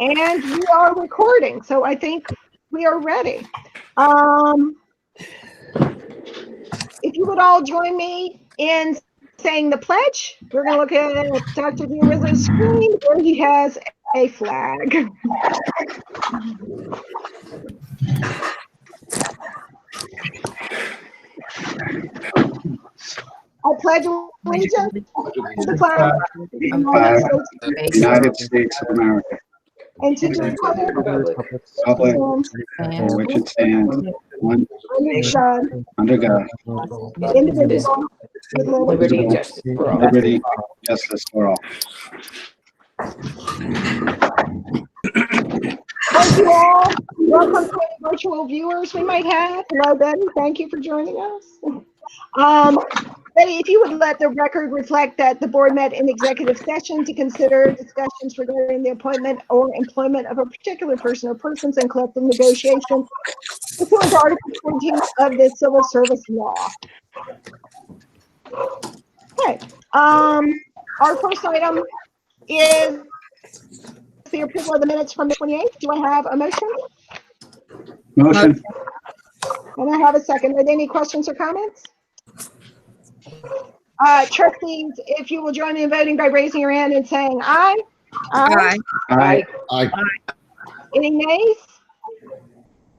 And we are recording, so I think we are ready. If you would all join me in saying the pledge, we're going to look at Dr. D'Arizzo's screen where he has a flag. I pledge allegiance to the flag of the United States of America, and to the republic public for which it stands, one under God, indivisible, with Liberty and justice for all. liberty, justice for all. Thank you all. Welcome to any virtual viewers we might have. Hello, Betty. Thank you for joining us. Betty, if you would let the record reflect that the board met in executive session to consider discussions regarding the appointment or employment of a particular person or persons in collective negotiation pursuant to Article 14 of the Civil Service Law. Okay. Our first item is the approval of the minutes from the 28th. Do I have a motion? Motion. And I have a second. Are there any questions or comments? Trustees, if you will join me in voting by raising your hand and saying aye. Aye. Aye. Aye. Any nays?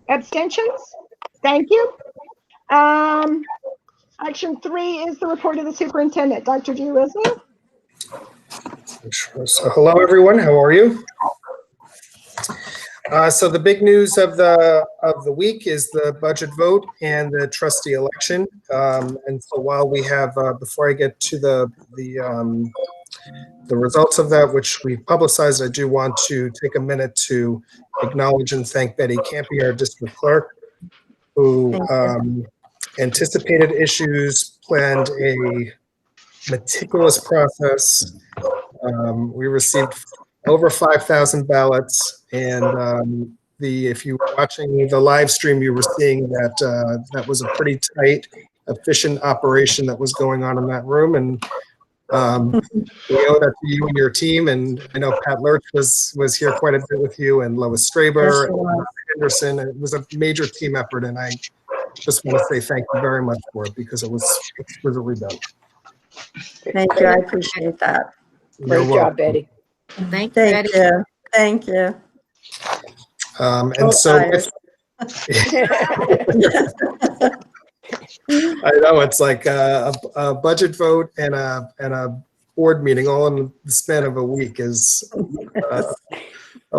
Abstentions? Thank you. Action 3 is the report of the superintendent. Dr. D'Arizzo? So hello, everyone. How are you? So the big news of the week is the budget vote and the trustee election. And so while we have, before I get to the results of that, which we publicized, I do want to take a minute to acknowledge and thank Betty Campy, our district clerk, who anticipated issues, planned a meticulous process. We received over 5,000 ballots, and if you were watching the live stream, you were seeing that that was a pretty tight, efficient operation that was going on in that room, and we owe that to you and your team. And I know Pat Lurch was here quite a bit with you, and Lois Straber, and Henderson. It was a major team effort, and I just want to say thank you very much for it because it was exquisitely done. Thank you. I appreciate that. Great job, Betty. Thank you. Thank you. And so I know it's like a budget vote and a board meeting all in the span of a week is a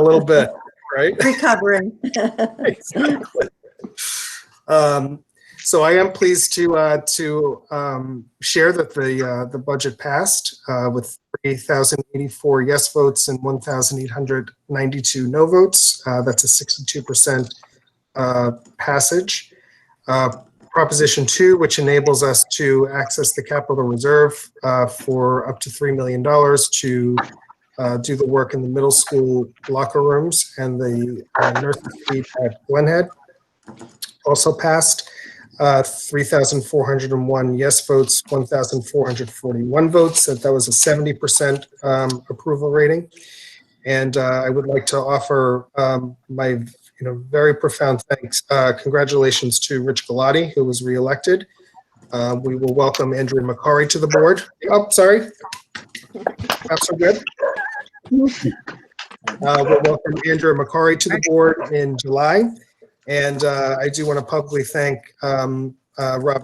little bit, right? Recovering. Exactly. So I am pleased to share that the budget passed with 3,084 yes votes and 1,892 no votes. That's a 62% passage. Proposition 2, which enables us to access the capital reserve for up to $3 million to do the work in the middle school locker rooms and the nursing suite at Glenhead, also passed. 3,401 yes votes, 1,441 votes. That was a 70% approval rating. And I would like to offer my very profound thanks, congratulations to Rich Galati, who was reelected. We will welcome Andrea Macari to the board. Oh, sorry. Not so good. We'll welcome Andrea Macari to the board in July. And I do want to publicly thank Rob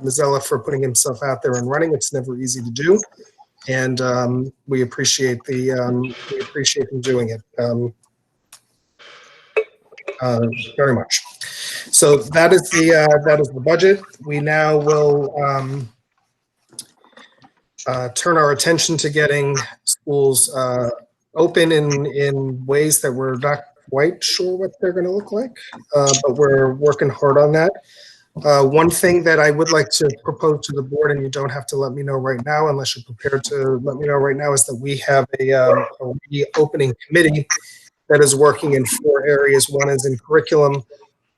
Mazzella for putting himself out there and running. It's never easy to do, and we appreciate him doing it very much. So that is the budget. We now will turn our attention to getting schools open in ways that we're not quite sure what they're going to look like, but we're working hard on that. One thing that I would like to propose to the board, and you don't have to let me know right now unless you're prepared to let me know right now, is that we have a reopening committee that is working in 4 areas. One is in curriculum,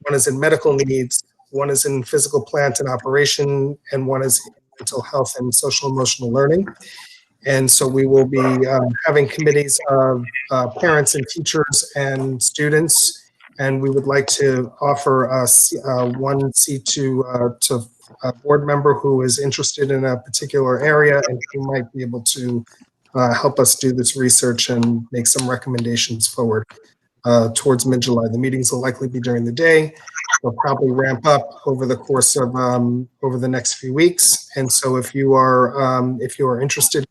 one is in medical needs, one is in physical plant and operation, and one is in mental health and social emotional learning. And so we will be having committees of parents and teachers and students. And we would like to offer one seat to a board member who is interested in a particular area and who might be able to help us do this research and make some recommendations forward towards mid-July. The meetings will likely be during the day. They'll probably ramp up over the course of over the next few weeks. And so if you are interested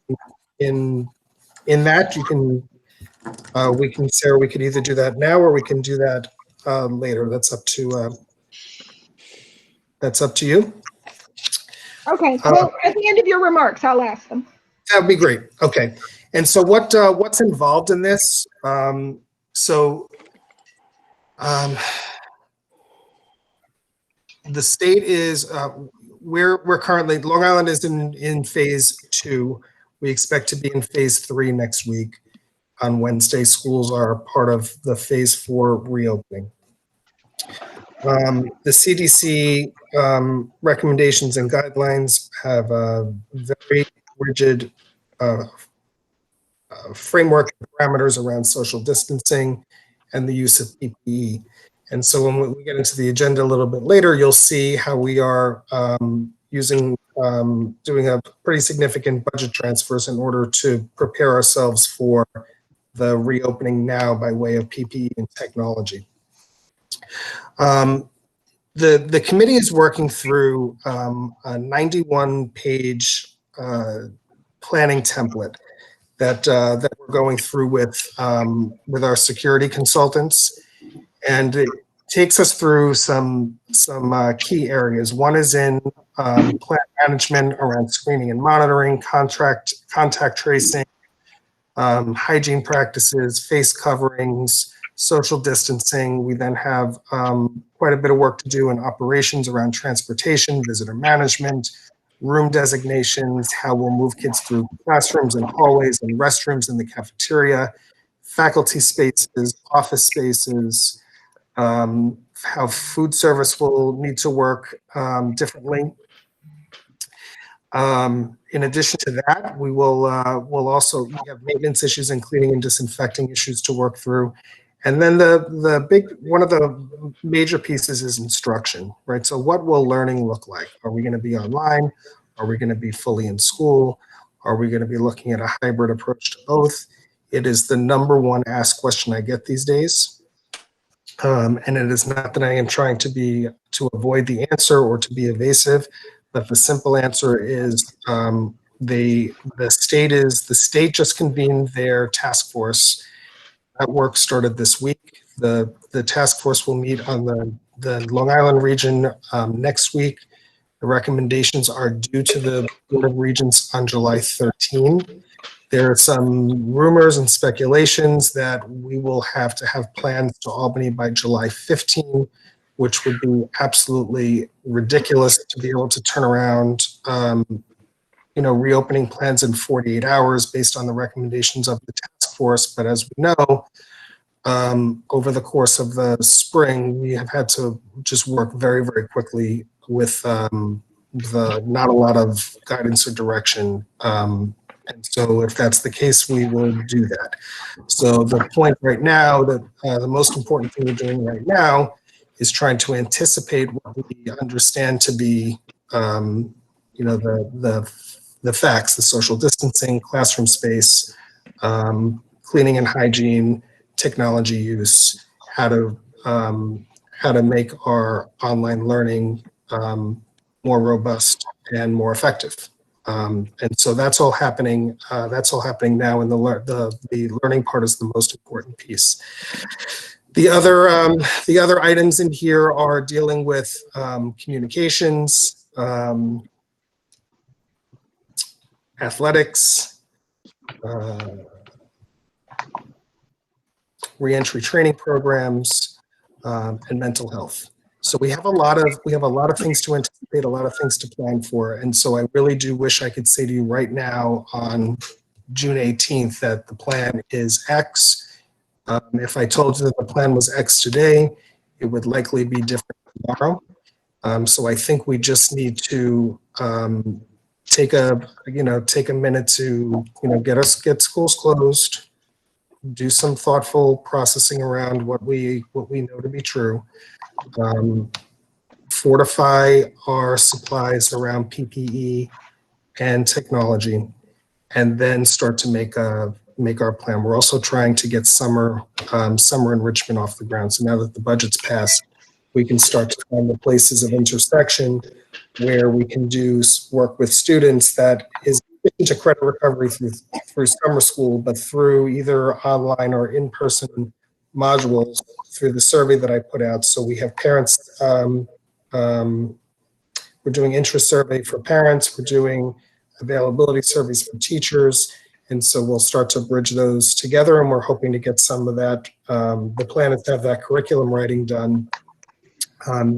in that, you can Sarah, we could either do that now or we can do that later. That's up to you. Okay, well, at the end of your remarks, I'll ask them. That'd be great. Okay. And so what's involved in this? The state is we're currently, Long Island is in phase 2. We expect to be in phase 3 next week. On Wednesday, schools are part of the phase 4 reopening. The CDC recommendations and guidelines have a very rigid framework and parameters around social distancing and the use of PPE. And so when we get into the agenda a little bit later, you'll see how we are doing a pretty significant budget transfers in order to prepare ourselves for the reopening now by way of PPE and technology. The committee is working through a 91-page planning template that we're going through with our security consultants, and it takes us through some key areas. One is in plan management around screening and monitoring, contact tracing, hygiene practices, face coverings, social distancing. We then have quite a bit of work to do in operations around transportation, visitor management, room designations, how we'll move kids through classrooms and hallways and restrooms in the cafeteria, faculty spaces, office spaces, how food service will need to work differently. In addition to that, we will we have maintenance issues and cleaning and disinfecting issues to work through. And then one of the major pieces is instruction, right? So what will learning look like? Are we going to be online? Are we going to be fully in school? Are we going to be looking at a hybrid approach to both? It is the number one asked question I get these days. And it is not that I am trying to avoid the answer or to be evasive, but the simple answer is the state just convened their task force. That work started this week. The task force will meet on the Long Island region next week. The recommendations are due to the Board of Regents on July 13. There are some rumors and speculations that we will have to have plans to Albany by July 15, which would be absolutely ridiculous to be able to turn around reopening plans in 48 hours based on the recommendations of the task force. But as we know, over the course of the spring, we have had to just work very, very quickly with not a lot of guidance or direction. And so if that's the case, we will do that. So the point right now, that the most important thing we're doing right now is trying to anticipate what we understand to be, the facts, the social distancing, classroom space, cleaning and hygiene, technology use, how to make our online learning more robust and more effective. And so that's all happening. That's all happening now, and the learning part is the most important piece. The other items in here are dealing with communications, athletics, reentry training programs, and mental health. So we have a lot of things to anticipate, a lot of things to plan for. And so I really do wish I could say to you right now on June 18th that the plan is X. If I told you that the plan was X today, it would likely be different tomorrow. So I think we just need to take a minute to, get schools closed, do some thoughtful processing around what we know to be true, fortify our supplies around PPE and technology, and then start to make our plan. We're also trying to get summer enrichment off the ground. So now that the budget's passed, we can start to find the places of intersection where we can do work with students that is into credit recovery through summer school, but through either online or in-person modules through the survey that I put out. So we have parents, we're doing interest survey for parents, we're doing availability surveys for teachers, and so we'll start to bridge those together, and we're hoping to get some of that. The plan is to have that curriculum writing done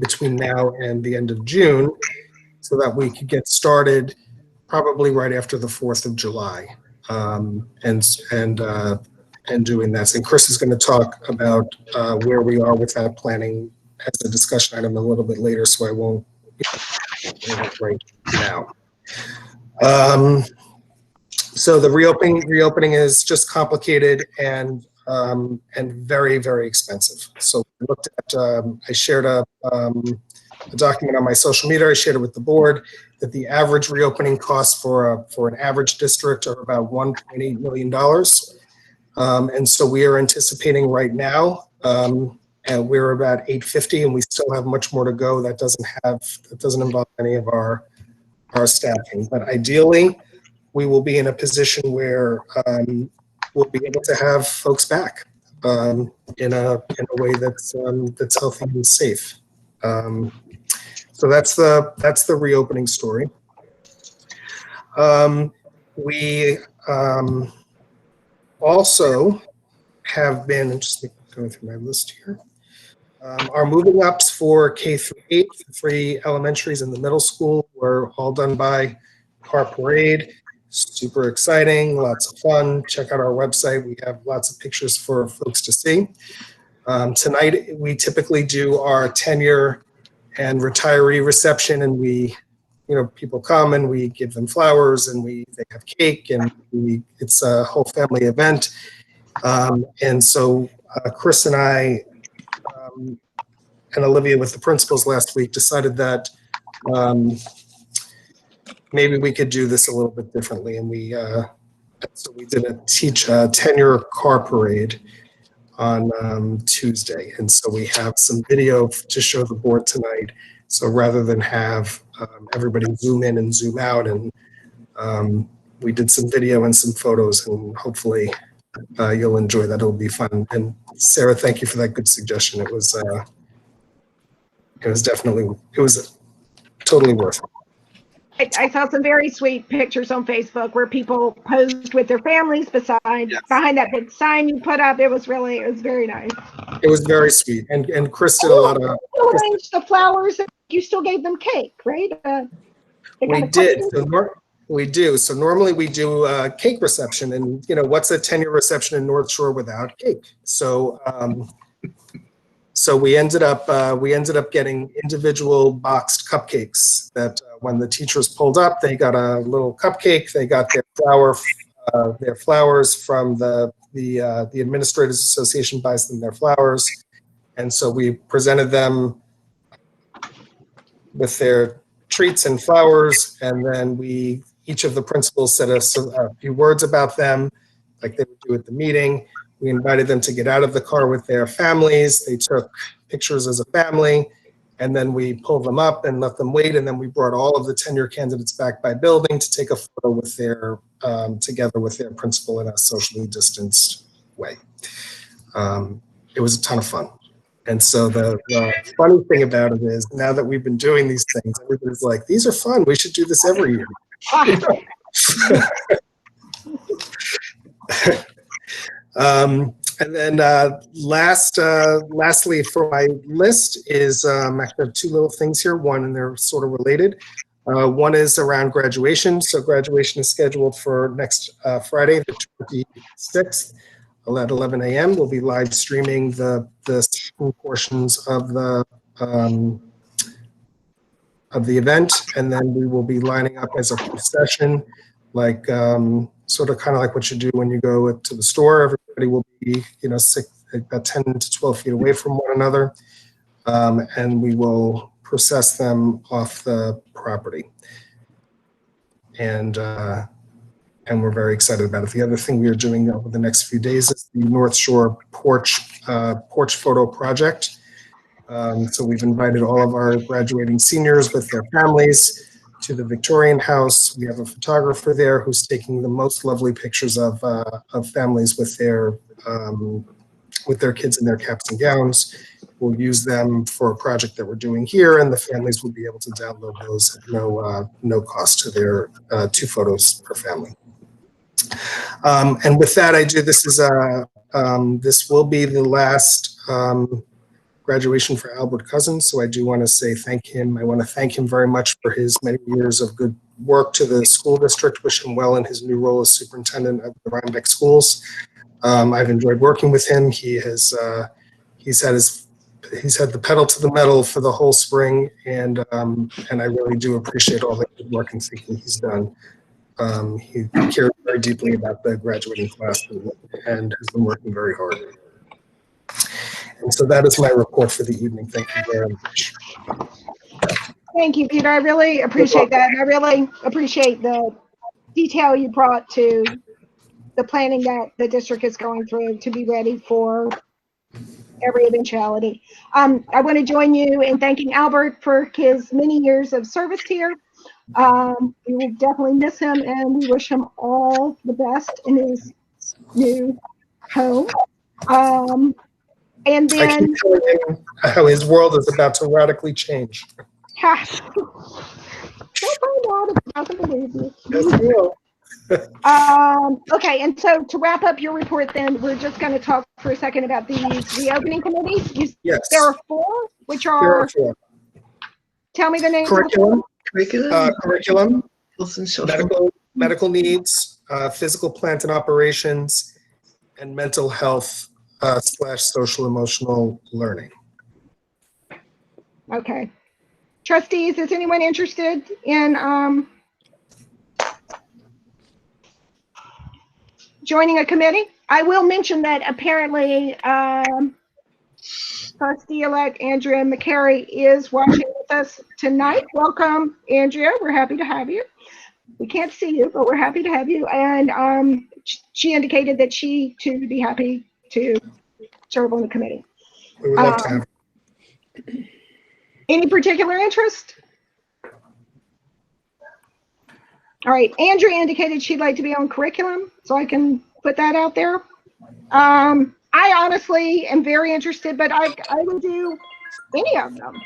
between now and the end of June, so that we could get started probably right after the 4th of July, and doing that. And Chris is going to talk about where we are with that planning as a discussion item a little bit later, so I won't right now. So the reopening is just complicated and very, very expensive. So I looked at, I shared a document on my social media. I shared it with the board that the average reopening costs for an average district are about $1.8 million. And so we are anticipating right now, and we're about 850, and we still have much more to go. That doesn't involve any of our staffing. But ideally, we will be in a position where we'll be able to have folks back in a way that's healthy and safe. So that's the reopening story. We also have been, just going through my list here, our moving ups for K through 8, the 3 elementaries and the middle school were all done by car parade. Super exciting, lots of fun. Check out our website. We have lots of pictures for folks to see. Tonight, we typically do our tenure and retiree reception, and people come and we give them flowers and they have cake, and it's a whole family event. And so Chris and I and Olivia with the principals last week decided that maybe we could do this a little bit differently. And so we did a tenure car parade on Tuesday. And so we have some video to show the board tonight. So rather than have everybody zoom in and zoom out, and we did some video and some photos, and hopefully you'll enjoy that. It'll be fun. And Sarah, thank you for that good suggestion. It was totally worth it. I saw some very sweet pictures on Facebook where people posed with their families behind that big sign you put up. It was very nice. It was very sweet. And Chris did a lot of... You arranged the flowers, and you still gave them cake, right? We did. We do. So normally we do a cake reception, and what's a tenure reception in North Shore without cake? So we ended up getting individual boxed cupcakes that when the teachers pulled up, they got a little cupcake. They got their flowers from the Administrators Association buys them their flowers, and so we presented them with their treats and flowers, and then each of the principals said a few words about them, like they would do at the meeting. We invited them to get out of the car with their families. They took pictures as a family, and then we pulled them up and let them wait. And then we brought all of the tenure candidates back by building to take a photo with together with their principal in a socially distanced way. It was a ton of fun. And so the funny thing about it is, now that we've been doing these things, everybody's like, these are fun. We should do this every year. And then lastly for my list is actually I have 2 little things here. One, and they're sort of related. One is around graduation. So graduation is scheduled for next Friday, the 26th at 11 a.m. We'll be live streaming the portions of the the event, and then we will be lining up as a procession, like sort of kind of like what you do when you go to the store. Everybody will be, about 10 to 12 feet away from one another, and we will process them off the property. And we're very excited about it. The other thing we are doing over the next few days is the North Shore porch photo project. So we've invited all of our graduating seniors with their families to the Victorian House. We have a photographer there who's taking the most lovely pictures of families with their kids in their caps and gowns. We'll use them for a project that we're doing here, and the families will be able to download those at no cost to their 2 photos per family. And with that, this will be the last graduation for Albert Cousins, so I do want to say thank him. I want to thank him very much for his many years of good work to the school district. Wish him well in his new role as superintendent of the Rhinebeck schools. I've enjoyed working with him. He's had the pedal to the metal for the whole spring, and I really do appreciate all the good work and thinking he's done. He cared very deeply about the graduating class and has been working very hard. And so that is my report for the evening. Thank you very much. Thank you, Peter. I really appreciate that. And I really appreciate the detail you brought to the planning that the district is going through to be ready for every eventuality. I want to join you in thanking Albert for his many years of service here. We will definitely miss him, and we wish him all the best in his new home. And I then keep telling him how his world is about to radically change. don't find out if I can believe you. Yes, he will. Okay, and so to wrap up your report, then we're just going to talk for a second about these reopening committees. Yes. There are 4, which There are, are 4. tell me the names. Curriculum, Curriculum, health and social. medical needs, physical plant and operations, and mental health / social emotional learning. Okay. Trustees, is anyone interested in joining a committee? I will mention that apparently Trustee-elect Andrea McCary is watching with us tonight. Welcome, Andrea. We're happy to have you. We can't see you, but we're happy to have you. And she indicated that she too would be happy to serve on the committee. We would love to have. Any particular interest? All right, Andrea indicated she'd like to be on curriculum, so I can put that out there. I honestly am very interested, but I would do any of them.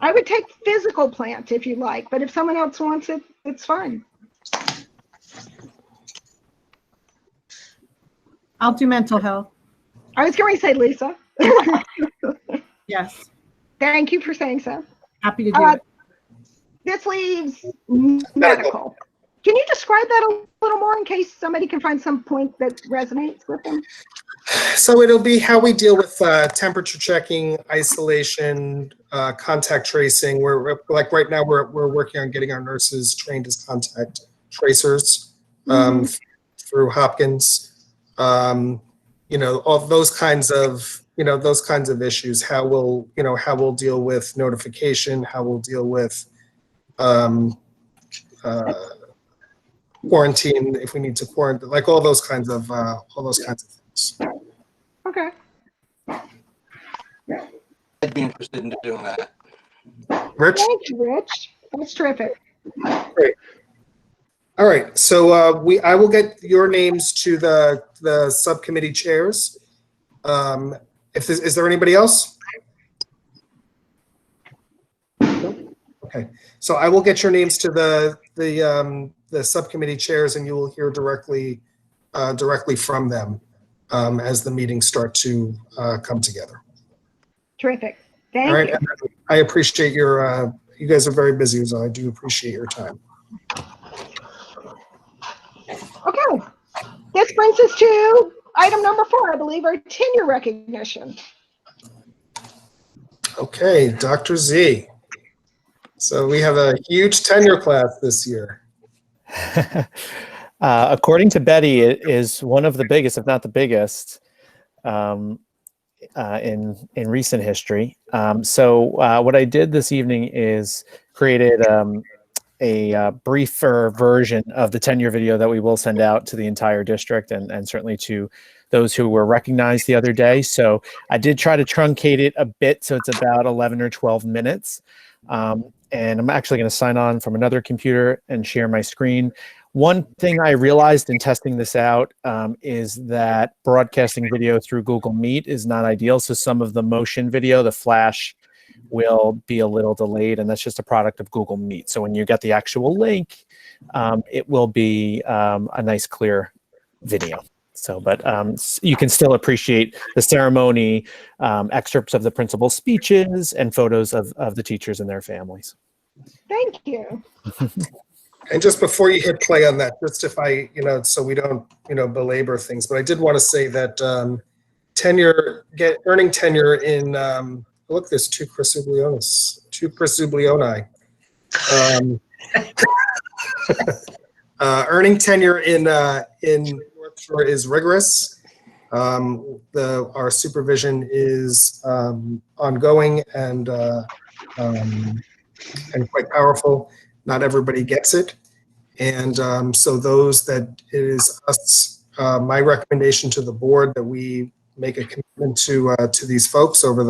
I would take physical plant if you like, but if someone else wants it, it's fine. I'll do mental health. I was going to say Lisa. Yes, Thank you for saying so. happy to do it. This leaves medical. Can you describe that a little more in case somebody can find some point that resonates with them? So it'll be how we deal with temperature checking, isolation, contact tracing. We're like right now we're working on getting our nurses trained as contact tracers through Hopkins. All those kinds of issues. How we'll deal with notification. How we'll deal with quarantine if we need to quarantine. Like all those kinds of things. Okay. I'd be interested in doing that. Rich? Thank you, Rich. That's terrific. Great. All right. So I will get your names to the subcommittee chairs. Is there anybody else? No? Okay. So I will get your names to the subcommittee chairs, and you will hear directly from them as the meetings start to come together. Terrific. Thank All right. you. And I appreciate your. You guys are very busy, so I do appreciate your time. Okay. This brings us to item number 4, I believe, our tenure recognition. Okay, Dr. Z. So we have a huge tenure class this year. According to Betty, it is one of the biggest, if not the biggest, in recent history. So what I did this evening is created a briefer version of the tenure video that we will send out to the entire district and certainly to those who were recognized the other day. So I did try to truncate it a bit, so it's about 11 or 12 minutes. And I'm actually going to sign on from another computer and share my screen. One thing I realized in testing this out is that broadcasting video through Google Meet is not ideal. So some of the motion video, the flash, will be a little delayed, and that's just a product of Google Meet. So when you get the actual link, it will be a nice, clear video. So, but you can still appreciate the ceremony, excerpts of the principal's speeches, and photos of the teachers and their families. Thank you. And just before you hit play on that, just if I, so we don't, belabor things, but I did want to say that earning tenure in, look, there's two Chris Ublioni. Earning tenure in North Shore is rigorous. Our supervision is ongoing and quite powerful. Not everybody gets it. And so those that it is us, my recommendation to the board that we make a commitment to these folks over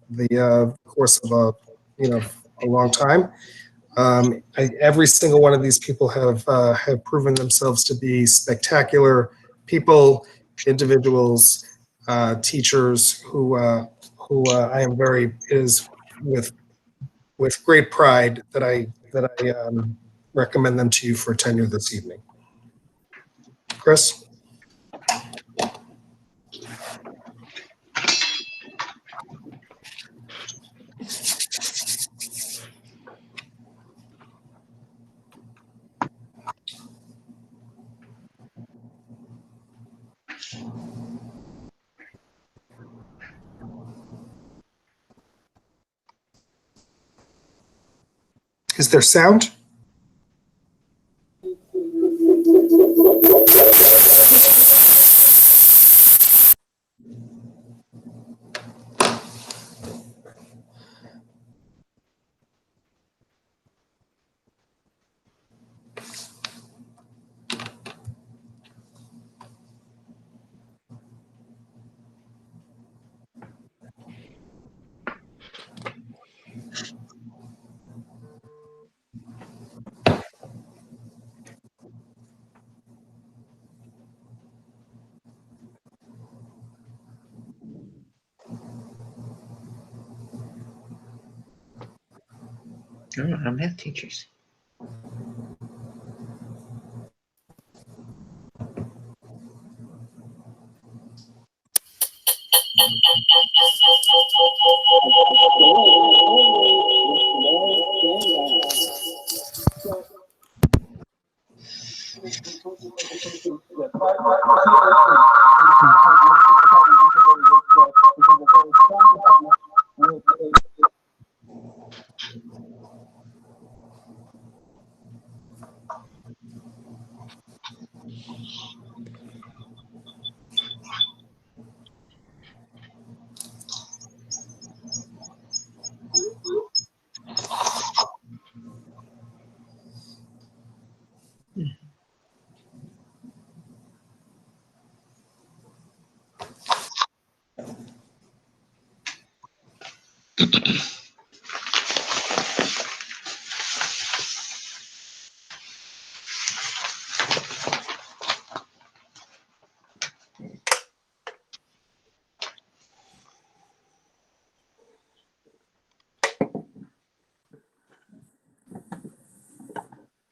the course of a long time. Every single one of these people have proven themselves to be spectacular people, individuals, teachers who I am with great pride that I recommend them to you for tenure this evening. Chris? Is there sound? I'm math teachers.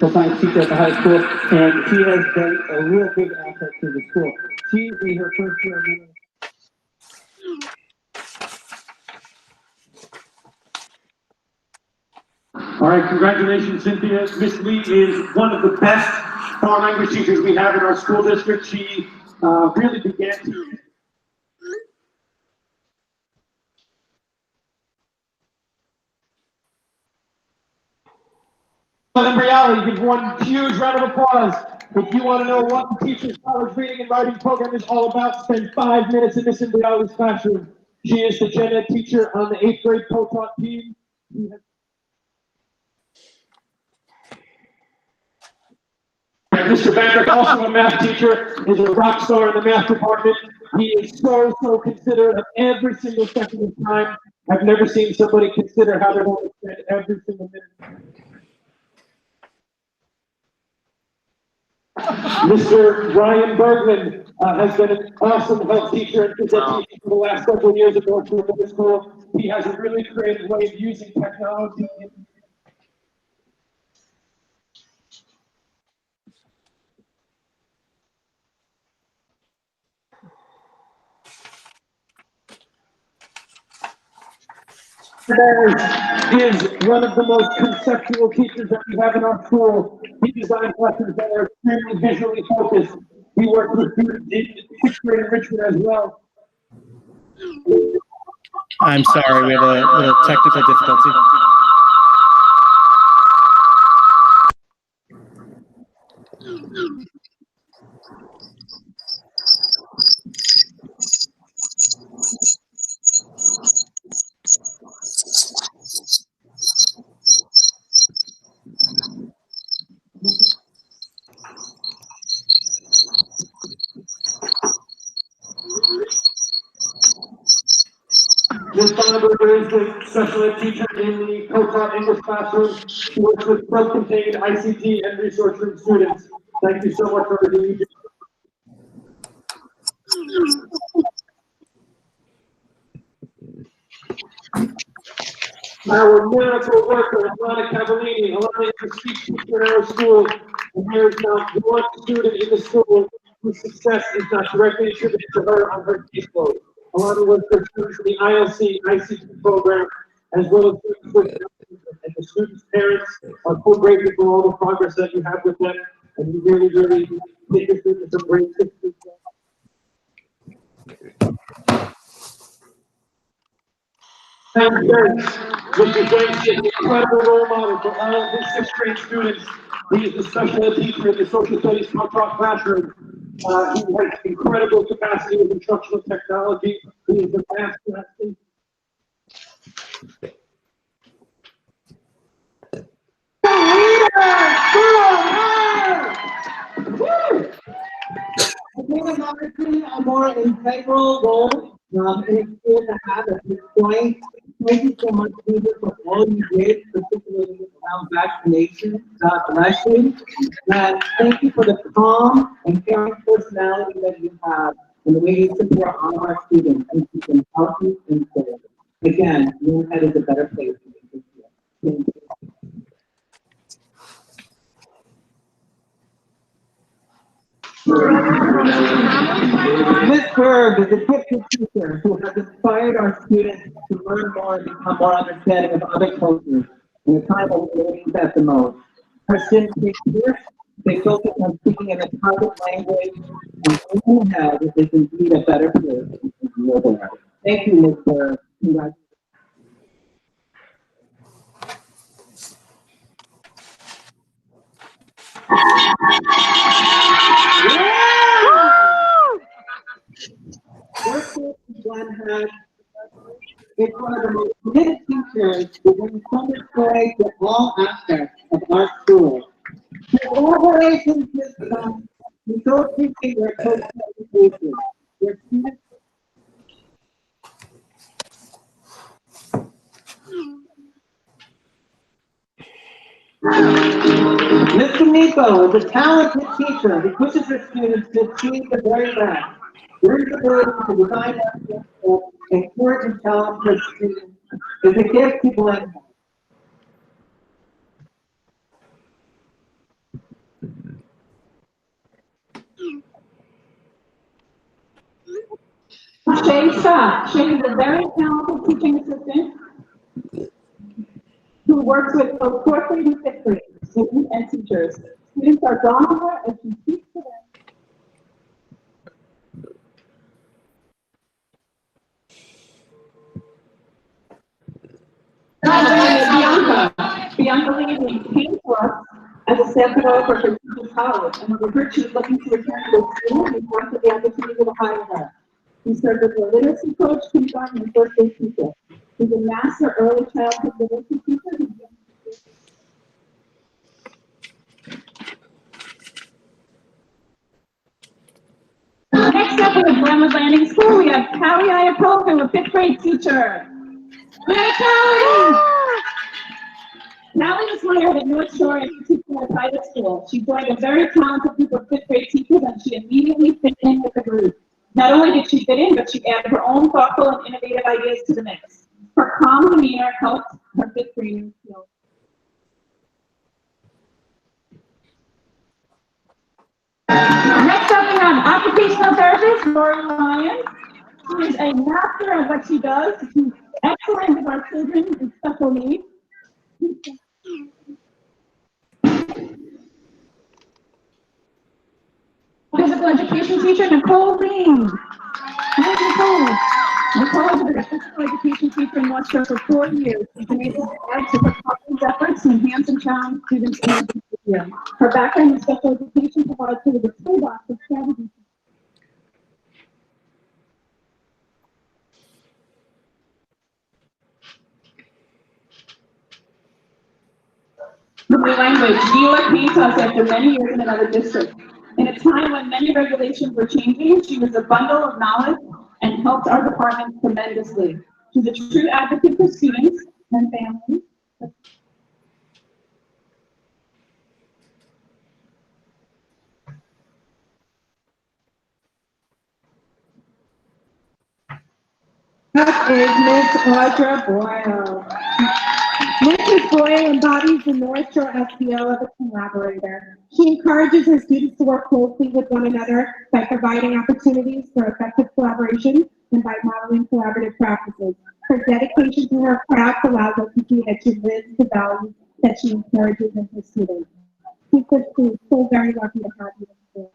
Full-time teacher at the high school, and she has been a real big asset to the school. She's in her first year. All right, congratulations, Cynthia. Miss Lee is one of the best foreign language teachers we have in our school district. She really began to. Limbriali, give one huge round of applause. If you want to know what the Teachers College Reading and Writing Program is all about, spend 5 minutes in Miss Limbriali's classroom. She is the gen ed teacher on the 8th grade co-taught team. And Mr. Bandrick, also a math teacher, is a rock star in the math department. He is so considerate of every single second of time. I've never seen somebody consider how they're going to spend every single minute. Mr. Ryan Bergman has been an awesome health teacher and phys ed teacher for the last several years at Northwood Middle School. He has a really creative way of using technology. Is one of the most conceptual teachers that we have in our school. He designs lessons that are extremely visually focused. He works with students in 6th grade enrichment as well. I'm sorry, we have a little technical difficulty. Ms. Bonneberger is the special ed teacher in the co-taught English classroom. She works with self-contained ICT and resource room students. Thank you so much for everything you do. Our miracle worker, Alana Cavallini. Alana is a speech teacher in our school, and there is not one student in the school whose success is not directly attributed to her on her caseload. Alana was the student for the ILC ICT program, as well as and the students' parents are so grateful for all the progress that you have with them, and you really take your students some great success. Thank you, Mr. Jenks is an incredible role model for all of his 6th grade students. He is the special ed teacher in the social studies co-taught classroom. He has incredible capacity with instructional technology. He is the master. A more integral role in a school to have at this point. Thank you so much, Peter, for all you did, particularly around vaccination. God bless you. And thank you for the calm and caring personality that you have and the way you support all of our students and keep them healthy and safe. Again, your head is a better place to be this year. Thank you. Ms. Berg is a gifted teacher who has inspired our students to learn more and become more understanding of other cultures in a time when we need that the most. Her students take first, they focus on speaking in a target language, and in her head is indeed a better place to be there. Thank you, Ms. Berg. Congratulations. One has is one of the most committed teachers who brings so much joy to all aspects of our school. Collaborations with them, we so appreciate your coaching education. Your students. Mr. Nico is a talented teacher who pushes her students to achieve the very best. Their ability to design and encourage and challenge her students is a gift to blend. Shay Shah. Shay is a very talented teaching assistant who works with both 4th grade and 5th grade students and teachers. Students are drawn to her as she speaks to them. Bianca Lee came to us staff developer for Teachers College, and when we heard she was looking to return to school, we wanted the opportunity to hire her. He served as a literacy coach, kindergarten, and first grade teacher. He's a master early childhood literacy teacher. Next up, we have Glenwood Landing School. We have Callie Iapolka, a fifth grade teacher. Yay, Callie! Callie was hired at North Shore as a teacher at a private school. She joined a very talented group of fifth grade teachers, and she immediately fit in with the group. Not only did she fit in, but she added her own thoughtful and innovative ideas to the mix. Her calm demeanor helped her fifth graders feel. Next up, we have occupational therapist Lori Lyons. She is a master of what she does. She's excellent with our children with special needs. Physical education teacher Nicole Green. Hi, Nicole. Nicole has been a physical education teacher in North Shore for 4 years. She's been able to add to her college efforts to enhance and challenge students in the year. Her background in special education provides her with a toolbox of strategies. The language, Neela came to us after many years in another district. In a time when many regulations were changing, she was a bundle of knowledge and helped our department tremendously. She's a true advocate for students and families. That is Ms. Audra Boyle. Mrs. Boyle embodies the North Shore SBO as a collaborator. She encourages her students to work closely with one another by providing opportunities for effective collaboration and by modeling collaborative practices. Her dedication to her craft allows us to see that she lives the values that she encourages in her students. She's so very lucky to have you here.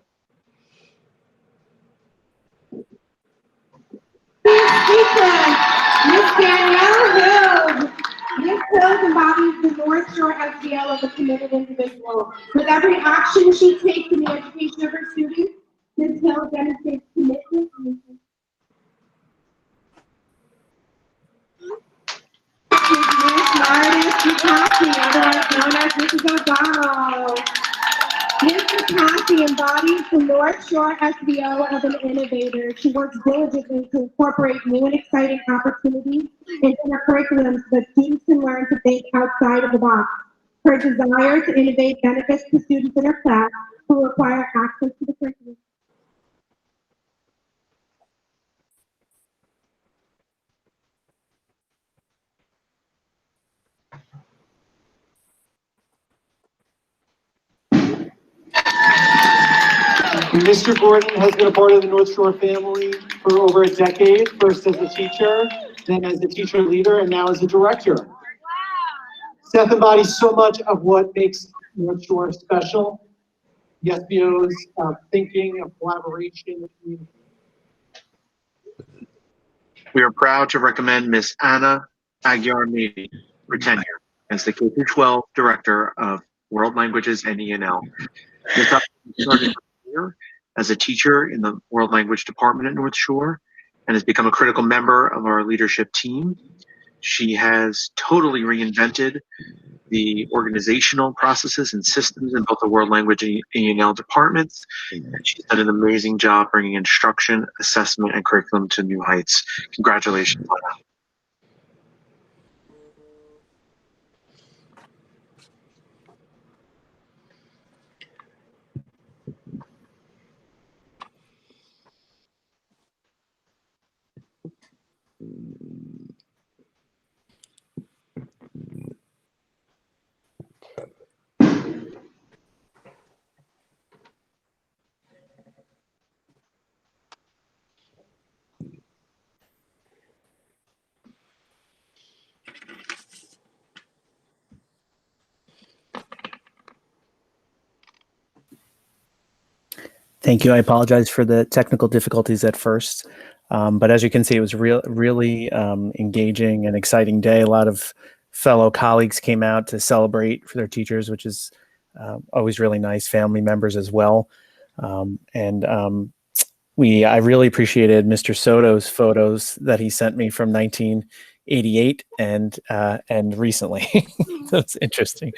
Ms. Danielle Hills. Ms. Hills embodies the North Shore SBL as a committed individual. With every action she takes in the education of her students, Ms. Hills demonstrates commitment. Ms. Meredith Ducati, otherwise known as Mrs. O'Donnell. Ms. Ducati embodies the North Shore SBO as an innovator. She works diligently to incorporate new and exciting opportunities into her curriculum so that students can learn to think outside of the box. Her desire to innovate benefits the students in her class who require access to the curriculum. Mr. Gordon has been a part of the North Shore family for over a decade, first as a teacher, then as a teacher leader, and now as a director. Seth embodies so much of what makes North Shore special. The SBO's thinking of collaboration. We are proud to recommend Ms. Anna Aguiar-Meady for tenure as the K-12 Director of World Languages and ENL. Ms. started her career as a teacher in the World Language Department at North Shore and has become a critical member of our leadership team. She has totally reinvented the organizational processes and systems in both the World Language and ENL departments. And she's done an amazing job bringing instruction, assessment, and curriculum to new heights. Congratulations, Anna. Thank you. I apologize for the technical difficulties at first. But as you can see, it was really engaging and exciting day. A lot of fellow colleagues came out to celebrate for their teachers, which is always really nice family members as well. I really appreciated Mr. Soto's photos that he sent me from 1988 and recently. That's interesting.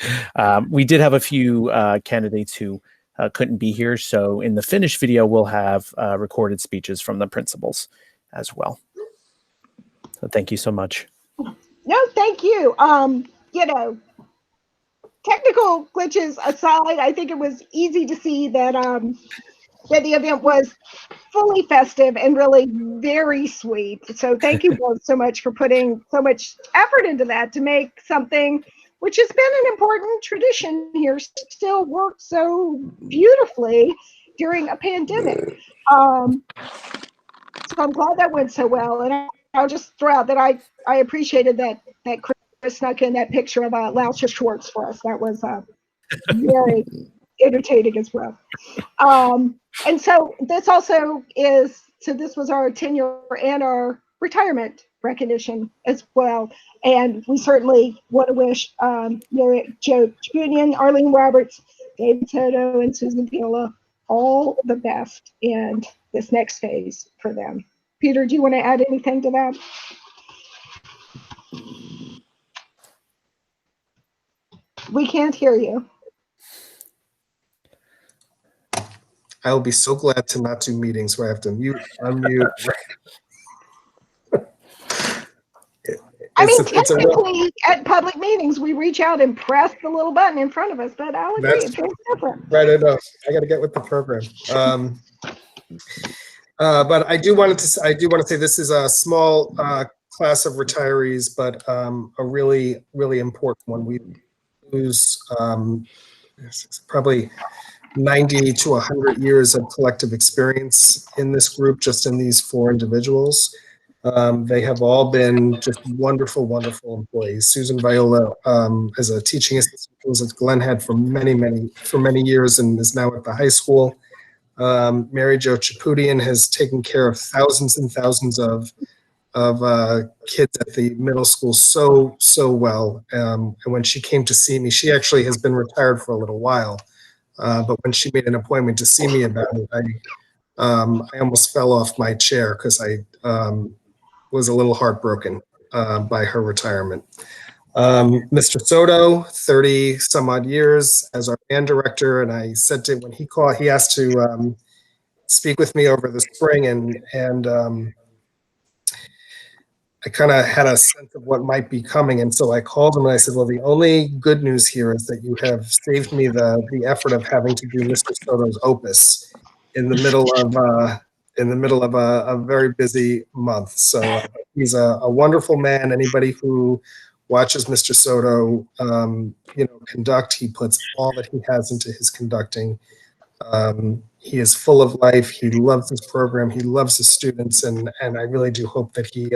We did have a few candidates who couldn't be here, so in the finished video we'll have recorded speeches from the principals as well. So thank you so much. No, thank you. You know, technical glitches aside, I think it was easy to see that that the event was fully festive and really very sweet. So thank you both so much for putting so much effort into that to make something which has been an important tradition here still work so beautifully during a pandemic. So I'm glad that went so well. And I'll just throw out that I appreciated that Chris snuck in that picture of Lauscher Schwartz for us. That was very entertaining as well. And so this also is, so this was our tenure and our retirement recognition as well. And we certainly want to wish Joe Tribunian, Arlene Roberts, David Soto, and Susan Viola all the best in this next phase for them. Peter, do you want to add anything to that? We can't hear you. I will be so glad to not do meetings where I have to mute, unmute. I mean, technically, at public meetings, we reach out and press the little button in front of us, but I'll agree, it's very different. Right enough. I got to get with the program. But I do want to say this is a small class of retirees, but a really, really important one. We lose probably 90 to 100 years of collective experience in this group, just in these 4 individuals. They have all been just wonderful, wonderful employees. Susan Viola, as a teaching assistant, was at Glen Head for many years and is now at the high school. Mary Jo Chapudian has taken care of thousands and thousands of kids at the middle school so well. And when she came to see me, she actually has been retired for a little while. But when she made an appointment to see me about it, I almost fell off my chair because I was a little heartbroken by her retirement. Mr. Soto, 30 some odd years as our band director, and I said to him when he called, he asked to speak with me over the spring, and I kind of had a sense of what might be coming, and so I called him and I said, well, the only good news here is that you have saved me the effort of having to do Mr. Soto's opus in the middle of a very busy month. So he's a wonderful man. Anybody who watches Mr. Soto, conduct, he puts all that he has into his conducting. He is full of life. He loves his program. He loves his students, and I really do hope that he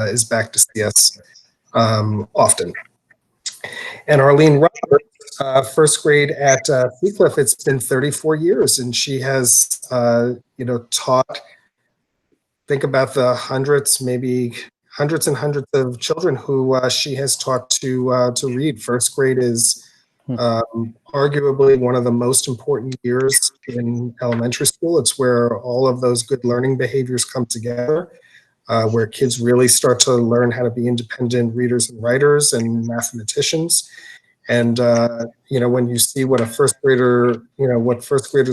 is back to see us often. And Arlene Roberts, first grade at Seacliff, it's been 34 years, and she has, taught, think about the hundreds, maybe hundreds and hundreds of children who she has taught to read. First grade is arguably one of the most important years in elementary school. It's where all of those good learning behaviors come together, where kids really start to learn how to be independent readers and writers and mathematicians. And, when you see what first graders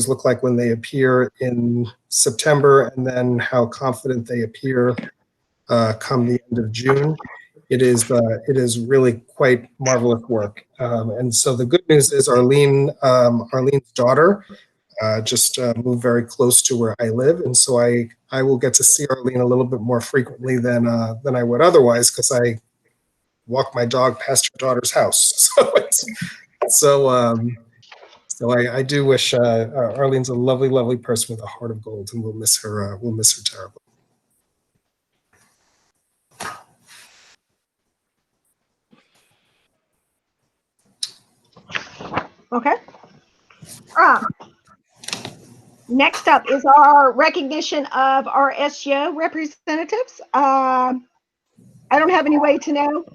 look like when they appear in September, and then how confident they appear come the end of June, it is really quite marvelous work. And so the good news is Arlene's daughter just moved very close to where I live, and so I will get to see Arlene a little bit more frequently than I would otherwise, because I walk my dog past her daughter's house. So I do wish Arlene's a lovely, lovely person with a heart of gold, and we'll miss her. We'll miss her terribly. Okay. Next up is our recognition of our SGO representatives. I don't have any way to know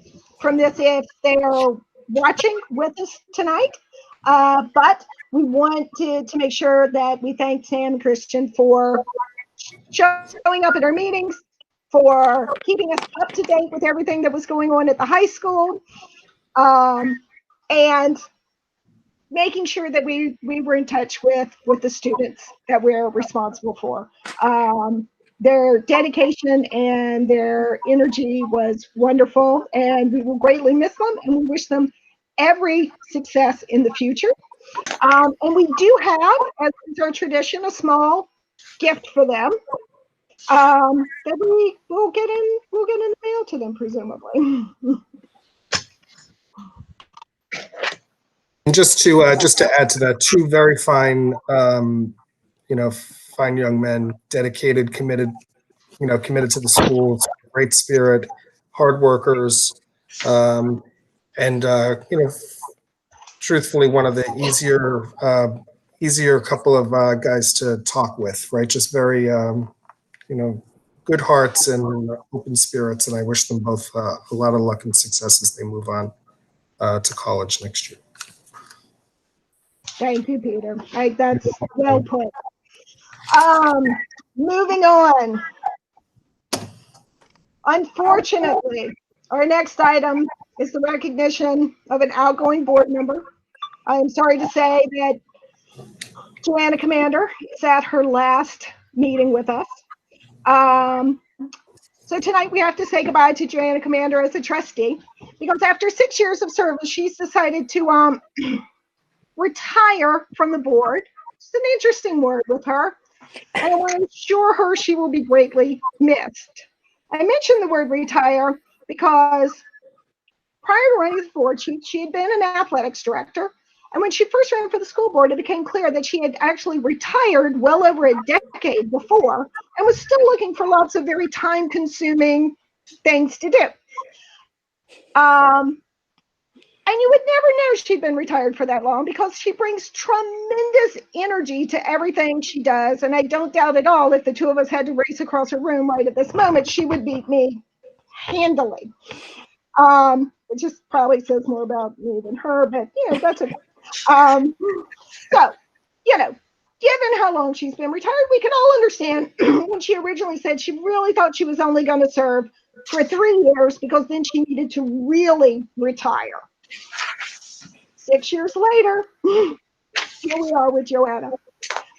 from this if they are watching with us tonight. But we wanted to make sure that we thank Sam and Christian for showing up at our meetings, for keeping us up to date with everything that was going on at the high school, and making sure that we were in touch with the students that we're responsible for. Their dedication and their energy was wonderful, and we will greatly miss them, and we wish them every success in the future. And we do have, as is our tradition, a small gift for them that we will get in the mail to them, presumably. And just to add to that, two very fine, fine young men, dedicated, committed to the schools, great spirit, hard workers, and truthfully, one of the easier couple of guys to talk with, right? Just very, good hearts and open spirits, and I wish them both a lot of luck and success as they move on to college next year. Thank you, Peter. That's well put. Moving on. Unfortunately, our next item is the recognition of an outgoing board member. I am sorry to say that Joanna Commander is at her last meeting with us. So tonight we have to say goodbye to Joanna Commander as a trustee, because after 6 years of service, she's decided to retire from the board. It's an interesting word with her, and I want to assure her she will be greatly missed. I mentioned the word retire because prior to running the board, she had been an athletics director, and when she first ran for the school board, it became clear that she had actually retired well over a decade before and was still looking for lots of very time-consuming things to do. And you would never know she'd been retired for that long because she brings tremendous energy to everything she does. And I don't doubt at all if the two of us had to race across her room right at this moment, she would beat me handily. It just probably says more about me than her, but that's okay. So, given how long she's been retired, we can all understand when she originally said she really thought she was only going to serve for 3 years because then she needed to really retire. 6 years later, here we are with Joanna.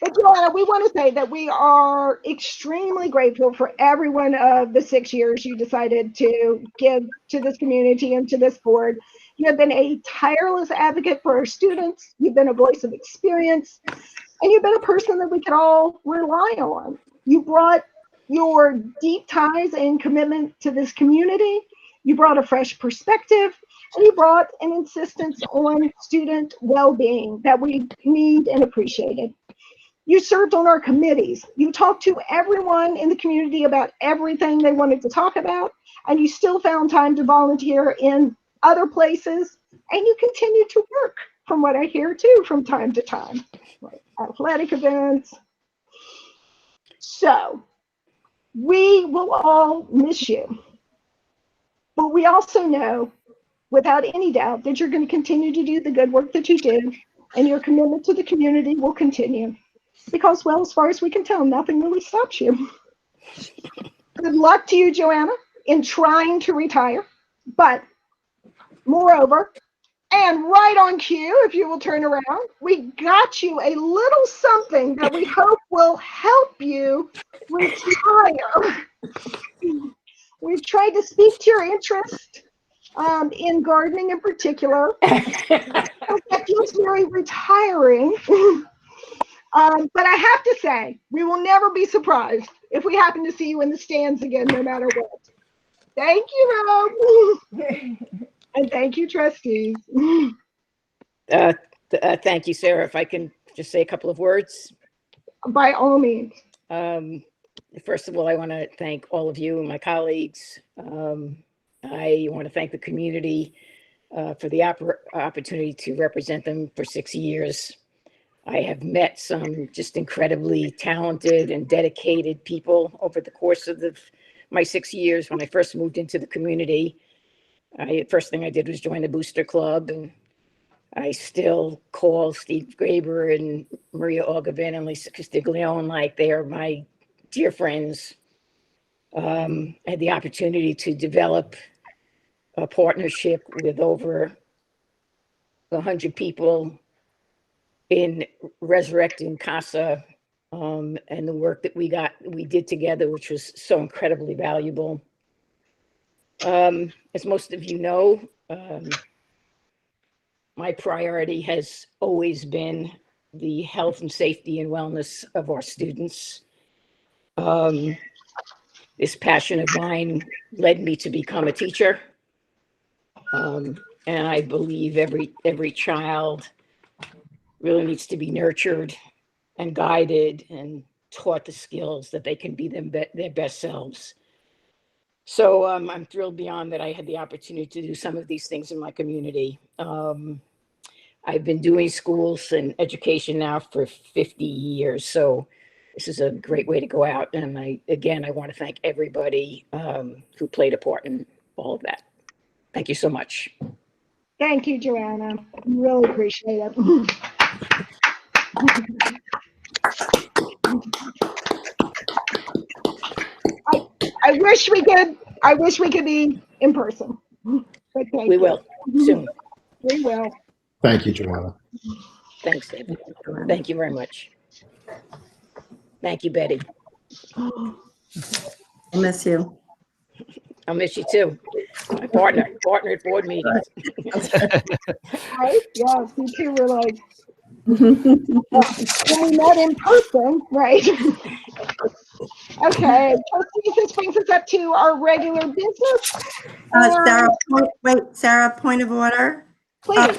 But Joanna, we want to say that we are extremely grateful for every one of the 6 years you decided to give to this community and to this board. You have been a tireless advocate for our students. You've been a voice of experience, and you've been a person that we can all rely on. You brought your deep ties and commitment to this community. You brought a fresh perspective, and you brought an insistence on student well-being that we need and appreciated. You served on our committees. You talked to everyone in the community about everything they wanted to talk about, and you still found time to volunteer in other places, and you continue to work, from what I hear too, from time to time, like athletic events. So we will all miss you, but we also know without any doubt that you're going to continue to do the good work that you do, and your commitment to the community will continue because, well, as far as we can tell, nothing really stops you. Good luck to you, Joanna, in trying to retire, but moreover, and right on cue, if you will turn around, we got you a little something that we hope will help you retire. We've tried to speak to your interest in gardening in particular. That feels very retiring. But I have to say, we will never be surprised if we happen to see you in the stands again, no matter what. Thank you, Rob. And thank you, trustees. Thank you, Sarah. If I can just say a couple of words. By all means. First of all, I want to thank all of you and my colleagues. I want to thank the community for the opportunity to represent them for 6 years. I have met some just incredibly talented and dedicated people over the course of my 6 years. When I first moved into the community, first thing I did was join the Booster Club, and I still call Steve Graber and Maria Ogavin and Lisa Castiglione like they are my dear friends. I had the opportunity to develop a partnership with over 100 people in resurrecting CASA, and the work that we did together, which was so incredibly valuable. As most of you know, my priority has always been the health and safety and wellness of our students. This passion of mine led me to become a teacher. And I believe every child really needs to be nurtured and guided and taught the skills that they can be their best selves. So I'm thrilled beyond that I had the opportunity to do some of these things in my community. I've been doing schools and education now for 50 years. So this is a great way to go out. And I want to thank everybody who played a part in all of that. Thank you so much. Thank you, Joanna. Really appreciate it. I wish we could be in person. But we will soon. We will. Thank you, Joanna. Thanks, David. Thank you very much. Thank you, Betty. I miss you. I'll miss you too. My partner at board meetings. Right? Yes, you two were like, when we met in person, right? Okay, trustees, this brings us up to our regular business. Sarah, point of order. Please.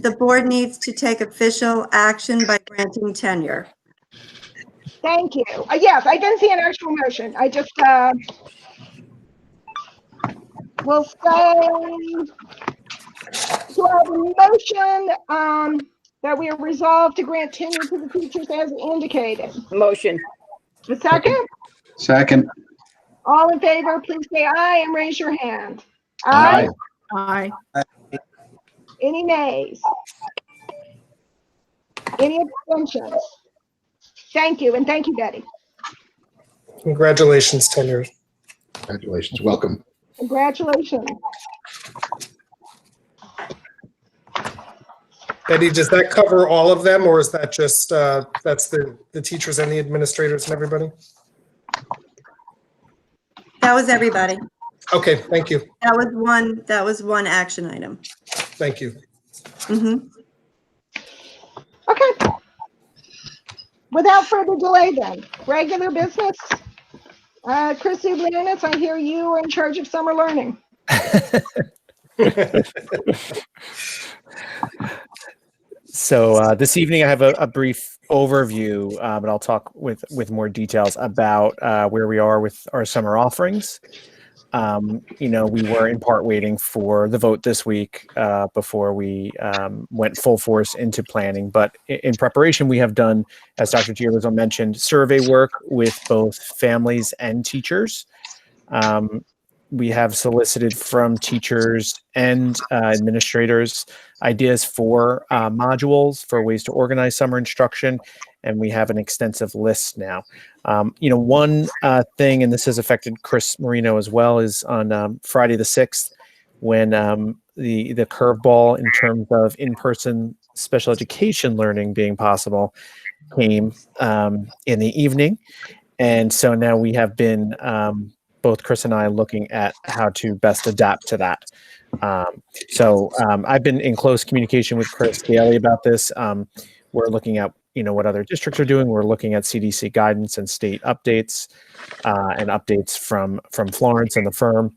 The board needs to take official action by granting tenure. Thank you. Yes, I didn't see an actual motion. I just will say, do I have a motion that we are resolved to grant tenure to the teachers as indicated? Motion. A second? Second. All in favor, please say aye and raise your hand. Aye. Aye. Any nays? Any abstentions? Thank you, and thank you, Betty. Congratulations, tenure. Congratulations. Welcome. Congratulations. Betty, does that cover all of them, or is that just, that's the teachers and the administrators and everybody? That was everybody. Okay, thank you. That was one action item. Thank you. Okay. Without further delay then, regular business. Chris Zublianis, I hear you are in charge of summer learning. So this evening I have a brief overview, but I'll talk with more details about where we are with our summer offerings. We were in part waiting for the vote this week before we went full force into planning. But in preparation, we have done, as Dr. Giarrizzo mentioned, survey work with both families and teachers. We have solicited from teachers and administrators ideas for modules, for ways to organize summer instruction, and we have an extensive list now. One thing, and this has affected Chris Marino as well, is on Friday the 6th, when the curveball in terms of in-person special education learning being possible came in the evening. And so now we have been, both Chris and I, looking at how to best adapt to that. I've been in close communication with Chris daily about this. We're looking at what other districts are doing. We're looking at CDC guidance and state updates and updates from Florence and the firm.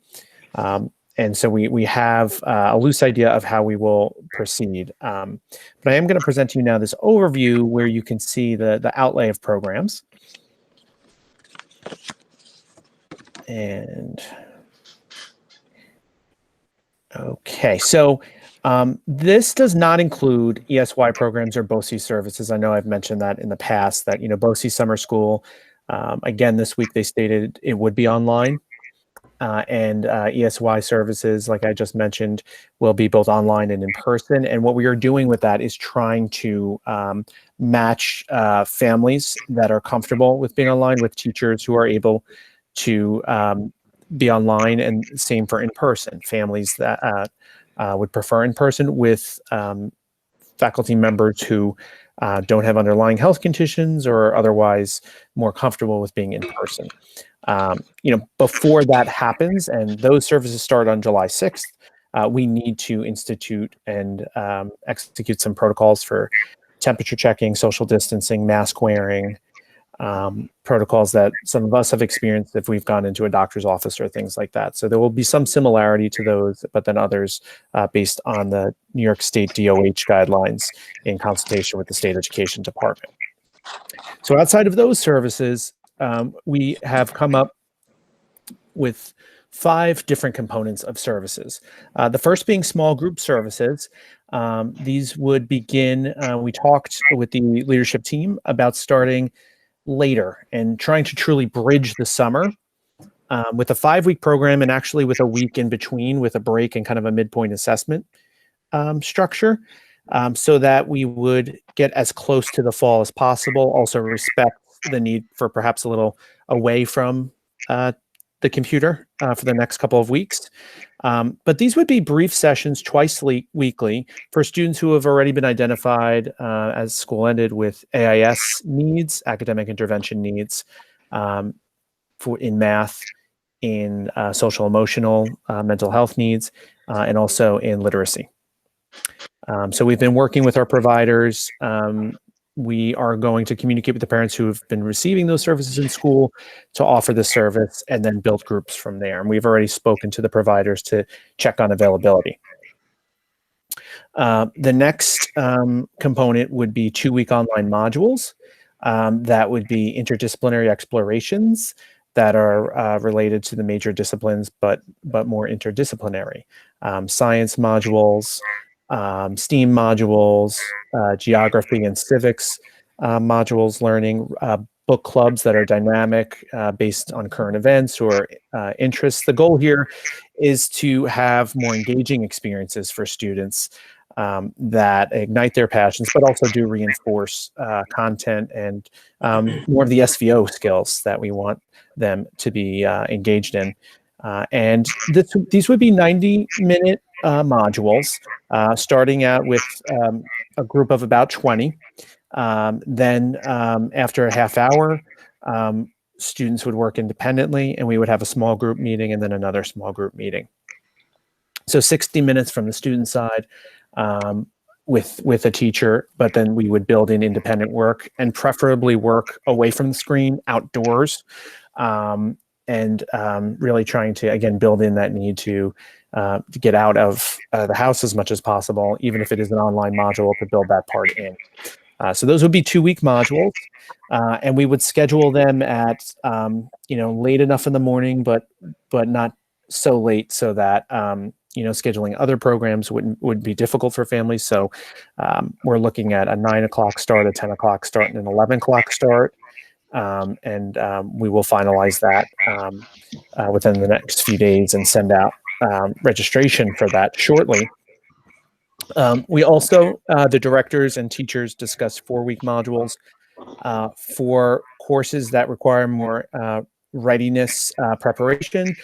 And so we have a loose idea of how we will proceed. But I am going to present to you now this overview where you can see the outlay of programs. And okay, so this does not include ESY programs or BOCES services. I know I've mentioned that in the past, that BOCES Summer School, again, this week they stated it would be online. and ESY services, like I just mentioned, will be both online and in person. And what we are doing with that is trying to match families that are comfortable with being online with teachers who are able to be online, and same for in person. Families that would prefer in person with faculty members who don't have underlying health conditions or are otherwise more comfortable with being in person. Before that happens, and those services start on July 6th, we need to institute and execute some protocols for temperature checking, social distancing, mask wearing, protocols that some of us have experienced if we've gone into a doctor's office or things like that. So there will be some similarity to those, but then others based on the New York State DOH guidelines in consultation with the State Education Department. So outside of those services, we have come up with 5 different components of services. The first being small group services. These would begin, we talked with the leadership team about starting later and trying to truly bridge the summer with a 5-week program, and actually with a week in between with a break and kind of a midpoint assessment structure, so that we would get as close to the fall as possible, also respect the need for perhaps a little away from the computer for the next couple of weeks. But these would be brief sessions twice weekly for students who have already been identified as school ended with AIS needs, academic intervention needs, in math, in social emotional mental health needs, and also in literacy. So we've been working with our providers. We are going to communicate with the parents who have been receiving those services in school to offer the service and then build groups from there. And we've already spoken to the providers to check on availability. The next component would be 2-week online modules. That would be interdisciplinary explorations that are related to the major disciplines, but more interdisciplinary. Science modules, STEAM modules, geography and civics modules learning, book clubs that are dynamic based on current events or interests. The goal here is to have more engaging experiences for students that ignite their passions, but also do reinforce content and more of the SVO skills that we want them to be engaged in. And these would be 90-minute modules, starting out with a group of about 20. Then after a half hour, students would work independently, and we would have a small group meeting and then another small group meeting. So 60 minutes from the student side with a teacher, but then we would build in independent work and preferably work away from the screen, outdoors, and really trying to, again, build in that need to get out of the house as much as possible, even if it is an online module, to build that part in. So those would be 2-week modules, and we would schedule them at late enough in the morning, but not so late so that scheduling other programs would be difficult for families. So we're looking at a 9 o'clock start, a 10 o'clock start, and an 11 o'clock start. And we will finalize that within the next few days and send out registration for that shortly. We also, the directors and teachers, discussed 4-week modules for courses that require more readiness preparation.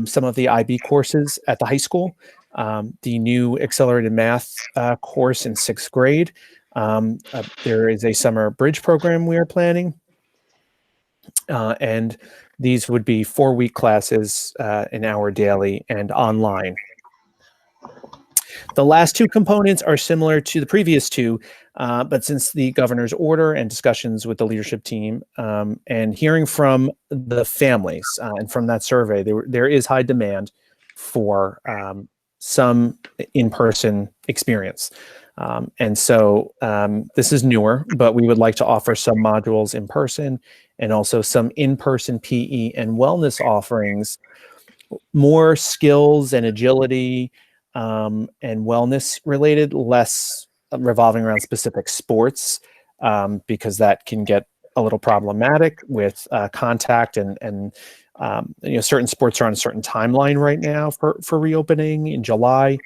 Some of the IB courses at the high school, the new accelerated math course in 6th grade. There is a summer bridge program we are planning. And these would be 4-week classes, an hour daily and online. The last 2 components are similar to the previous 2, but since the governor's order and discussions with the leadership team and hearing from the families and from that survey, there is high demand for some in-person experience. And so this is newer, but we would like to offer some modules in person and also some in-person PE and wellness offerings, more skills and agility and wellness related, less revolving around specific sports, because that can get a little problematic with contact and certain sports are on a certain timeline right now for reopening in July.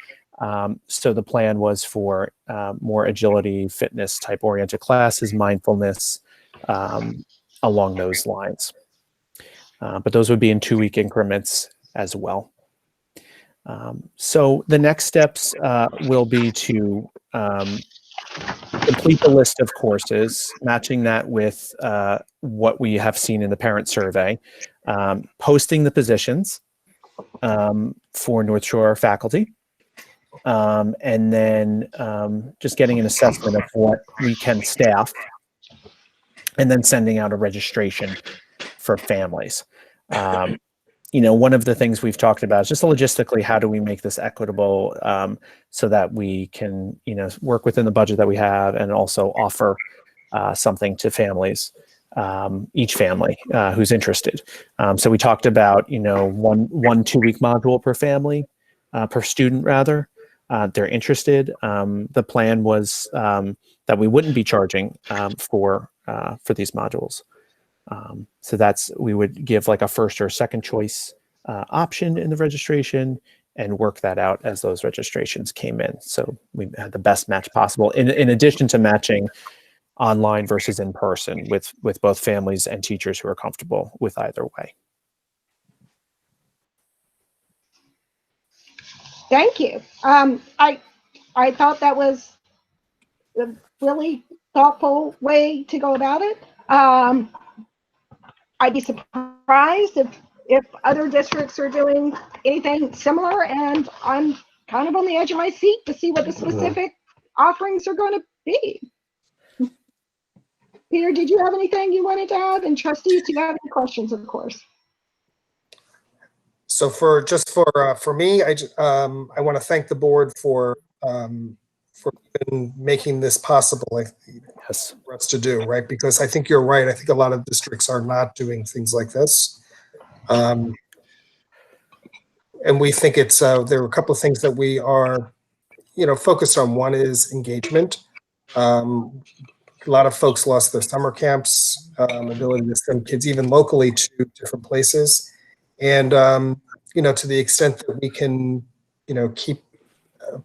So the plan was for more agility, fitness type oriented classes, mindfulness, along those lines. But those would be in 2-week increments as well. So the next steps will be to complete the list of courses, matching that with what we have seen in the parent survey, posting the positions for North Shore faculty, and then just getting an assessment of what we can staff, and then sending out a registration for families. One of the things we've talked about is just logistically, how do we make this equitable so that we can, work within the budget that we have and also offer something to families, each family who's interested. So we talked about, one 2-week module per family, per student rather. They're interested. The plan was that we wouldn't be charging for these modules. So we would give like a first or second choice option in the registration and work that out as those registrations came in. So we had the best match possible in addition to matching online versus in person with both families and teachers who are comfortable with either way. Thank you. I thought that was a really thoughtful way to go about it. I'd be surprised if other districts are doing anything similar, and I'm kind of on the edge of my seat to see what the specific offerings are going to be. Peter, did you have anything you wanted to add? And trustees, do you have any questions, of course? So for me, I want to thank the board for even making this possible. Yes. For us to do, right? Because I think you're right. I think a lot of districts are not doing things like this. And we think there are a couple of things that we are, focused on. One is engagement. A lot of folks lost their summer camps, ability to send kids even locally to different places. And, to the extent that we can,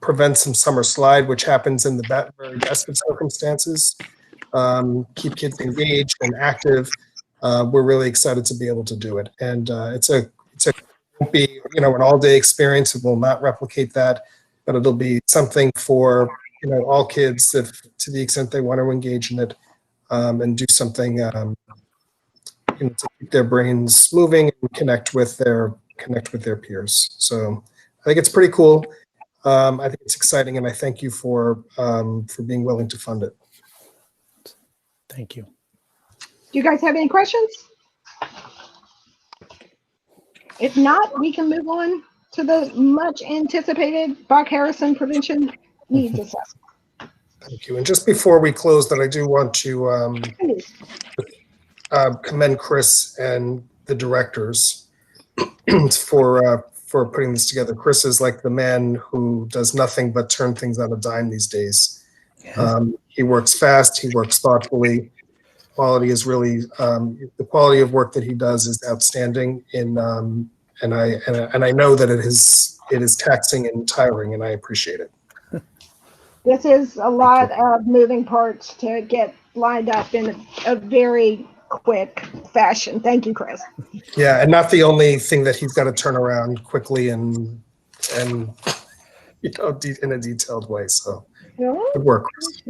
prevent some summer slide, which happens in the very best of circumstances, keep kids engaged and active. We're really excited to be able to do it. And it won't be, an all-day experience. It will not replicate that, but it'll be something for, all kids to the extent they want to engage in it, and do something, to keep their brains moving and connect with their peers. So I think it's pretty cool. I think it's exciting, and I thank you for being willing to fund it. Thank you. Do you guys have any questions? If not, we can move on to the much anticipated Buck Harrison Prevention Needs Assessment. Thank you. And just before we close, that I do want to commend Chris and the directors for putting this together. Chris is like the man who does nothing but turn things on a dime these days. He works fast. He works thoughtfully. Quality is really the quality of work that he does is outstanding. And I know that it is taxing and tiring, and I appreciate it. This is a lot of moving parts to get lined up in a very quick fashion. Thank you, Chris. Yeah, and not the only thing that he's got to turn around quickly and in a detailed way. So good work, Chris.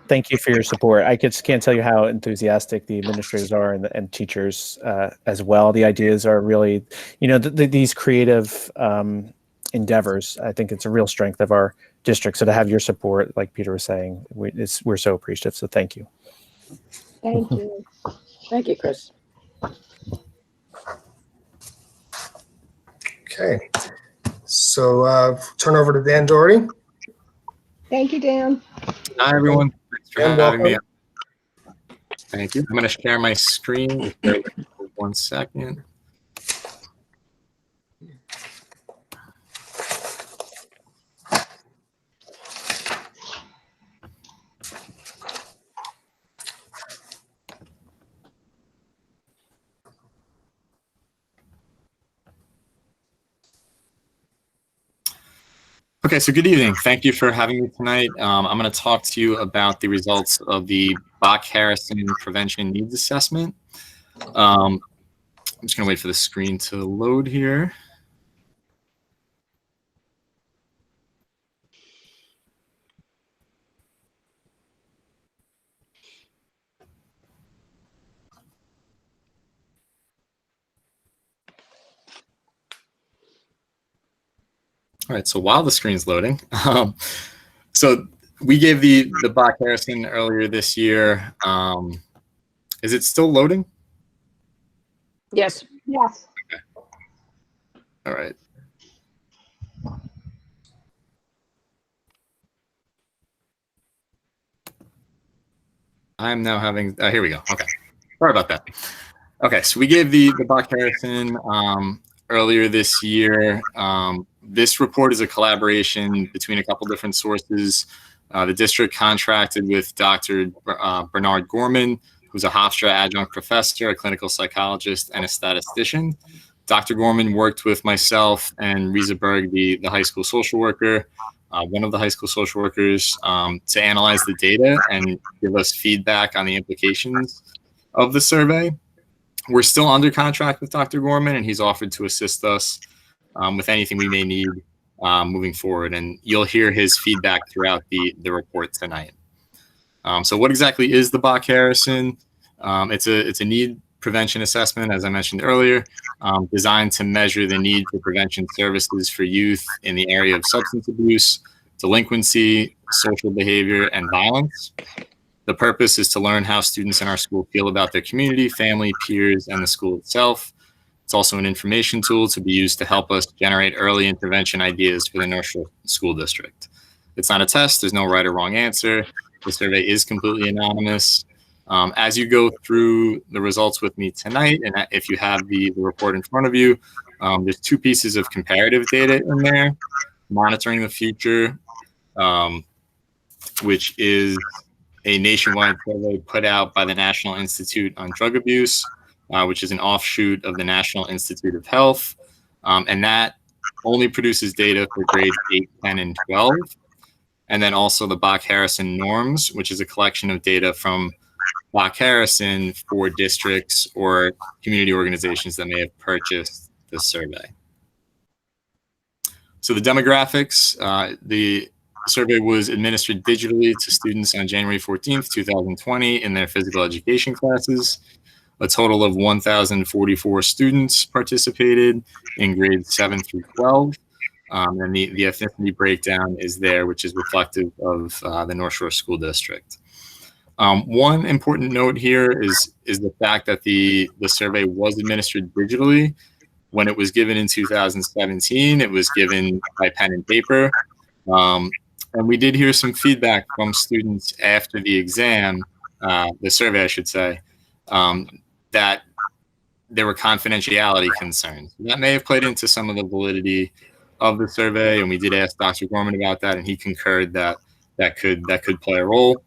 Thank you for your support. I just can't tell you how enthusiastic the administrators are and teachers as well. The ideas are really, these creative endeavors. I think it's a real strength of our district. So to have your support, like Peter was saying, we're so appreciative. So thank you. Thank you. Thank you, Chris. Okay. So turn over to Dan Doherty. Thank you, Dan. Hi, everyone. Thanks for Dan, having me. welcome. Thank you. I'm going to share my screen. For 1 second. Okay, so good evening. Thank you for having me tonight. I'm going to talk to you about the results of the Bach-Harrison Prevention Needs Assessment. I'm just going to wait for the screen to load here. All right, so while the screen's loading, so we gave the Bach-Harrison earlier this year. Is it still loading? Yes. Yes. Okay. All right. I'm now having, here we go. Okay. Sorry about that. Okay, so we gave the Bach-Harrison earlier this year. This report is a collaboration between a couple different sources. The district contracted with Dr. Bernard Gorman, who's a Hofstra adjunct professor, a clinical psychologist, and a statistician. Dr. Gorman worked with myself and Riza Berg, the high school social worker, one of the high school social workers, to analyze the data and give us feedback on the implications of the survey. We're still under contract with Dr. Gorman, and he's offered to assist us with anything we may need moving forward. And you'll hear his feedback throughout the report tonight. So what exactly is the Bach-Harrison? It's a need prevention assessment, as I mentioned earlier, designed to measure the need for prevention services for youth in the area of substance abuse, delinquency, social behavior, and violence. The purpose is to learn how students in our school feel about their community, family, peers, and the school itself. It's also an information tool to be used to help us generate early intervention ideas for the North Shore School District. It's not a test. There's no right or wrong answer. The survey is completely anonymous. As you go through the results with me tonight, and if you have the report in front of you, there's two pieces of comparative data in there. Monitoring the Future, which is a nationwide survey put out by the National Institute on Drug Abuse, which is an offshoot of the National Institute of Health. And that only produces data for grades 8, 10, and 12. And then also the Bach-Harrison Norms, which is a collection of data from Bach-Harrison for districts or community organizations that may have purchased this survey. So the demographics, the survey was administered digitally to students on January 14th, 2020 in their physical education classes. A total of 1,044 students participated in grades 7 through 12. And the ethnicity breakdown is there, which is reflective of the North Shore School District. One important note here is the fact that the survey was administered digitally. When it was given in 2017, it was given by pen and paper. And we did hear some feedback from students after the exam, the survey, I should say, that there were confidentiality concerns. That may have played into some of the validity of the survey, and we did ask Dr. Gorman about that, and he concurred that that could play a role.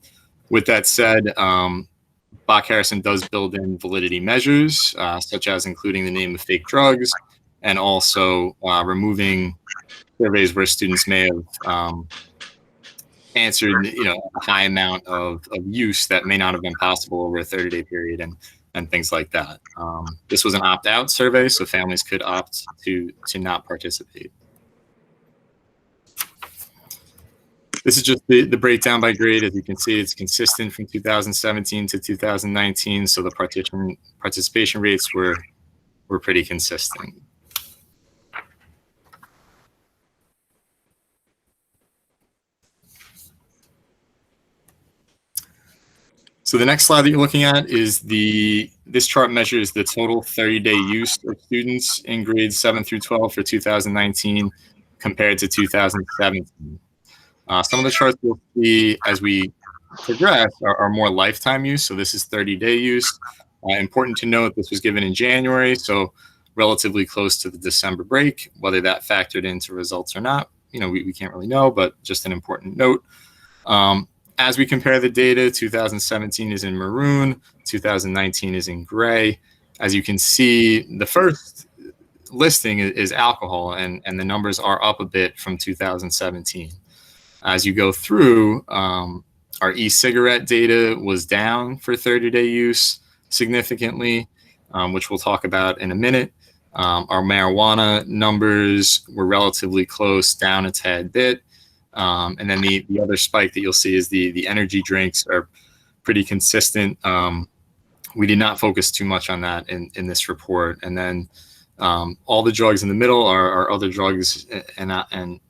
With that said, Bach-Harrison does build in validity measures, such as including the name of fake drugs, and also removing surveys where students may have answered, a high amount of use that may not have been possible over a 30-day period, and things like that. This was an opt-out survey, so families could opt to not participate. This is just the breakdown by grade. As you can see, it's consistent from 2017 to 2019, so the participation rates were pretty consistent. So the next slide that you're looking at is this chart measures the total 30-day use of students in grades 7 through 12 for 2019 compared to 2017. Some of the charts you'll see as we progress are more lifetime use. So this is 30-day use. Important to note, this was given in January, so relatively close to the December break. Whether that factored into results or not, we can't really know, but just an important note. As we compare the data, 2017 is in maroon, 2019 is in gray. As you can see, the first listing is alcohol, and the numbers are up a bit from 2017. As you go through, our e-cigarette data was down for 30-day use significantly, which we'll talk about in a minute. Our marijuana numbers were relatively close, down a tad bit. And then the other spike that you'll see is the energy drinks are pretty consistent. We did not focus too much on that in this report. And then all the drugs in the middle are other drugs, and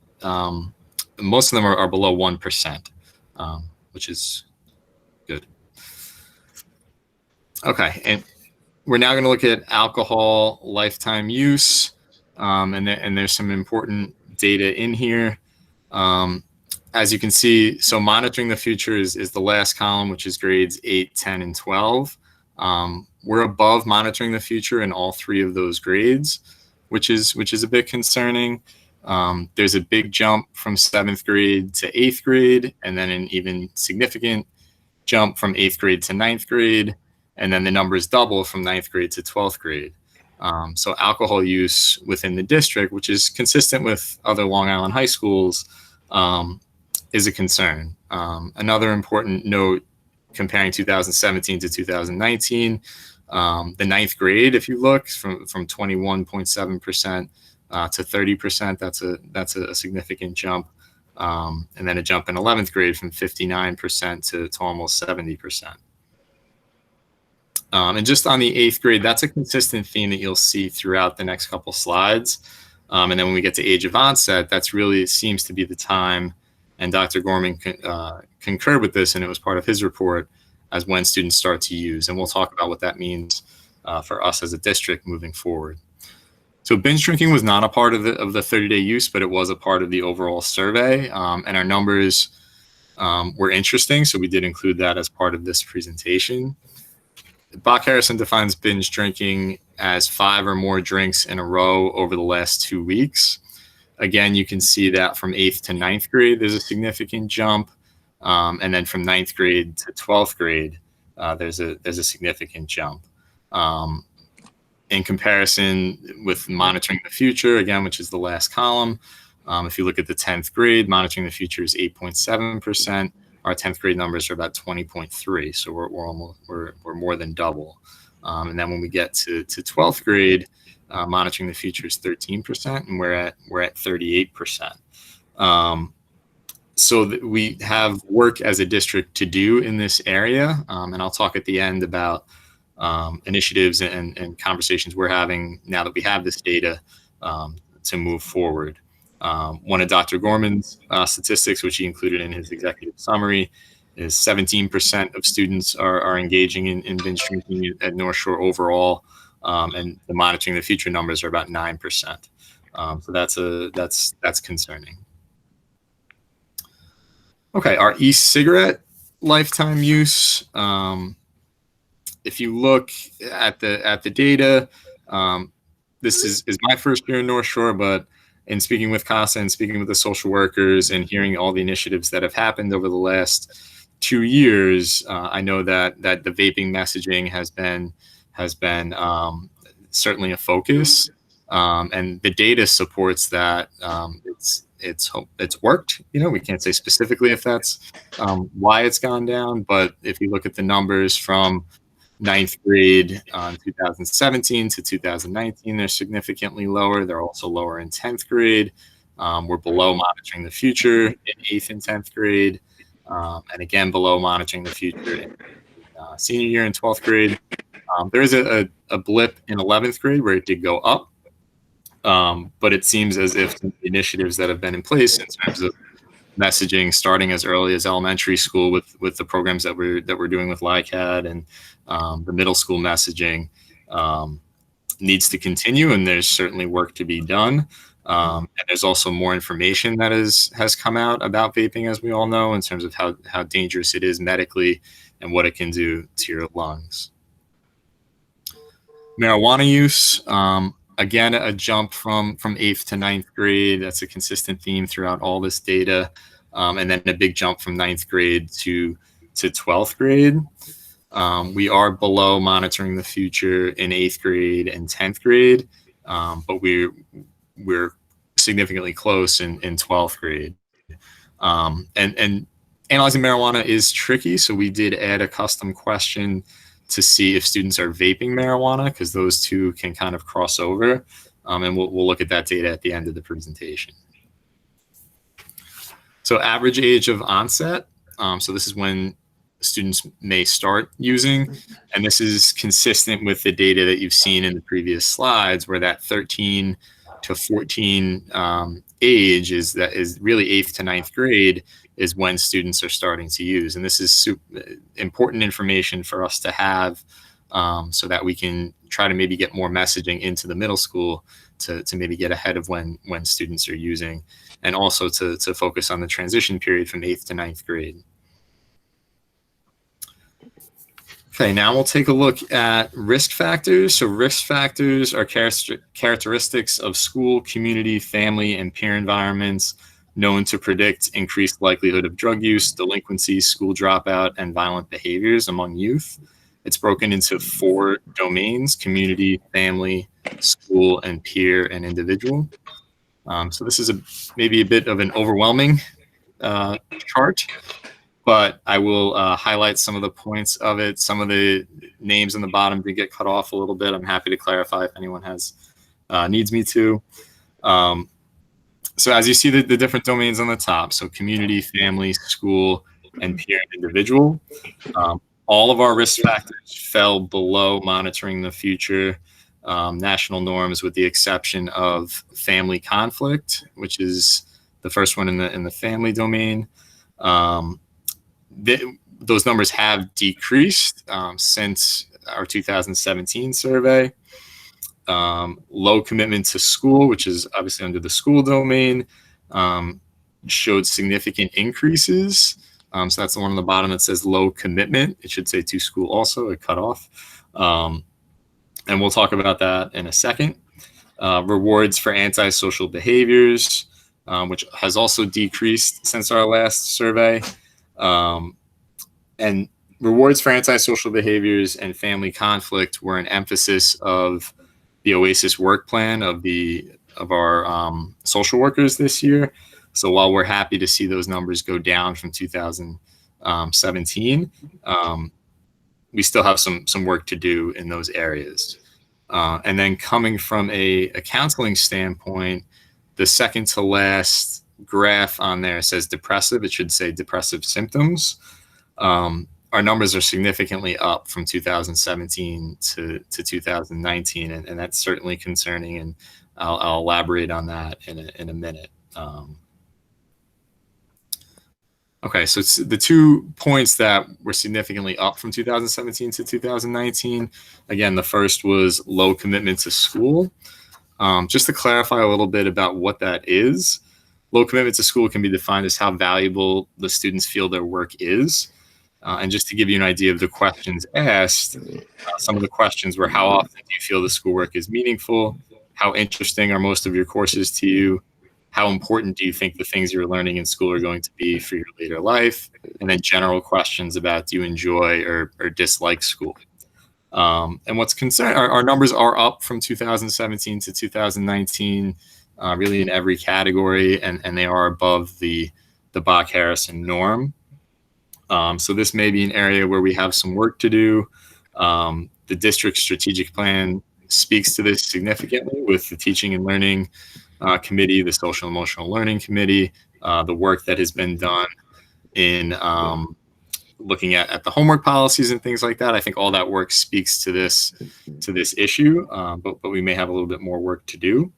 most of them are below 1%, which is good. Okay, and we're now going to look at alcohol lifetime use, and there's some important data in here. As you can see, so monitoring the future is the last column, which is grades 8, 10, and 12. We're above monitoring the future in all 3 of those grades, which is a bit concerning. There's a big jump from 7th grade to 8th grade, and then an even significant jump from 8th grade to 9th grade, and then the numbers double from 9th grade to 12th grade. So alcohol use within the district, which is consistent with other Long Island high schools, is a concern. Another important note, comparing 2017 to 2019, the 9th grade, if you look, from 21.7% to 30%, that's a significant jump. And then a jump in 11th grade from 59% to almost 70%. And just on the 8th grade, that's a consistent theme that you'll see throughout the next couple slides. And then when we get to age of onset, that's really, it seems to be the time, and Dr. Gorman concurred with this, and it was part of his report, as when students start to use. And we'll talk about what that means for us as a district moving forward. So binge drinking was not a part of the 30-day use, but it was a part of the overall survey. And our numbers were interesting, so we did include that as part of this presentation. Bach Harrison defines binge drinking as 5 or more drinks in a row over the last 2 weeks. Again, you can see that from 8th to 9th grade, there's a significant jump. And then from 9th grade to 12th grade, there's a significant jump. In comparison with monitoring the future, again, which is the last column, if you look at the 10th grade, monitoring the future is 8.7%. Our 10th grade numbers are about 20.3, so we're more than double. And then when we get to 12th grade, monitoring the future is 13%, and we're at 38%. So we have work as a district to do in this area, and I'll talk at the end about initiatives and conversations we're having now that we have this data to move forward. One of Dr. Gorman's statistics, which he included in his executive summary, is 17% of students are engaging in binge drinking at North Shore overall, and the monitoring the future numbers are about 9%. So that's concerning. Okay, our e-cigarette lifetime use. If you look at the data, this is my first year in North Shore, but in speaking with CASA and speaking with the social workers and hearing all the initiatives that have happened over the last 2 years, I know that the vaping messaging has been certainly a focus, and the data supports that. It's worked. You know, we can't say specifically if that's why it's gone down, but if you look at the numbers from 9th grade in 2017 to 2019, they're significantly lower. They're also lower in 10th grade. We're below monitoring the future in 8th and 10th grade, and again below monitoring the future in senior year in 12th grade. There is a blip in 11th grade where it did go up, but it seems as if the initiatives that have been in place in terms of messaging, starting as early as elementary school with the programs that we're doing with LICAD, and the middle school messaging needs to continue, and there's certainly work to be done. And there's also more information that has come out about vaping, as we all know, in terms of how dangerous it is medically and what it can do to your lungs. Marijuana use, again, a jump from 8th to 9th grade. That's a consistent theme throughout all this data. And then a big jump from 9th grade to 12th grade. We are below monitoring the future in 8th grade and 10th grade. but we're significantly close in 12th grade. And analyzing marijuana is tricky, so we did add a custom question to see if students are vaping marijuana, because those two can kind of cross over, and we'll look at that data at the end of the presentation. So average age of onset, so this is when students may start using, and this is consistent with the data that you've seen in the previous slides, where that 13 to 14 age is really 8th to 9th grade is when students are starting to use. And this is important information for us to have, so that we can try to maybe get more messaging into the middle school to maybe get ahead of when students are using, and also to focus on the transition period from 8th to 9th grade. Okay, now we'll take a look at risk factors. So risk factors are characteristics of school, community, family, and peer environments known to predict increased likelihood of drug use, delinquency, school dropout, and violent behaviors among youth. It's broken into 4 domains: community, family, school, and peer and individual. So this is maybe a bit of an overwhelming chart, but I will highlight some of the points of it. Some of the names on the bottom did get cut off a little bit. I'm happy to clarify if anyone needs me to. So as you see the different domains on the top, so community, family, school, and peer and individual, all of our risk factors fell below monitoring the future national norms, with the exception of family conflict, which is the first one in the family domain. Those numbers have decreased since our 2017 survey. Low commitment to school, which is obviously under the school domain, showed significant increases. So that's the one on the bottom that says low commitment. It should say to school also, it cut off. And we'll talk about that in a second. Rewards for antisocial behaviors, which has also decreased since our last survey. And rewards for antisocial behaviors and family conflict were an emphasis of the OASIS work plan of our social workers this year. So while we're happy to see those numbers go down from 2017, we still have some work to do in those areas. And then coming from a counseling standpoint, the second to last graph on there says depressive. It should say depressive symptoms. Our numbers are significantly up from 2017 to 2019, and that's certainly concerning, and I'll elaborate on that in a minute. Okay, so it's the 2 points that were significantly up from 2017 to 2019. Again, the first was low commitment to school. Just to clarify a little bit about what that is, low commitment to school can be defined as how valuable the students feel their work is. And just to give you an idea of the questions asked, some of the questions were: how often do you feel the schoolwork is meaningful? How interesting are most of your courses to you? How important do you think the things you're learning in school are going to be for your later life? And then general questions about, do you enjoy or dislike school? And what's concerned, our numbers are up from 2017 to 2019, really in every category, and they are above the Bach-Harrison norm. So this may be an area where we have some work to do. The district strategic plan speaks to this significantly with the teaching and learning committee, the social emotional learning committee, the work that has been done in looking at the homework policies and things like that. I think all that work speaks to this issue, but we may have a little bit more work to do.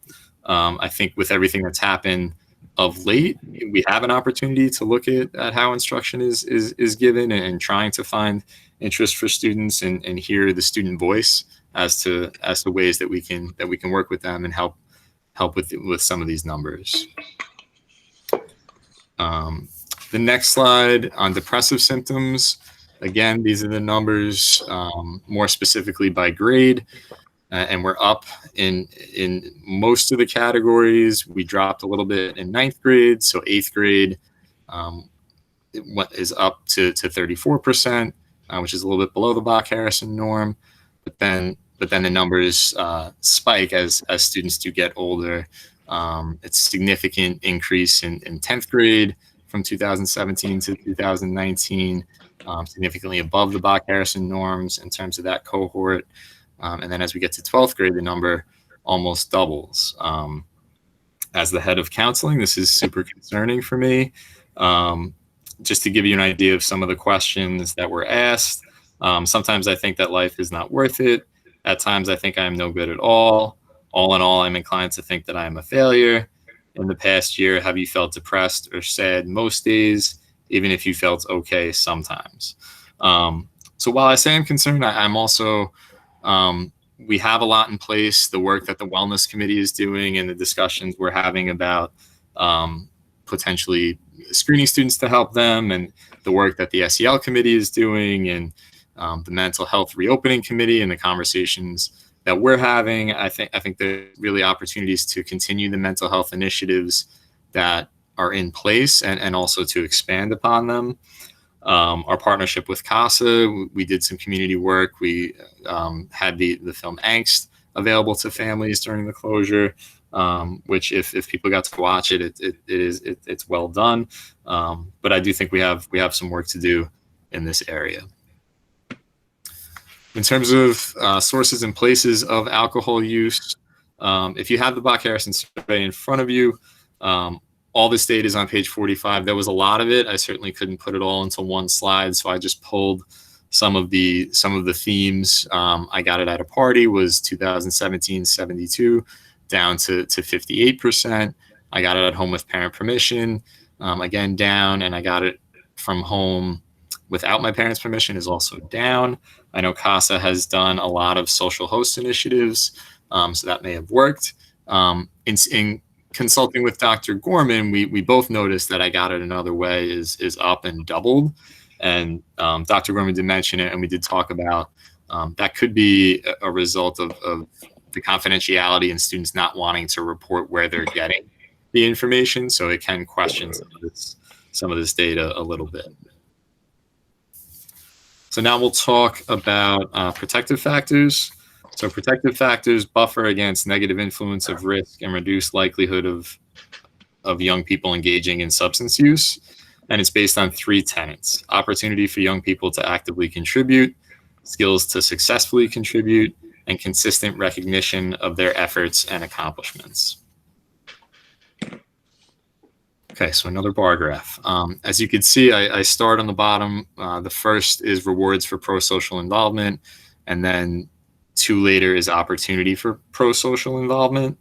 I think with everything that's happened of late, we have an opportunity to look at how instruction is given, and trying to find interest for students and hear the student voice as to ways that we can work with them and help with some of these numbers. The next slide on depressive symptoms. Again, these are the numbers more specifically by grade. And we're up in most of the categories. We dropped a little bit in 9th grade. So 8th grade is up to 34%, which is a little bit below the Bach-Harrison norm. But then but then the numbers spike as students do get older. It's a significant increase in 10th grade from 2017 to 2019, significantly above the Bach-Harrison norms in terms of that cohort. And then as we get to 12th grade, the number almost doubles. As the head of counseling, this is super concerning for me. Just to give you an idea of some of the questions that were asked, sometimes I think that life is not worth it. At times, I think I am no good at all. All in all, I'm inclined to think that I am a failure. In the past year, have you felt depressed or sad most days, even if you felt okay sometimes? So while I say I'm concerned, I'm also, we have a lot in place, the work that the Wellness Committee is doing and the discussions we're having about potentially screening students to help them, and the work that the SEL Committee is doing, and the Mental Health Reopening Committee and the conversations that we're having. I think there are really opportunities to continue the mental health initiatives that are in place and also to expand upon them. Our partnership with CASA, we did some community work. We had the film Angst available to families during the closure, which if people got to watch it, it's well done. But I do think we have some work to do in this area. In terms of sources and places of alcohol use, if you have the Bach-Harrison survey in front of you, all this data is on page 45. There was a lot of it. I certainly couldn't put it all into one slide, so I just pulled some of the themes. I got it at a party was 2017 72 down to 58%. I got it at home with parent permission, again down, and I got it from home without my parents' permission is also down. I know CASA has done a lot of social host initiatives, so that may have worked. In consulting with Dr. Gorman, we both noticed that I got it another way is up and doubled. And Dr. Gorman did mention it, and we did talk about that could be a result of the confidentiality and students not wanting to report where they're getting the information. So it can question some of this data a little bit. So now we'll talk about protective factors. So protective factors buffer against negative influence of risk and reduce likelihood of young people engaging in substance use. And it's based on 3 tenets: opportunity for young people to actively contribute, skills to successfully contribute, and consistent recognition of their efforts and accomplishments. Okay, so another bar graph. As you can see, I start on the bottom. The first is rewards for pro-social involvement, and then 2 later is opportunity for pro-social involvement.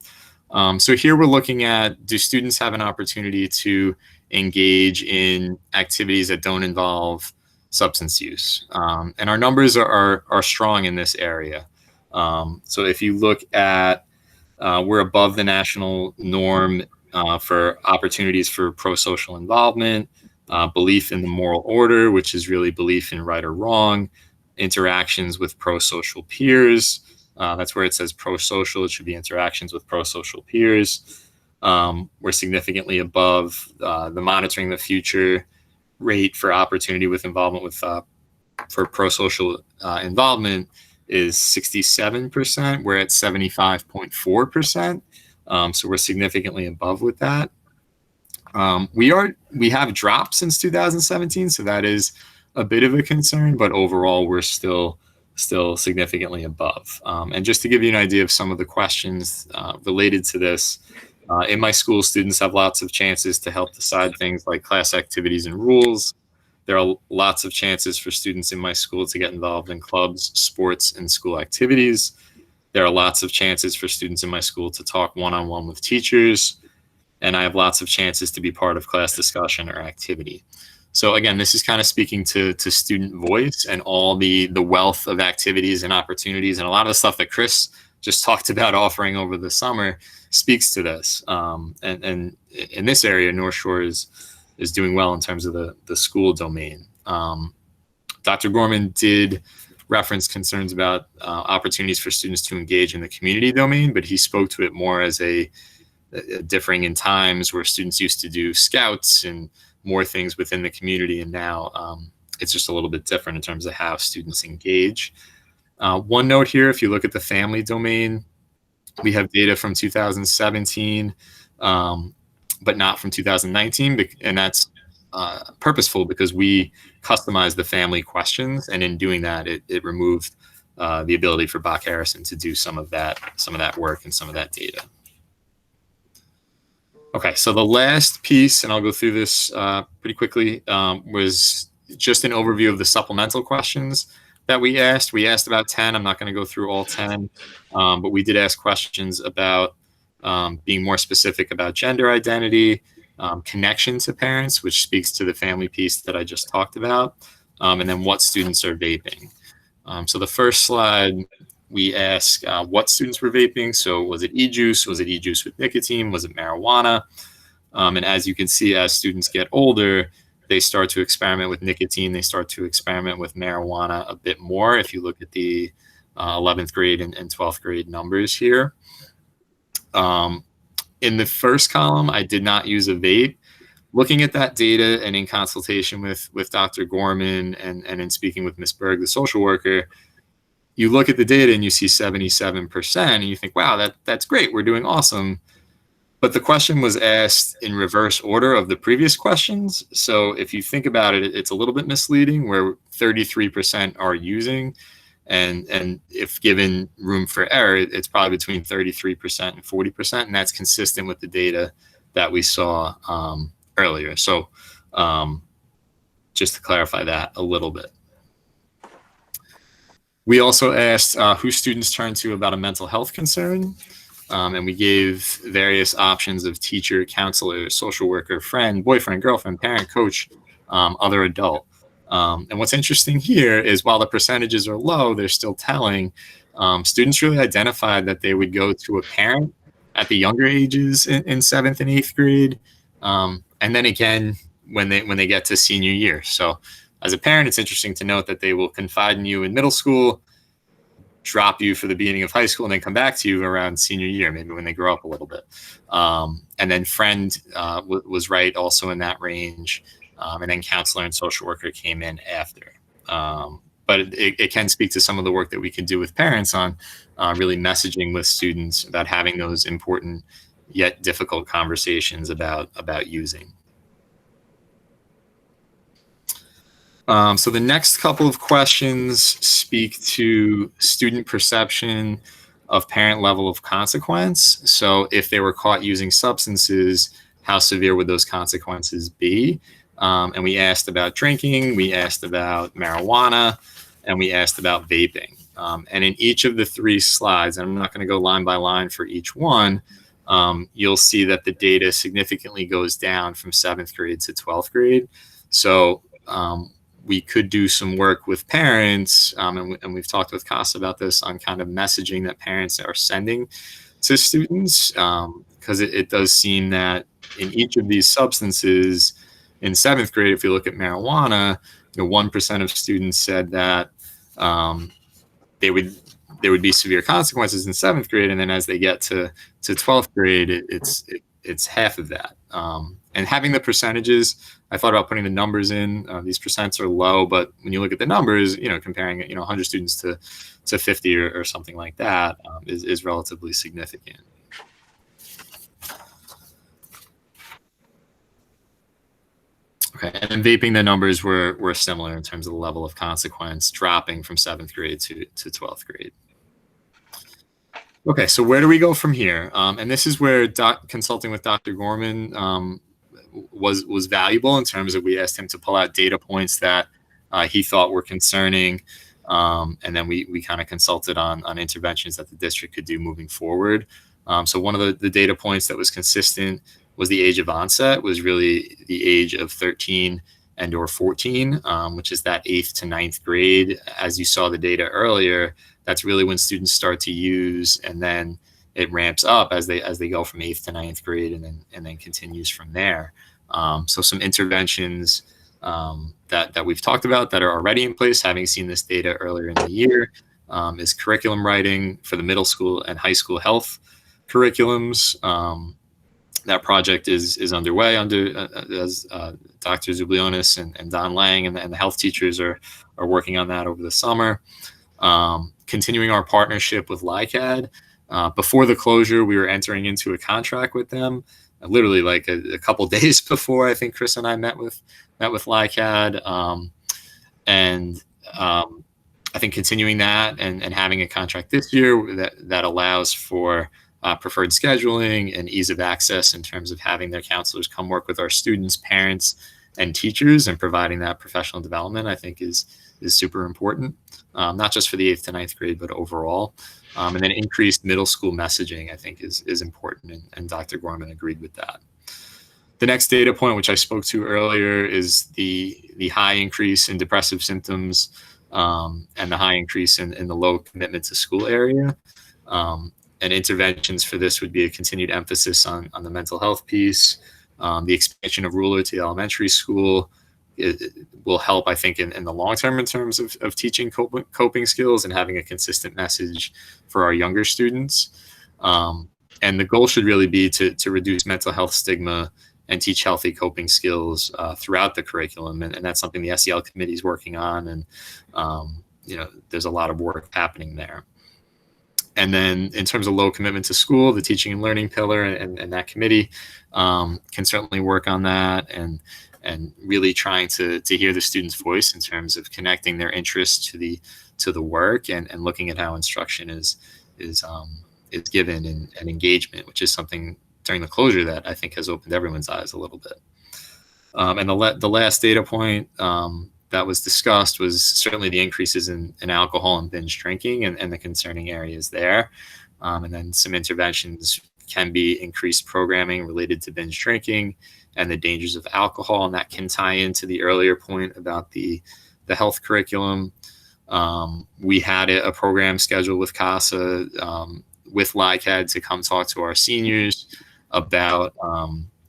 So here we're looking at, do students have an opportunity to engage in activities that don't involve substance use? And our numbers are strong in this area. So if you look at, we're above the national norm for opportunities for pro-social involvement, belief in the moral order, which is really belief in right or wrong, interactions with pro-social peers. That's where it says pro-social. It should be interactions with pro-social peers. We're significantly above the monitoring the future rate for opportunity with involvement with for pro-social involvement is 67%. We're at 75.4%. So we're significantly above with that. We have dropped since 2017, so that is a bit of a concern, but overall we're still significantly above. And just to give you an idea of some of the questions related to this, in my school, students have lots of chances to help decide things like class activities and rules. There are lots of chances for students in my school to get involved in clubs, sports, and school activities. There are lots of chances for students in my school to talk one-on-one with teachers, and I have lots of chances to be part of class discussion or activity. So again, this is kind of speaking to student voice and all the wealth of activities and opportunities, and a lot of the stuff that Chris just talked about offering over the summer speaks to this. And in this area, North Shore is doing well in terms of the school domain. Dr. Gorman did reference concerns about opportunities for students to engage in the community domain, but he spoke to it more as a differing in times where students used to do scouts and more things within the community, and now it's just a little bit different in terms of how students engage. One note here, if you look at the family domain, we have data from 2017, but not from 2019, and that's purposeful because we customized the family questions, and in doing that, it removed the ability for Bach Harrison to do some of that work and some of that data. Okay, so the last piece, and I'll go through this pretty quickly, was just an overview of the supplemental questions that we asked. We asked about 10. I'm not going to go through all 10, but we did ask questions about being more specific about gender identity, connection to parents, which speaks to the family piece that I just talked about, and then what students are vaping. So the first slide, we asked what students were vaping. So was it e-juice? Was it e-juice with nicotine? Was it marijuana? And as you can see, as students get older, they start to experiment with nicotine. They start to experiment with marijuana a bit more. If you look at the 11th grade and 12th grade numbers here. In the first column, I did not use a vape. Looking at that data and in consultation with Dr. Gorman and in speaking with Ms. Berg, the social worker, you look at the data and you see 77%, and you think, wow, that's great. We're doing awesome. But the question was asked in reverse order of the previous questions. So if you think about it, it's a little bit misleading, where 33% are using, and if given room for error, it's probably between 33% and 40%, and that's consistent with the data that we saw earlier. So just to clarify that a little bit. We also asked who students turn to about a mental health concern. And we gave various options of teacher, counselor, social worker, friend, boyfriend, girlfriend, parent, coach, other adult. And what's interesting here is while the percentages are low, they're still telling. Students really identified that they would go to a parent at the younger ages in 7th and 8th grade. And then again, when they get to senior year. So as a parent, it's interesting to note that they will confide in you in middle school, drop you for the beginning of high school, and then come back to you around senior year, maybe when they grow up a little bit. And then friend was right also in that range. And then counselor and social worker came in after. But it can speak to some of the work that we can do with parents on really messaging with students about having those important yet difficult conversations about using. So the next couple of questions speak to student perception of parent level of consequence. So if they were caught using substances, how severe would those consequences be? And we asked about drinking, we asked about marijuana, and we asked about vaping. And in each of the 3 slides, and I'm not going to go line by line for each one, you'll see that the data significantly goes down from 7th grade to 12th grade. So we could do some work with parents, and we've talked with Casa about this, on kind of messaging that parents are sending to students, because it does seem that in each of these substances, in 7th grade, if you look at marijuana, 1% of students said that there would be severe consequences in 7th grade, and then as they get to 12th grade, it's half of that. And having the percentages, I thought about putting the numbers in. These percents are low, but when you look at the numbers, comparing 100 students to 50 or something like that is relatively significant. Okay, and then vaping, the numbers were similar in terms of the level of consequence, dropping from 7th grade to 12th grade. Okay, so where do we go from here? And this is where consulting with Dr. Gorman was valuable, in terms of we asked him to pull out data points that he thought were concerning, and then we kind of consulted on interventions that the district could do moving forward. So one of the data points that was consistent was the age of onset, was really the age of 13 and or 14, which is that 8th to 9th grade. As you saw the data earlier, that's really when students start to use, and then it ramps up as they go from 8th to 9th grade, and then continues from there. So some interventions that we've talked about that are already in place, having seen this data earlier in the year, is curriculum writing for the middle school and high school health curriculums. That project is underway as Dr. Zublionis and Don Lang and the health teachers are working on that over the summer. continuing our partnership with LICAD. Before the closure, we were entering into a contract with them, literally like a couple days before. I think Chris and I met with LICAD, I think continuing that and having a contract this year that allows for preferred scheduling and ease of access in terms of having their counselors come work with our students, parents, and teachers, and providing that professional development, I think is super important, not just for the 8th to 9th grade, but overall. And then increased middle school messaging, I think is important, and Dr. Gorman agreed with that. The next data point, which I spoke to earlier, is the high increase in depressive symptoms and the high increase in the low commitment to school area. And interventions for this would be a continued emphasis on the mental health piece. The expansion of Ruler to elementary school will help, I think, in the long term in terms of teaching coping skills and having a consistent message for our younger students. And the goal should really be to reduce mental health stigma and teach healthy coping skills throughout the curriculum. And that's something the SEL committee is working on. And, there's a lot of work happening there. And then in terms of low commitment to school, the teaching and learning pillar and that committee can certainly work on that and really trying to hear the student's voice in terms of connecting their interests to the work and looking at how instruction is given and engagement, which is something during the closure that I think has opened everyone's eyes a little bit. And the last data point that was discussed was certainly the increases in alcohol and binge drinking and the concerning areas there. And then some interventions can be increased programming related to binge drinking and the dangers of alcohol. And that can tie into the earlier point about the health curriculum. We had a program scheduled with CASA, with LICAD to come talk to our seniors about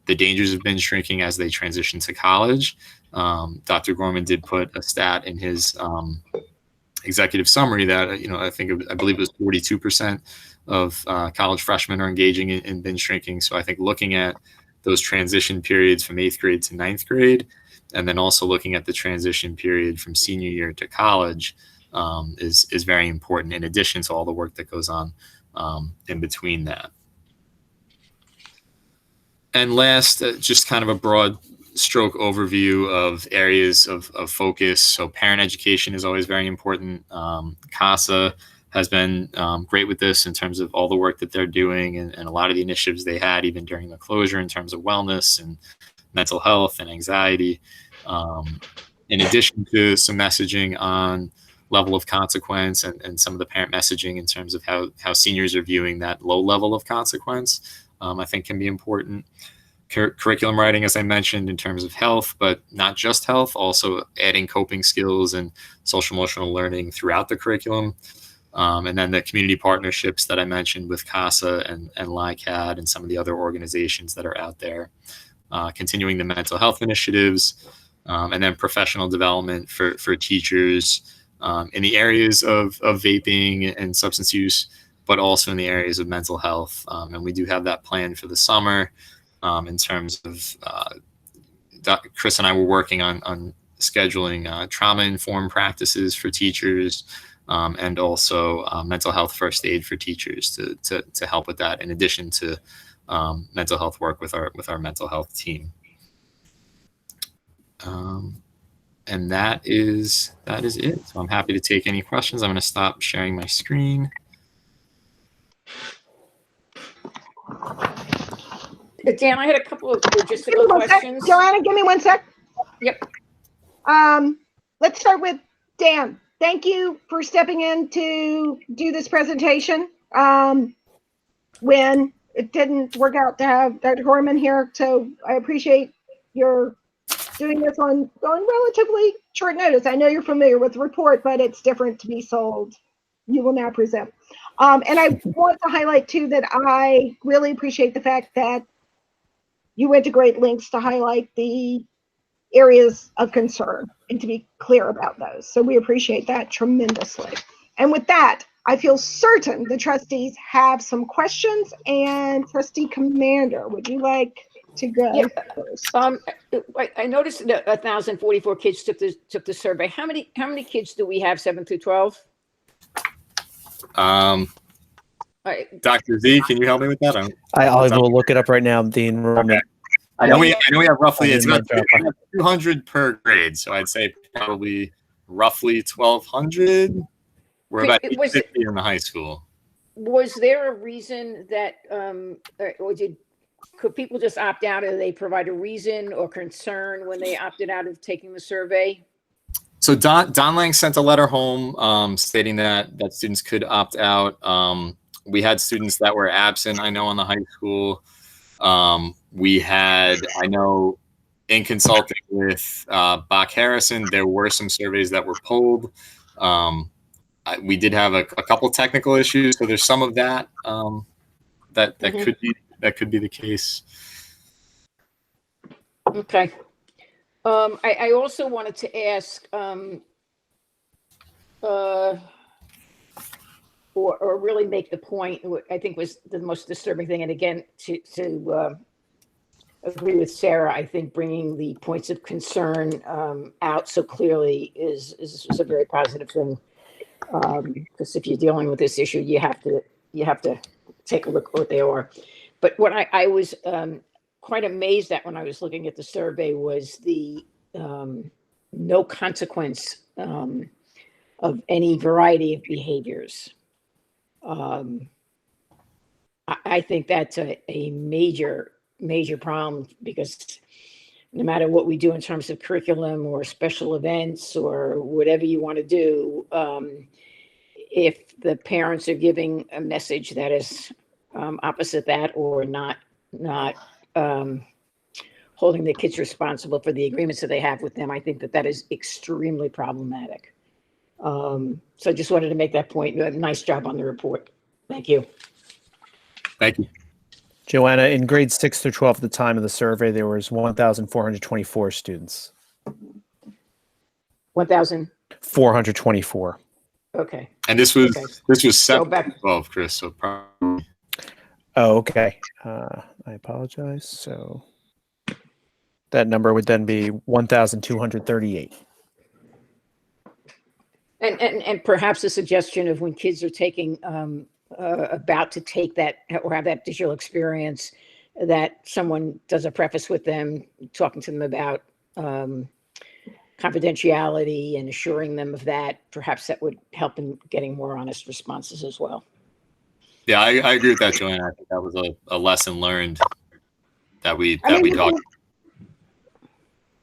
the dangers of binge drinking as they transition to college. Dr. Gorman did put a stat in his executive summary that, I believe it was 42% of college freshmen are engaging in binge drinking. So I think looking at those transition periods from 8th grade to 9th grade, and then also looking at the transition period from senior year to college is very important, in addition to all the work that goes on in between that. And last, just kind of a broad stroke overview of areas of focus. So parent education is always very important. CASA has been great with this in terms of all the work that they're doing and a lot of the initiatives they had even during the closure in terms of wellness and mental health and anxiety. In addition to some messaging on level of consequence and some of the parent messaging in terms of how seniors are viewing that low level of consequence, I think can be important. Curriculum writing, as I mentioned, in terms of health, but not just health, also adding coping skills and social emotional learning throughout the curriculum. And then the community partnerships that I mentioned with CASA and LICAD and some of the other organizations that are out there. Continuing the mental health initiatives, and then professional development for teachers in the areas of vaping and substance use, but also in the areas of mental health. And we do have that planned for the summer. In terms of Chris and I were working on scheduling trauma-informed practices for teachers and also mental health first aid for teachers to help with that, in addition to mental health work with our mental health team. And that is it. So I'm happy to take any questions. I'm going to stop sharing my screen. Dan, I had a couple of logistical questions. Joanna, give me 1 sec. Yep. Let's start with Dan. Thank you for stepping in to do this presentation when it didn't work out to have Dr. Gorman here. So I appreciate your doing this on relatively short notice. I know you're familiar with the report, but it's different to be sold. You will now present. And I want to highlight too that I really appreciate the fact that you went to great lengths to highlight the areas of concern and to be clear about those. So we appreciate that tremendously. And with that, I feel certain the trustees have some questions. And Trustee Commander, would you like to go first? I noticed that 1,044 kids took the survey. How many kids do we have 7 through 12? Um, All right, Dr. Z, can you help me with that? I will look it up right now. The enrollment. I know we have roughly, I it's mean, about 200 per grade. So I'd say probably roughly 1,200. We're about Was it- 850 in the high school. Was there a reason that, could people just opt out, or they provide a reason or concern when they opted out of taking the survey? So Don Lang sent a letter home stating that students could opt out. We had students that were absent, I know, on the high school. We had, I know, in consulting with Bach Harrison, there were some surveys that were pulled. We did have a couple technical issues, so there's some of that that could be the case. Okay. I also wanted to ask, or really make the point, what I think was the most disturbing thing, and again, to agree with Sarah, I think bringing the points of concern out so clearly is a very positive thing. Because if you're dealing with this issue, you have to take a look at what they are. But what I was quite amazed at when I was looking at the survey was the no consequence of any variety of behaviors. I think that's a major problem, because no matter what we do in terms of curriculum or special events or whatever you want to do, if the parents are giving a message that is opposite that, or not holding the kids responsible for the agreements that they have with them, I think that is extremely problematic. So I just wanted to make that point. Nice job on the report. Thank you. Thank you. Joanna, in grades 6 through 12 at the time of the survey, there was 1,424 students. 1,000. 424. Okay. And this was Okay. 7 back- to 12, Chris. So probably. Oh, okay. I apologize. So that number would then be 1,238. And perhaps a suggestion of when kids are taking about to take that or have that digital experience, that someone does a preface with them, talking to them about confidentiality and assuring them of that. Perhaps that would help in getting more honest responses as well. Yeah, I agree with that, Joanna. I think that was a lesson learned that we talked.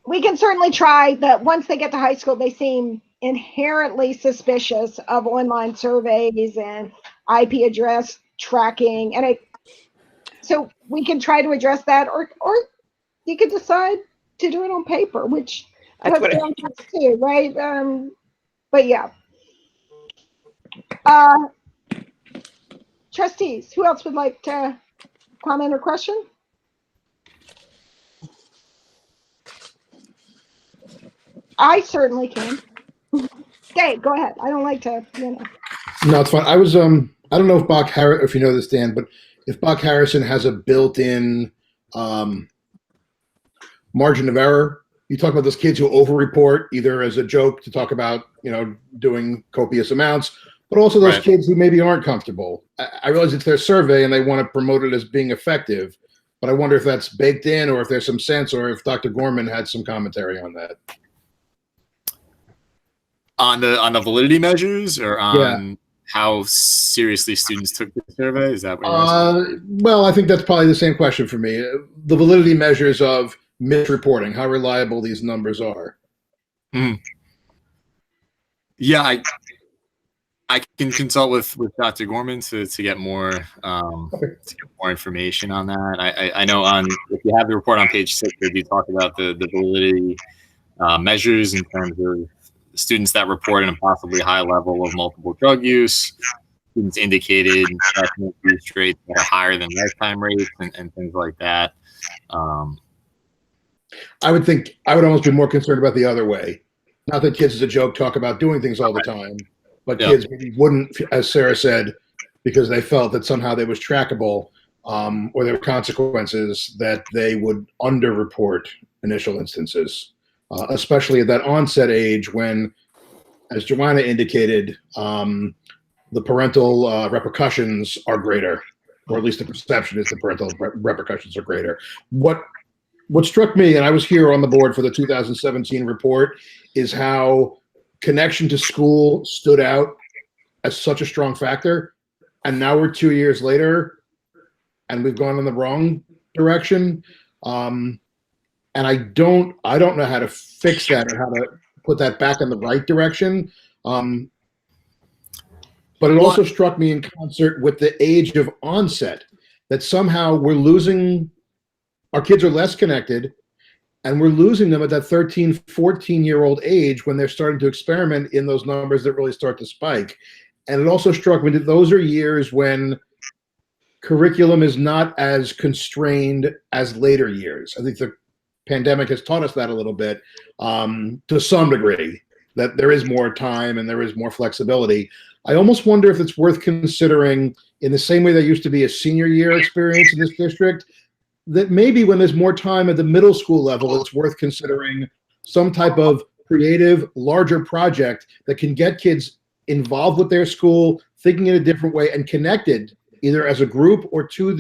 We can certainly try, but once they get to high school, they seem inherently suspicious of online surveys and IP address tracking, and so we can try to address that, or you could decide to do it on paper, which That's what too, right? But yeah. Trustees, who else would like to comment or question? I certainly can. Dave, go ahead. I don't like to, No, it's fine. I was, I don't know if you know this, Dan, but if Bach Harrison has a built-in margin of error, you talk about those kids who over-report either as a joke to talk about, doing copious amounts, but also those Right. kids who maybe aren't comfortable. I realize it's their survey and they want to promote it as being effective, but I wonder if that's baked in, or if there's some sense, or if Dr. Gorman had some commentary on that. On the validity measures, or on how seriously students took the survey? Is that what you're asking? Well, I think that's probably the same question for me. The validity measures of misreporting, how reliable these numbers are. Yeah, I can consult with Dr. Gorman to get more information on that. I know if you have the report on page 6, they do talk about the validity measures in terms of students that report an possibly high level of multiple drug use, students indicated assessment use rates that are higher than lifetime rates, and things like that. I would almost be more concerned about the other way. Not that kids as a joke talk about doing things all the time, but kids maybe wouldn't, as Sarah said, because they felt that somehow they was trackable, or there were consequences, that they would underreport initial instances, especially at that onset age when, as Joanna indicated, the parental repercussions are greater, or at least the perception is the parental repercussions are greater. What struck me, and I was here on the board for the 2017 report, is how connection to school stood out as such a strong factor. And now we're 2 years later and we've gone in the wrong direction. And I don't know how to fix that or how to put that back in the right direction. But it also struck me in concert with the age of onset that somehow we're losing, our kids are less connected, and we're losing them at that 13, 14-year-old age when they're starting to experiment in those numbers that really start to spike. And it also struck me that those are years when curriculum is not as constrained as later years. I think the pandemic has taught us that a little bit, to some degree, that there is more time and there is more flexibility. I almost wonder if it's worth considering, in the same way there used to be a senior year experience in this district, that maybe when there's more time at the middle school level, it's worth considering some type of creative, larger project that can get kids involved with their school, thinking in a different way, and connected either as a group or to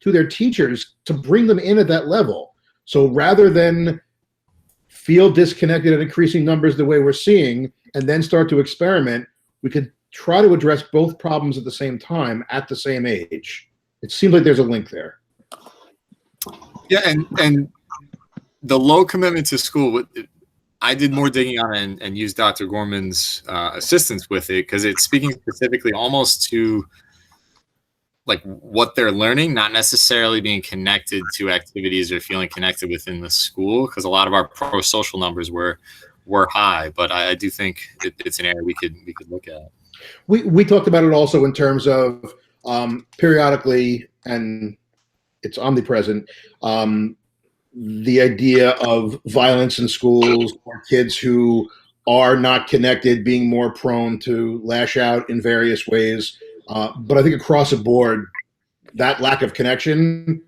their teachers to bring them in at that level. So rather than feel disconnected at increasing numbers the way we're seeing and then start to experiment, we could try to address both problems at the same time at the same age. It seems like there's a link there. Yeah, and the low commitment to school, I did more digging on it and used Dr. Gorman's assistance with it, because it's speaking specifically almost to like what they're learning, not necessarily being connected to activities or feeling connected within the school, because a lot of our pro-social numbers were high. But I do think it's an area we could look at. We talked about it also in terms of periodically, and it's omnipresent, the idea of violence in schools, or kids who are not connected being more prone to lash out in various ways. But I think across the board, that lack of connection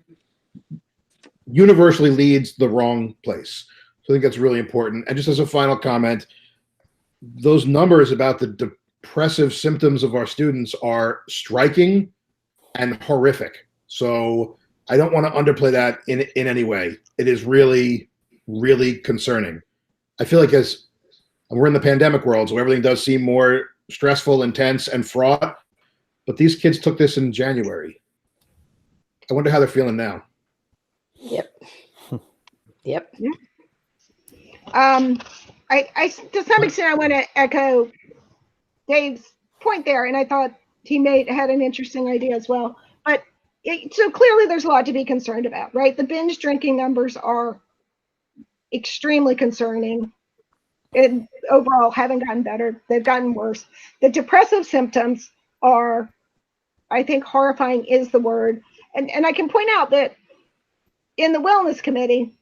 universally leads the wrong place. So I think that's really important. And just as a final comment, those numbers about the depressive symptoms of our students are striking and horrific. So I don't want to underplay that in any way. It is really, really concerning. I feel like as we're in the pandemic world, so everything does seem more stressful, intense, and fraught. But these kids took this in January. I wonder how they're feeling now. Yep. Yep. I to some extent, I want to echo Dave's point there, and I thought he had an interesting idea as well. But so clearly, there's a lot to be concerned about, right? The binge drinking numbers are extremely concerning. And overall, haven't gotten better; they've gotten worse. The depressive symptoms are, I think, horrifying is the word. And I can point out that in the wellness committee,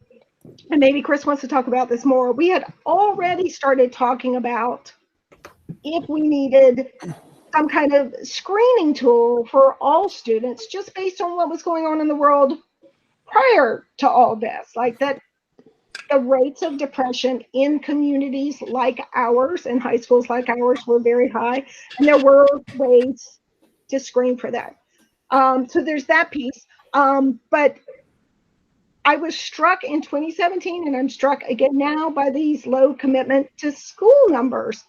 and maybe Chris wants to talk about this more, we had already started talking about if we needed some kind of screening tool for all students, just based on what was going on in the world prior to all this, like that the rates of depression in communities like ours and high schools like ours were very high, and there were ways to screen for that. So there's that piece. But I was struck in 2017, and I'm struck again now by these low commitment to school numbers.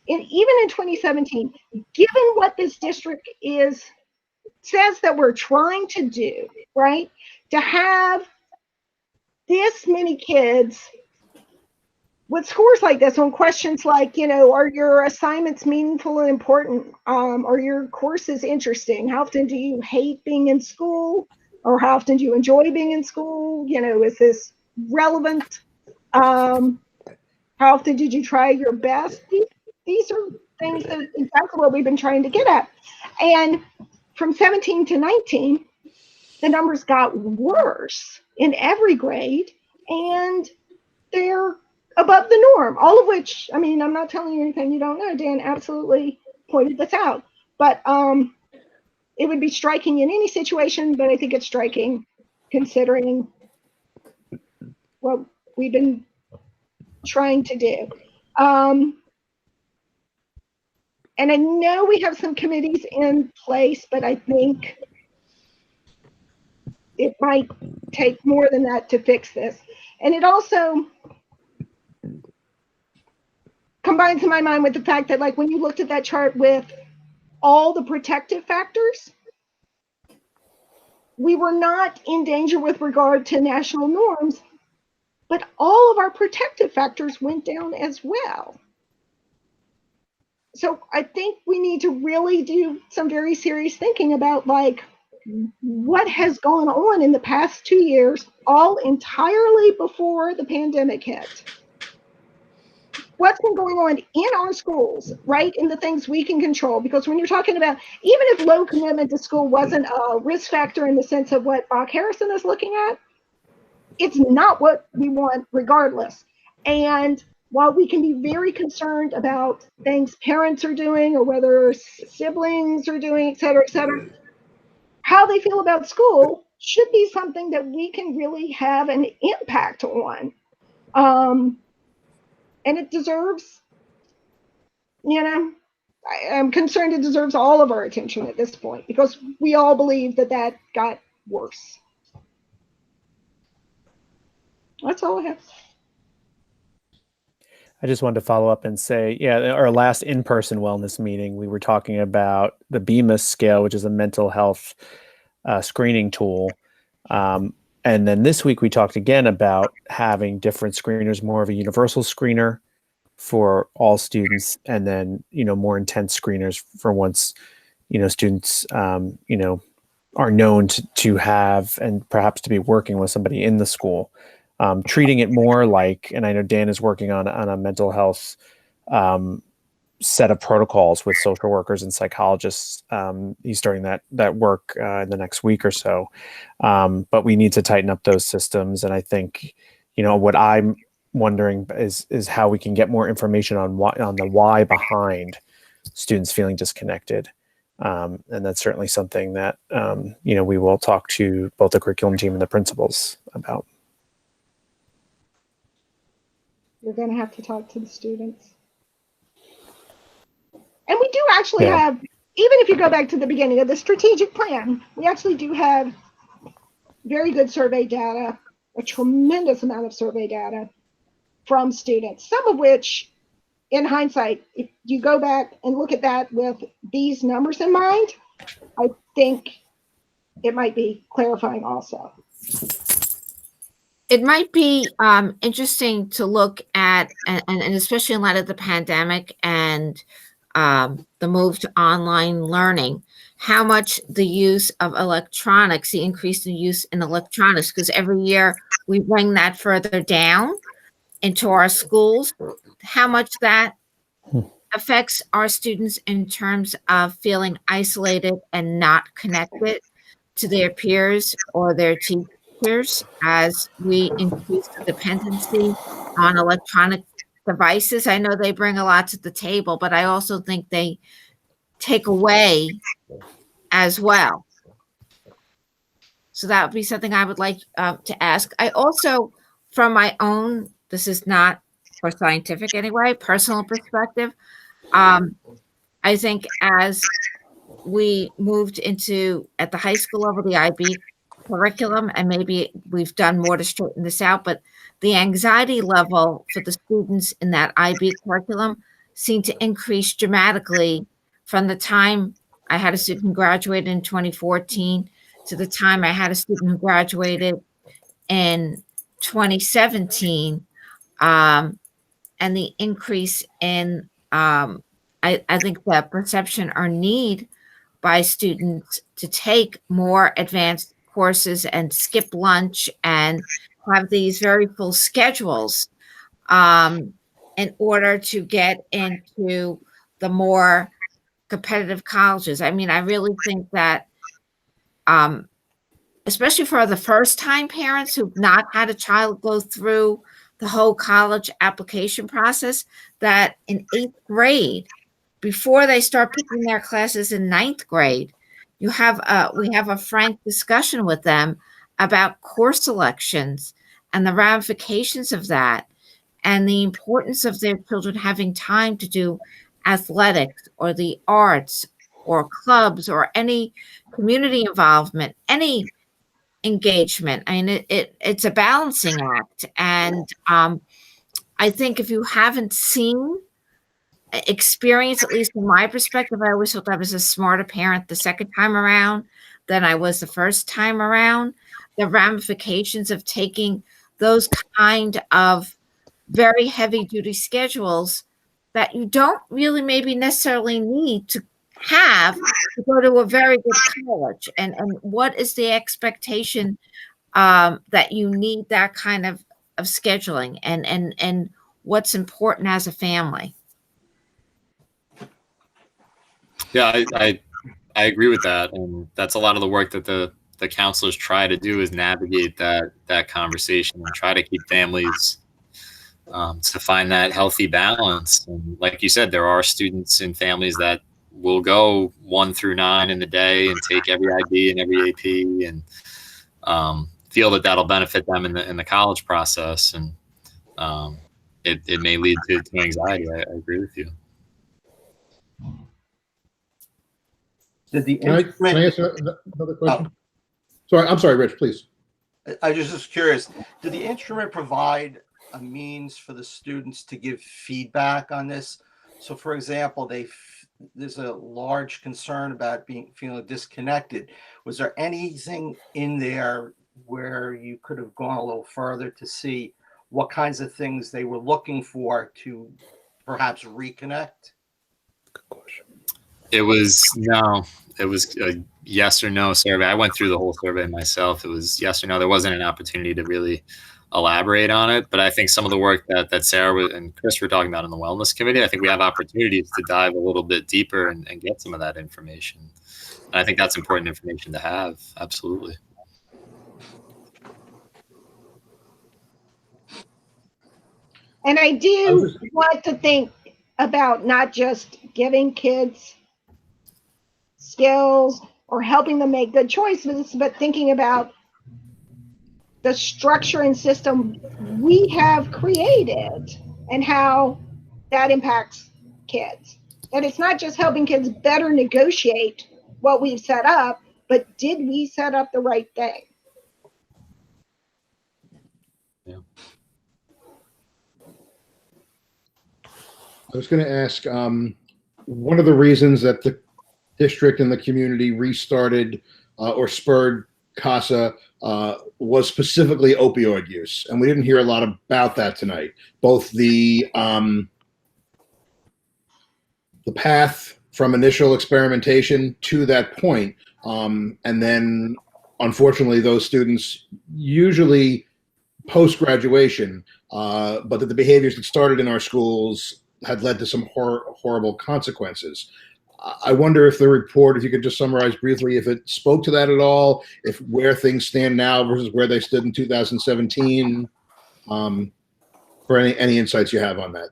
And even in 2017, given what this district says that we're trying to do, right, to have this many kids with scores like this on questions like, are your assignments meaningful and important? Are your courses interesting? How often do you hate being in school? Or how often do you enjoy being in school? Is this relevant? How often did you try your best? These are things that exactly what we've been trying to get at. And from 17 to 19, the numbers got worse in every grade, and they're above the norm, all of which, I'm not telling you anything you don't know. Dan absolutely pointed this out. But it would be striking in any situation, but I think it's striking considering what we've been trying to do. And I know we have some committees in place, but I think it might take more than that to fix this. And it also combines in my mind with the fact that, like, when you looked at that chart with all the protective factors, we were not in danger with regard to national norms, but all of our protective factors went down as well. So I think we need to really do some very serious thinking about, like, what has gone on in the past 2 years, all entirely before the pandemic hit. What's been going on in our schools, right? In the things we can control, because when you're talking about, even if low commitment to school wasn't a risk factor in the sense of what Bach Harrison is looking at, it's not what we want regardless. And while we can be very concerned about things parents are doing or whether siblings are doing, et cetera, how they feel about school should be something that we can really have an impact on. And it deserves, I'm concerned it deserves all of our attention at this point, because we all believe that that got worse. That's all I have. I just wanted to follow up and say, yeah, our last in-person wellness meeting, we were talking about the BMIS scale, which is a mental health screening tool. And then this week we talked again about having different screeners, more of a universal screener for all students, and then, more intense screeners for once, students, are known to have and perhaps to be working with somebody in the school. Treating it more like, and I know Dan is working on a mental health set of protocols with social workers and psychologists. He's starting that work in the next week or so. But we need to tighten up those systems. And I think, what I'm wondering is how we can get more information on the why behind students feeling disconnected. And that's certainly something that, we will talk to both the curriculum team and the principals about. You're going to have to talk to the students. And we do actually have, even if you go back to the beginning of the strategic plan, we actually do have very good survey data, a tremendous amount of survey data from students, some of which, in hindsight, if you go back and look at that with these numbers in mind, I think it might be clarifying also. It might be interesting to look at, and especially in light of the pandemic and the move to online learning, how much the use of electronics, the increase in use in electronics, because every year we bring that further down into our schools, how much that affects our students in terms of feeling isolated and not connected to their peers or their teachers as we increase the dependency on electronic devices. I know they bring a lot to the table, but I also think they take away as well. So that would be something I would like to ask. I also, from my own, this is not for scientific anyway, personal perspective, I think as we moved into, at the high school level, the IB curriculum, and maybe we've done more to straighten this out, but the anxiety level for the students in that IB curriculum seemed to increase dramatically from the time I had a student who graduated in 2014 to the time I had a student who graduated in 2017. And the increase in, I think the perception or need by students to take more advanced courses and skip lunch and have these very full schedules in order to get into the more competitive colleges. I mean, I really think that, especially for the first-time parents who've not had a child go through the whole college application process, that in 8th grade, before they start picking their classes in 9th grade, we have a frank discussion with them about course selections and the ramifications of that, and the importance of their children having time to do athletics or the arts or clubs or any community involvement, any engagement. I mean, it's a balancing act. And I think if you haven't seen, experience, at least from my perspective, I always thought I was a smarter parent the second time around than I was the first time around. The ramifications of taking those kind of very heavy duty schedules that you don't really maybe necessarily need to have to go to a very good college, and what is the expectation that you need that kind of scheduling, and what's important as a family. Yeah, I agree with that, and that's a lot of the work that the counselors try to do, is navigate that conversation and try to keep families to find that healthy balance. And like you said, there are students and families that will go 1 through 9 in the day and take every IB and every AP, and feel that that'll benefit them in the college process, and it may lead to anxiety. I agree with you. Did the Can I ask another question? Sorry, I'm sorry, Rich, please. I was just curious, did the instrument provide a means for the students to give feedback on this? So for example, there's a large concern about feeling disconnected. Was there anything in there where you could have gone a little further to see what kinds of things they were looking for to perhaps reconnect? Good question. It was a yes or no survey. I went through the whole survey myself. It was yes or no. There wasn't an opportunity to really elaborate on it, but I think some of the work that Sarah and Chris were talking about in the wellness committee, I think we have opportunities to dive a little bit deeper and get some of that information. And I think that's important information to have. Absolutely. And I do want to think about not just giving kids skills or helping them make good choices, but thinking about the structure and system we have created and how that impacts kids. And it's not just helping kids better negotiate what we've set up, but did we set up the right thing? Yeah. I was going to ask, one of the reasons that the district and the community restarted or spurred CASA was specifically opioid use. And we didn't hear a lot about that tonight. Both the path from initial experimentation to that point, and then unfortunately those students usually post-graduation, but that the behaviors that started in our schools had led to some horrible consequences. I wonder if the report, if you could just summarize briefly, if it spoke to that at all, if where things stand now versus where they stood in 2017, for any insights you have on that.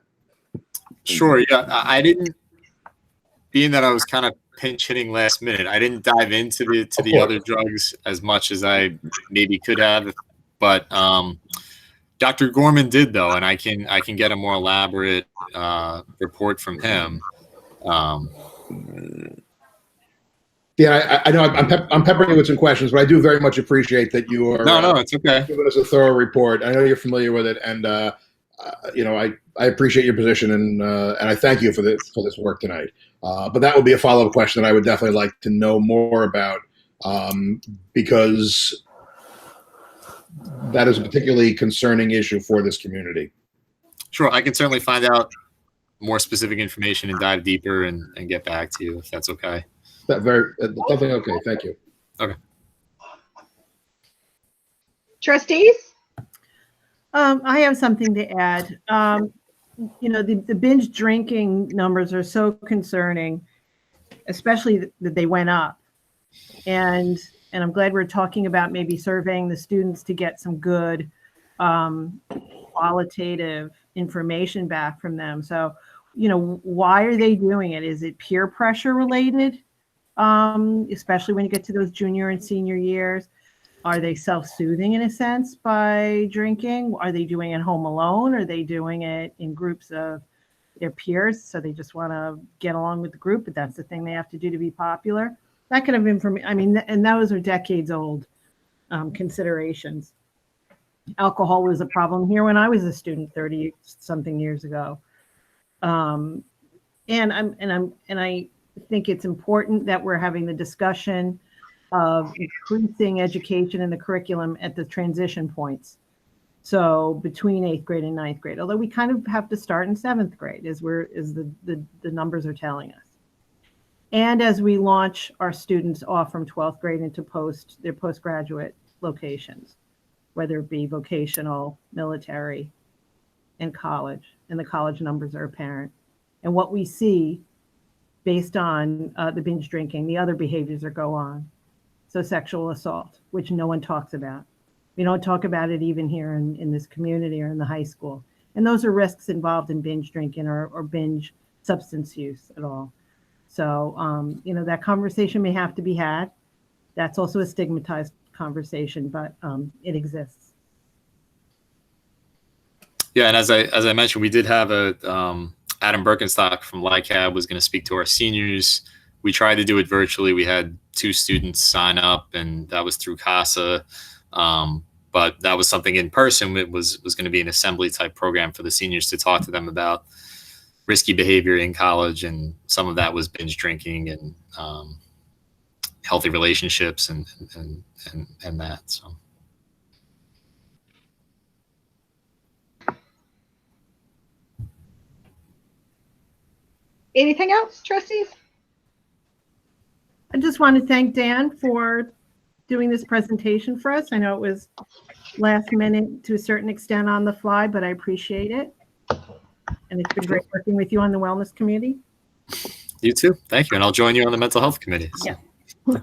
Sure. Yeah, I didn't, being that I was kind of pinch hitting last minute, I didn't dive into the other drugs as much as I maybe could have, but Dr. Gorman did though, and I can get a more elaborate report from him. Yeah, I know I'm peppering you with some questions, but I do very much appreciate that you are no, it's okay. giving us a thorough report. I know you're familiar with it, and I appreciate your position, and I thank you for this work tonight. But that would be a follow-up question that I would definitely like to know more about, because that is a particularly concerning issue for this community. Sure, I can certainly find out more specific information and dive deeper and get back to you if that's okay. Definitely okay. Thank you. Okay. Trustees? I have something to add. The binge drinking numbers are so concerning, especially that they went up. And I'm glad we're talking about maybe surveying the students to get some good qualitative information back from them. So, why are they doing it? Is it peer pressure related? Especially when you get to those junior and senior years? Are they self-soothing in a sense by drinking? Are they doing it home alone? Are they doing it in groups of their peers, so they just want to get along with the group, but that's the thing they have to do to be popular. That kind of information, I mean, and those are decades old considerations. Alcohol was a problem here when I was a student 30 something years ago. And I think it's important that we're having the discussion of increasing education in the curriculum at the transition points. So between 8th grade and 9th grade, although we kind of have to start in 7th grade as the numbers are telling us. And as we launch our students off from 12th grade into their postgraduate locations, whether it be vocational, military, and college, and the college numbers are apparent. And what we see based on the binge drinking, the other behaviors that go on. So sexual assault, which no one talks about. We don't talk about it even here in this community or in the high school. And those are risks involved in binge drinking or binge substance use at all. So, that conversation may have to be had. That's also a stigmatized conversation, but it exists. Yeah, and as I mentioned, we did have Adam Birkenstock from LICAB was going to speak to our seniors. We tried to do it virtually. We had 2 students sign up, and that was through CASA. But that was something in person. It was going to be an assembly type program for the seniors to talk to them about risky behavior in college, and some of that was binge drinking and healthy relationships and that. So. Anything else, trustees? I just want to thank Dan for doing this presentation for us. I know it was last minute to a certain extent on the fly, but I appreciate it. And it's been great working with you on the wellness committee. You too. Thank you. And I'll join you on the mental health committee. So. Yeah.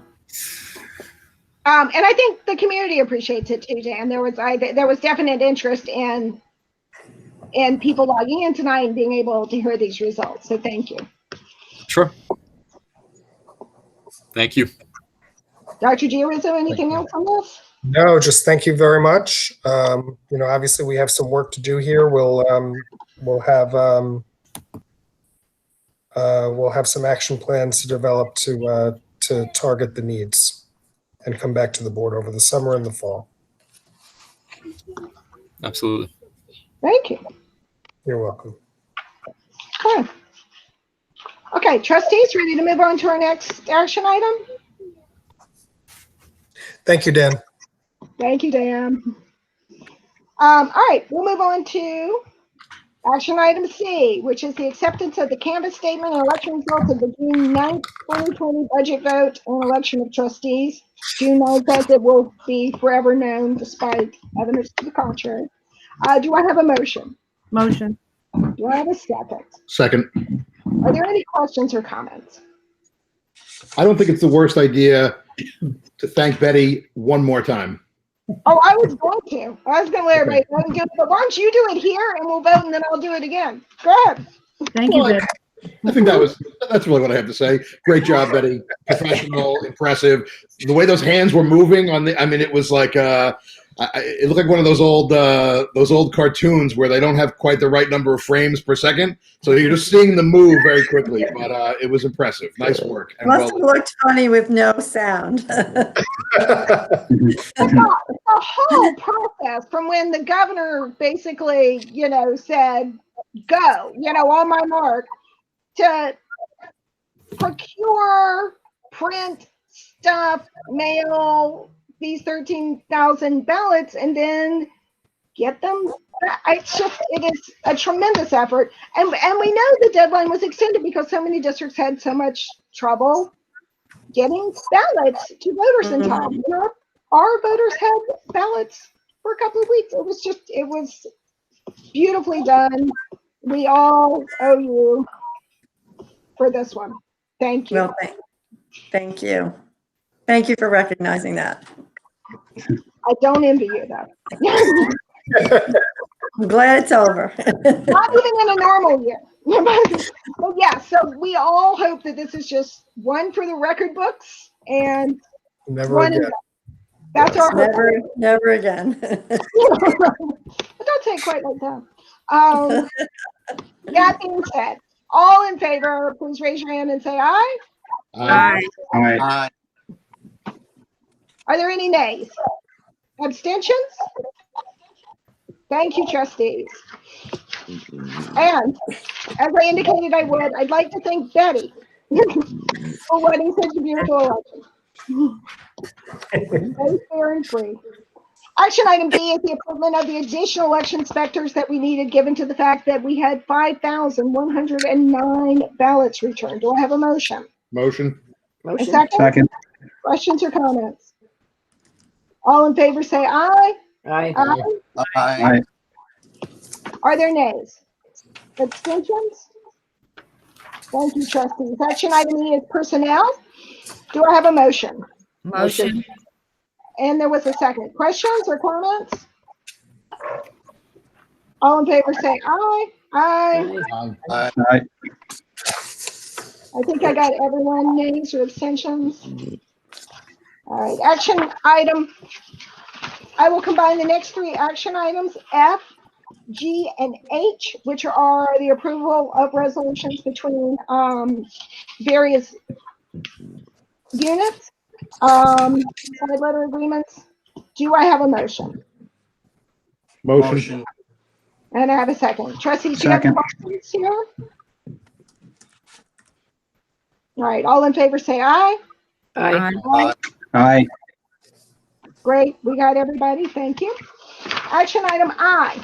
And I think the community appreciates it too, Dan. There was definite interest in people logging in tonight and being able to hear these results. So thank you. Sure. Thank you. Dr. Giarrizzo, anything else on this? No, just thank you very much. Obviously we have some work to do here. We'll have some action plans to develop to target the needs and come back to the board over the summer and the fall. Absolutely. Thank you. You're welcome. Good. Okay, trustees, ready to move on to our next action item? Thank you, Dan. Thank you, Dan. All right, we'll move on to action item C, which is the acceptance of the canvas statement and election results of the June 9th, 2020 budget vote and election of trustees. June 9th, as it will be forever known despite evidence to the contrary. Do I have a motion? Motion. Do I have a second? Second. Are there any questions or comments? I don't think it's the worst idea to thank Betty one more time. Oh, I was going to let everybody know and do it, but why don't you do it here and we'll vote and then I'll do it again. Go ahead. Thank you, Betty. I think that's really what I have to say. Great job, Betty. Professional, impressive. The way those hands were moving it was like it looked like one of those old cartoons where they don't have quite the right number of frames per second. So you're just seeing them move very quickly, but it was impressive. Nice work. And Must have looked funny with no sound. The whole process from when the governor basically, said, go, on my mark, to procure, print, stuff, mail, these 13,000 ballots and then get them. It is a tremendous effort. And we know the deadline was extended because so many districts had so much trouble getting ballots to voters in time. Our voters had ballots for a couple of weeks. It was beautifully done. We all owe you for this one. Thank you. Well, thank you. Thank you for recognizing that. I don't envy you though. I'm glad it's over. Not even in a normal year. But yeah, so we all hope that this is just one for the record books and never again. That's our hope. Never again. But don't say it quite like that. That being said, all in favor, please raise your hand and say aye. Aye. Aye. Are there any nays? Abstentions? Thank you, trustees. And as I indicated I would, I'd like to thank Betty for running such a beautiful election. Very fair and free. Action item B is the appointment of the additional election inspectors that we needed, given to the fact that we had 5,109 ballots returned. Do I have a motion? Motion. A second? Second. Questions or comments? All in favor say aye. Aye. Aye. Are there nays? Abstentions? Thank you, trustees. Action item E is personnel. Do I have a motion? Motion. And there was a second. Questions or comments? All in favor say aye. Aye. Aye. Aye. I think I got everyone, nays or abstentions. All right, action item. I will combine the next three action items, F, G, and H, which are the approval of resolutions between various units, side letter agreements. Do I have a motion? Motion. And I have a second. Trustees, do you have Second. questions here? All right, all in favor say aye. Aye. Aye. Aye. Great, we got everybody, thank you. Action item I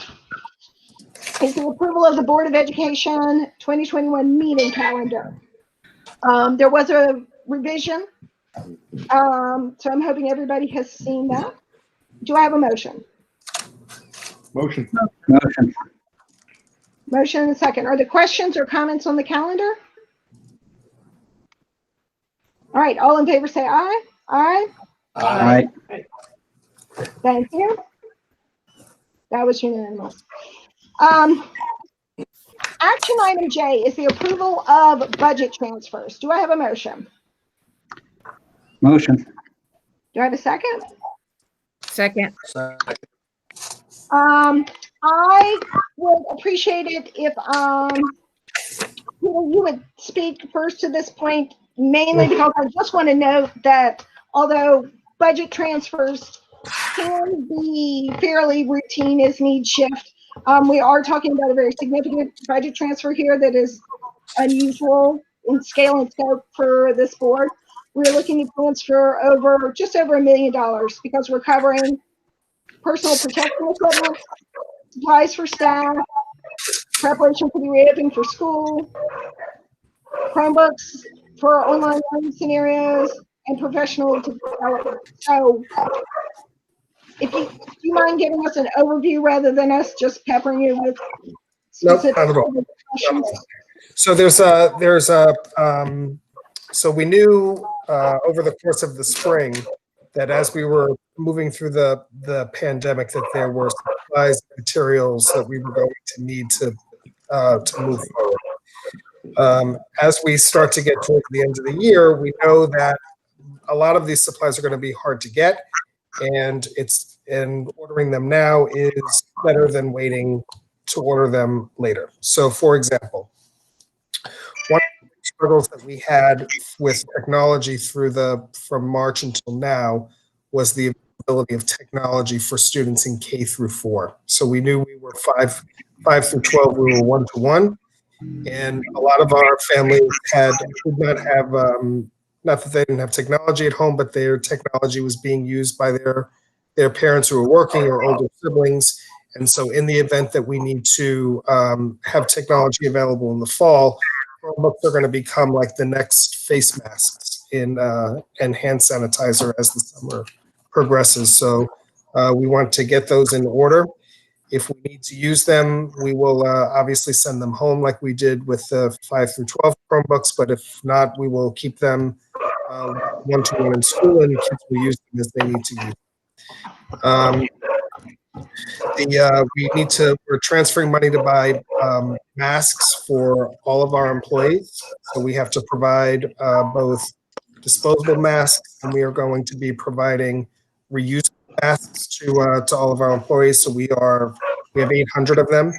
is the approval of the Board of Education 2021 meeting calendar. There was a revision, so I'm hoping everybody has seen that. Do I have a motion? Motion. Motion. Motion and a second. Are there questions or comments on the calendar? All right, all in favor say aye. Aye. Aye. Thank you. That was unanimous. Action item J is the approval of budget transfers. Do I have a motion? Motion. Do I have a second? Second. I would appreciate it if you would speak first to this point, mainly because I just want to note that although budget transfers can be fairly routine as need shift, we are talking about a very significant budget transfer here that is unusual in scale and scope for this board. We're looking to transfer just over $1 million because we're covering personal protection equipment, supplies for staff, preparation for the reopening for school, Chromebooks for online learning scenarios, and professional development. So if do you mind giving us an overview rather than us just peppering you with specific questions? So so we knew over the course of the spring that as we were moving through the pandemic, that there were supplies and materials that we were going to need to move forward. As we start to get towards the end of the year, we know that a lot of these supplies are going to be hard to get, and ordering them now is better than waiting to order them later. So, for example, one of the struggles that we had with technology from March until now was the availability of technology for students in K through 4. So we knew we were 5 through 12, we were 1-to-1, and a lot of our families did not have, not that they didn't have technology at home, but their technology was being used by their parents who were working or older siblings. And so in the event that we need to have technology available in the fall, Chromebooks are going to become like the next face masks and hand sanitizer as the summer progresses. So we want to get those in order. If we need to use them, we will obviously send them home like we did with the 5 through 12 Chromebooks, but if not, we will keep them 1-to-1 in school, and kids will use them as they need to use them. We're transferring money to buy masks for all of our employees. So we have to provide both disposable masks, and we are going to be providing reusable masks to all of our employees. So we have 800 of them.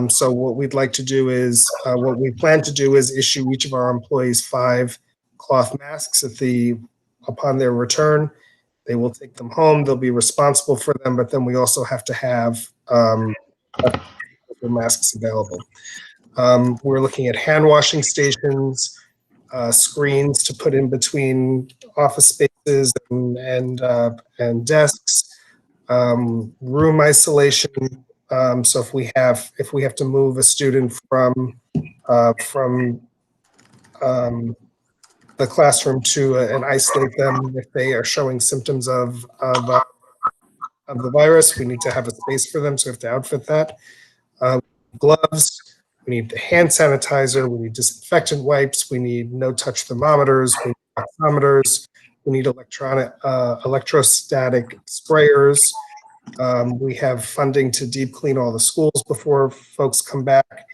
So what we'd like to do is, what we plan to do is issue each of our employees 5 cloth masks upon their return. They will take them home. They'll be responsible for them, but then we also have to have masks available. We're looking at hand washing stations, screens to put in between office spaces and desks, room isolation. So if we have to move a student from the classroom and isolate them if they are showing symptoms of the virus, we need to have a space for them, so we have to outfit that. Gloves, we need the hand sanitizer, we need disinfectant wipes, we need no-touch thermometers, we need oximeters, we need electrostatic sprayers. We have funding to deep clean all the schools before folks come back,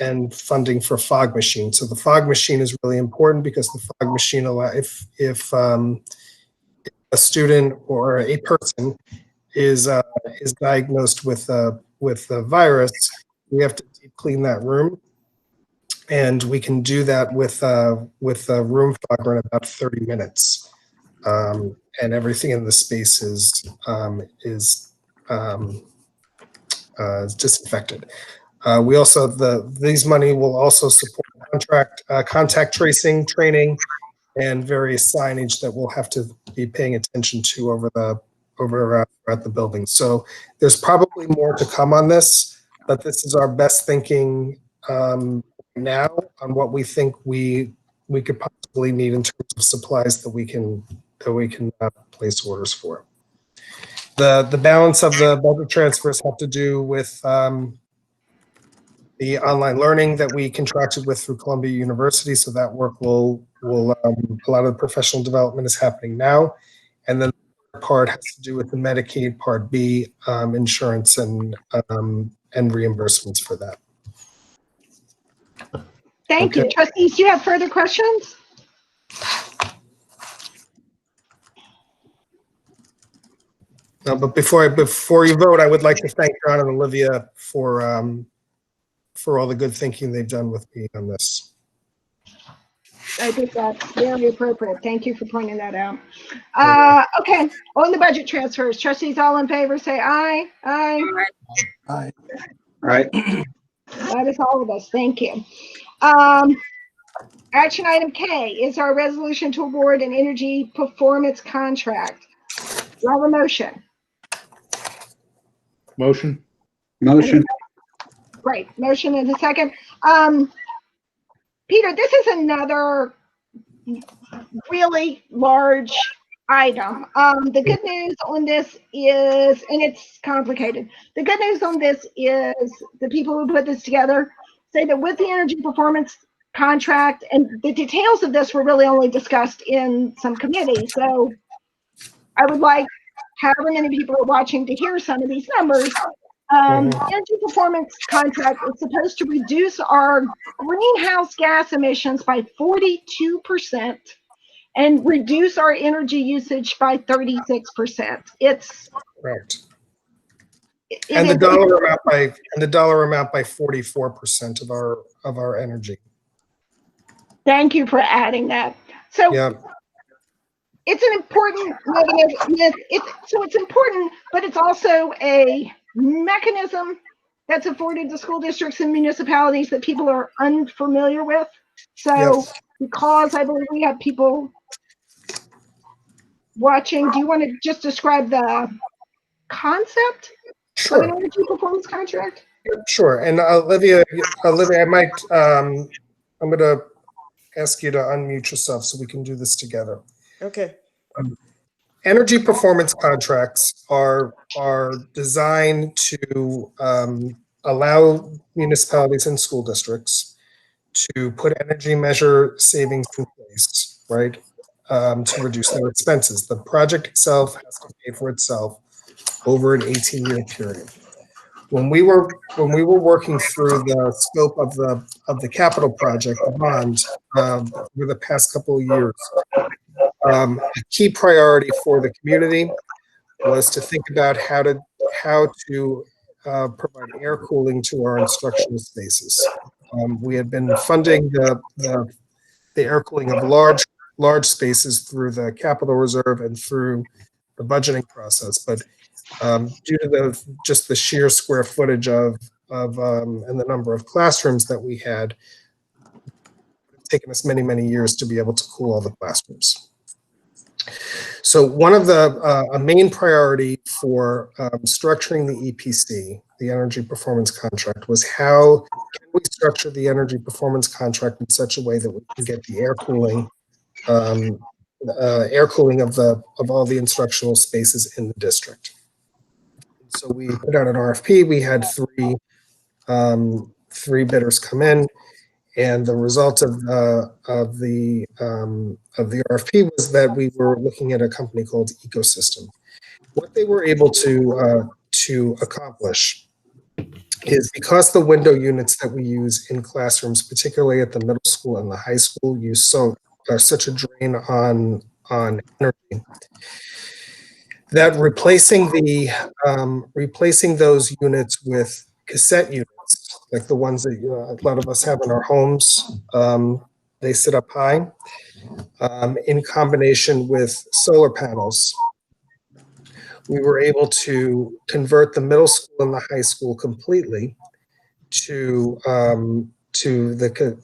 and funding for fog machines. So the fog machine is really important because the fog machine if a student or a person is diagnosed with the virus, we have to deep clean that room, and we can do that with a room fogger in about 30 minutes, and everything in the space is disinfected. We also these money will also support contact tracing training and various signage that we'll have to be paying attention to at the building. So there's probably more to come on this, but this is our best thinking now on what we think we could possibly need in terms of supplies that we can place orders for. The balance of the budget transfers have to do with the online learning that we contracted with through Columbia University. So that work a lot of the professional development is happening now. And then the part has to do with the Medicaid Part B insurance and reimbursements for that. Thank you. Trustees, do you have further questions? No, but before you vote, I would like to thank John and Olivia for all the good thinking they've done with me on this. I think that's very appropriate. Thank you for pointing that out. Okay, on the budget transfers, trustees all in favor, say aye. Aye. Aye. All right. That is all of us. Thank you. Action item K is our resolution to award an energy performance contract. Do I have a motion? Motion. Motion. Great. Motion and a second. Peter, this is another really large item. The good news on this is, and it's complicated, the good news on this is the people who put this together say that with the energy performance contract, and the details of this were really only discussed in some committee, so I would like however many people are watching to hear some of these numbers. Energy performance contract is supposed to reduce our greenhouse gas emissions by 42% and reduce our energy usage by 36%. It's correct. And the dollar amount by 44% of our energy. Thank you for adding that. So yeah. It's an important negative. It's important, but it's also a mechanism that's afforded to school districts and municipalities that people are unfamiliar with. So yes. Because I believe we have people watching, do you want to just describe the concept of an energy performance contract? Sure. And Olivia, I might, I'm going to ask you to unmute yourself so we can do this together. Okay. Energy performance contracts are designed to allow municipalities and school districts to put energy measure savings in place, right, to reduce their expenses. The project itself has to pay for itself over an 18-year period. When we were working through the scope of the capital project, the bond, over the past couple of years, a key priority for the community was to think about how to provide air cooling to our instructional spaces. We had been funding the air cooling of large spaces through the capital reserve and through the budgeting process, but due to just the sheer square footage of and the number of classrooms that we had, it's taken us many years to be able to cool all the classrooms. So one of a main priority for structuring the EPC, the Energy Performance Contract, was how can we structure the Energy Performance Contract in such a way that we can get the air cooling of all the instructional spaces in the district. So we put out an RFP. We had three bidders come in, and the result of the RFP was that we were looking at a company called Ecosystem. What they were able to accomplish is, because the window units that we use in classrooms, particularly at the middle school and the high school, are such a drain on energy, that replacing those units with cassette units, like the ones that a lot of us have in our homes, they sit up high, in combination with solar panels, we were able to convert the middle school and the high school completely to the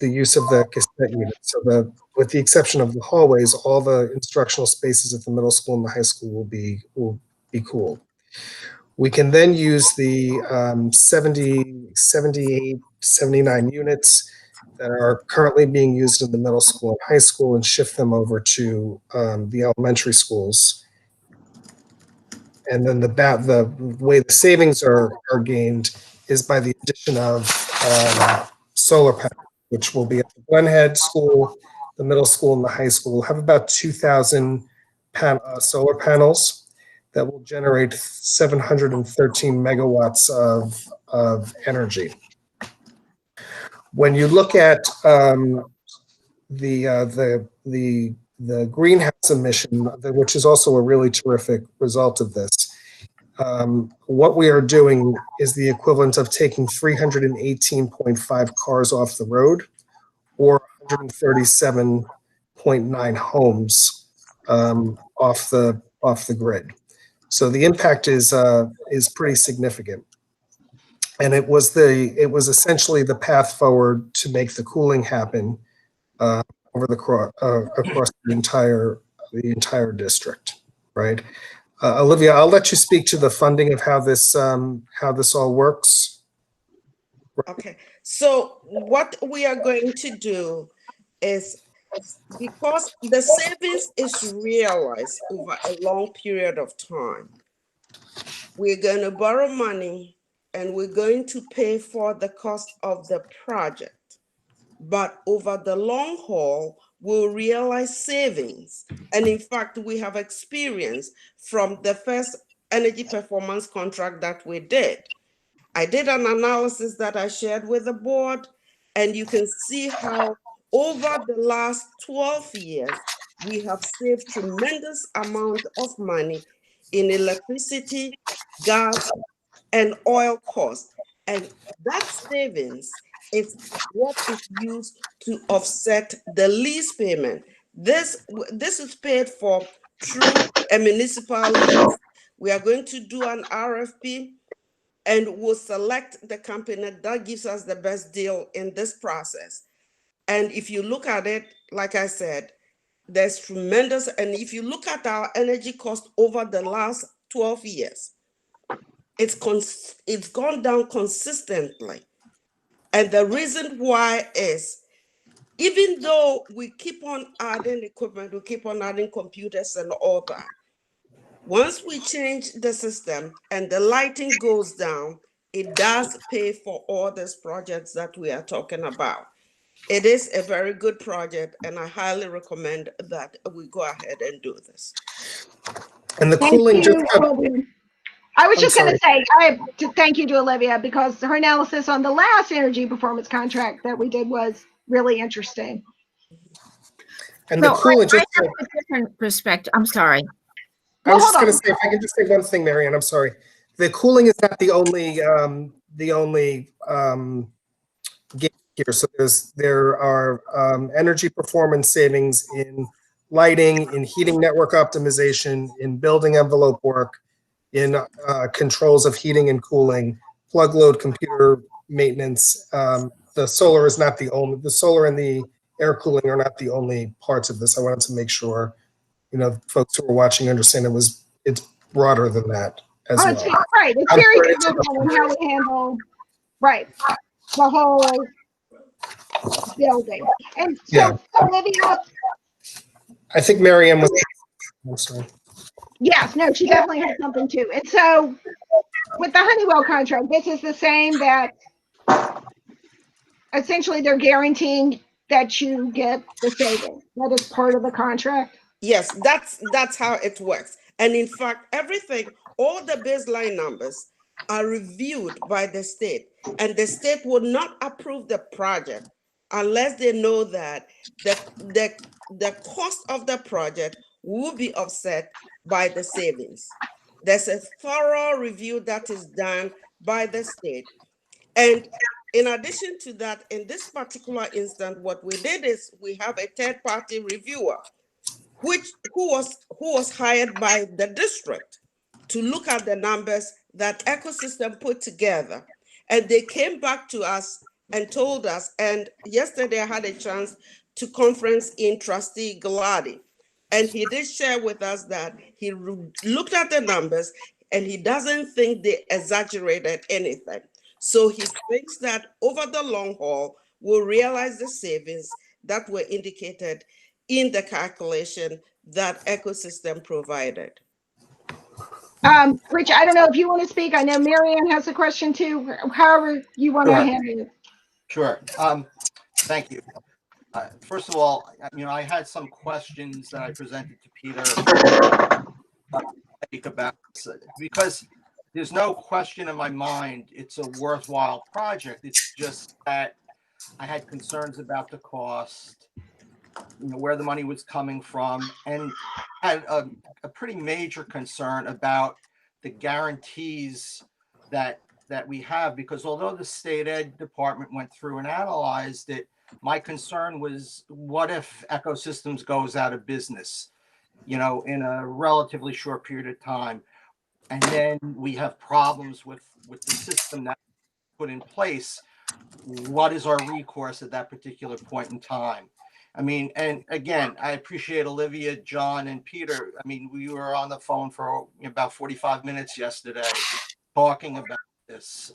use of the cassette unit. So with the exception of the hallways, all the instructional spaces at the middle school and the high school will be cooled. We can then use the 78, 79 units that are currently being used in the middle school and high school and shift them over to the elementary schools. And then the way the savings are gained is by the addition of solar panels, which will be at the Glen Head School, the middle school, and the high school. We'll have about 2,000 solar panels that will generate 713 megawatts of energy. When you look at the greenhouse emission, which is also a really terrific result of this, what we are doing is the equivalent of taking 318.5 cars off the road, or 137.9 homes off the grid. So the impact is pretty significant, and it was essentially the path forward to make the cooling happen across the entire district, right? Olivia, I'll let you speak to the funding of how this all works. Okay, so what we are going to do is, because the savings is realized over a long period of time, we're going to borrow money and we're going to pay for the cost of the project. But over the long haul, we'll realize savings. And in fact, we have experience from the first energy performance contract that we did. I did an analysis that I shared with the board, and you can see how over the last 12 years, we have saved tremendous amount of money in electricity, gas, and oil costs. And that savings is what is used to offset the lease payment. This is paid for through a municipal lease. We are going to do an RFP, and we'll select the company that gives us the best deal in this process. And if you look at it, like I said, there's tremendous, and if you look at our energy cost over the last 12 years, it's gone down consistently. And the reason why is, even though we keep on adding equipment, we keep on adding computers and all that, once we change the system and the lighting goes down, it does pay for all these projects that we are talking about. It is a very good project, and I highly recommend that we go ahead and do this. And the cooling I was just going to say, I have to thank you to Olivia, because her analysis on the last energy performance contract that we did was really interesting. And the cooling, I have a different perspective. I'm sorry. I was just going to say, if I can just say one thing, Marianne, I'm sorry. the cooling is not the only game here. So there are energy performance savings in lighting, in heating network optimization, in building envelope work, in controls of heating and cooling, plug load computer maintenance. The solar is not the only, the solar and the air cooling are not the only parts of this. I wanted to make sure, folks who are watching understand it's broader than that as Oh, well. it's right. It's very significant in how we handle, right, the whole building. And so, Yeah. Olivia, I think Miriam was. I'm sorry. yes, no, she definitely had something too. And so, with the Honeywell contract, this is the same, that essentially they're guaranteeing that you get the savings. That is part of the contract. Yes, that's how it works. And in fact, everything, all the baseline numbers are reviewed by the state, and the state will not approve the project unless they know that the cost of the project will be offset by the savings. There's a thorough review that is done by the state. And in addition to that, in this particular instance, what we did is we have a third-party reviewer who was hired by the district to look at the numbers that Ecosystem put together. And they came back to us and told us, and yesterday I had a chance to conference in Trustee Galati, and he did share with us that he looked at the numbers and he doesn't think they exaggerated anything. So he thinks that over the long haul, we'll realize the savings that were indicated in the calculation that Ecosystem provided. Rich, I don't know if you want to speak. I know Marianne has a question too. However you want to handle it. Sure. Thank you. First of all, I had some questions that I presented to Peter about this, because there's no question in my mind it's a worthwhile project. It's just that I had concerns about the cost, where the money was coming from, and had a pretty major concern about the guarantees that we have, because although the state ed department went through and analyzed it, my concern was, what if Ecosystems goes out of business, in a relatively short period of time, and then we have problems with the system that put in place? What is our recourse at that particular point in time? And again, I appreciate Olivia, John, and Peter. We were on the phone for about 45 minutes yesterday talking about this.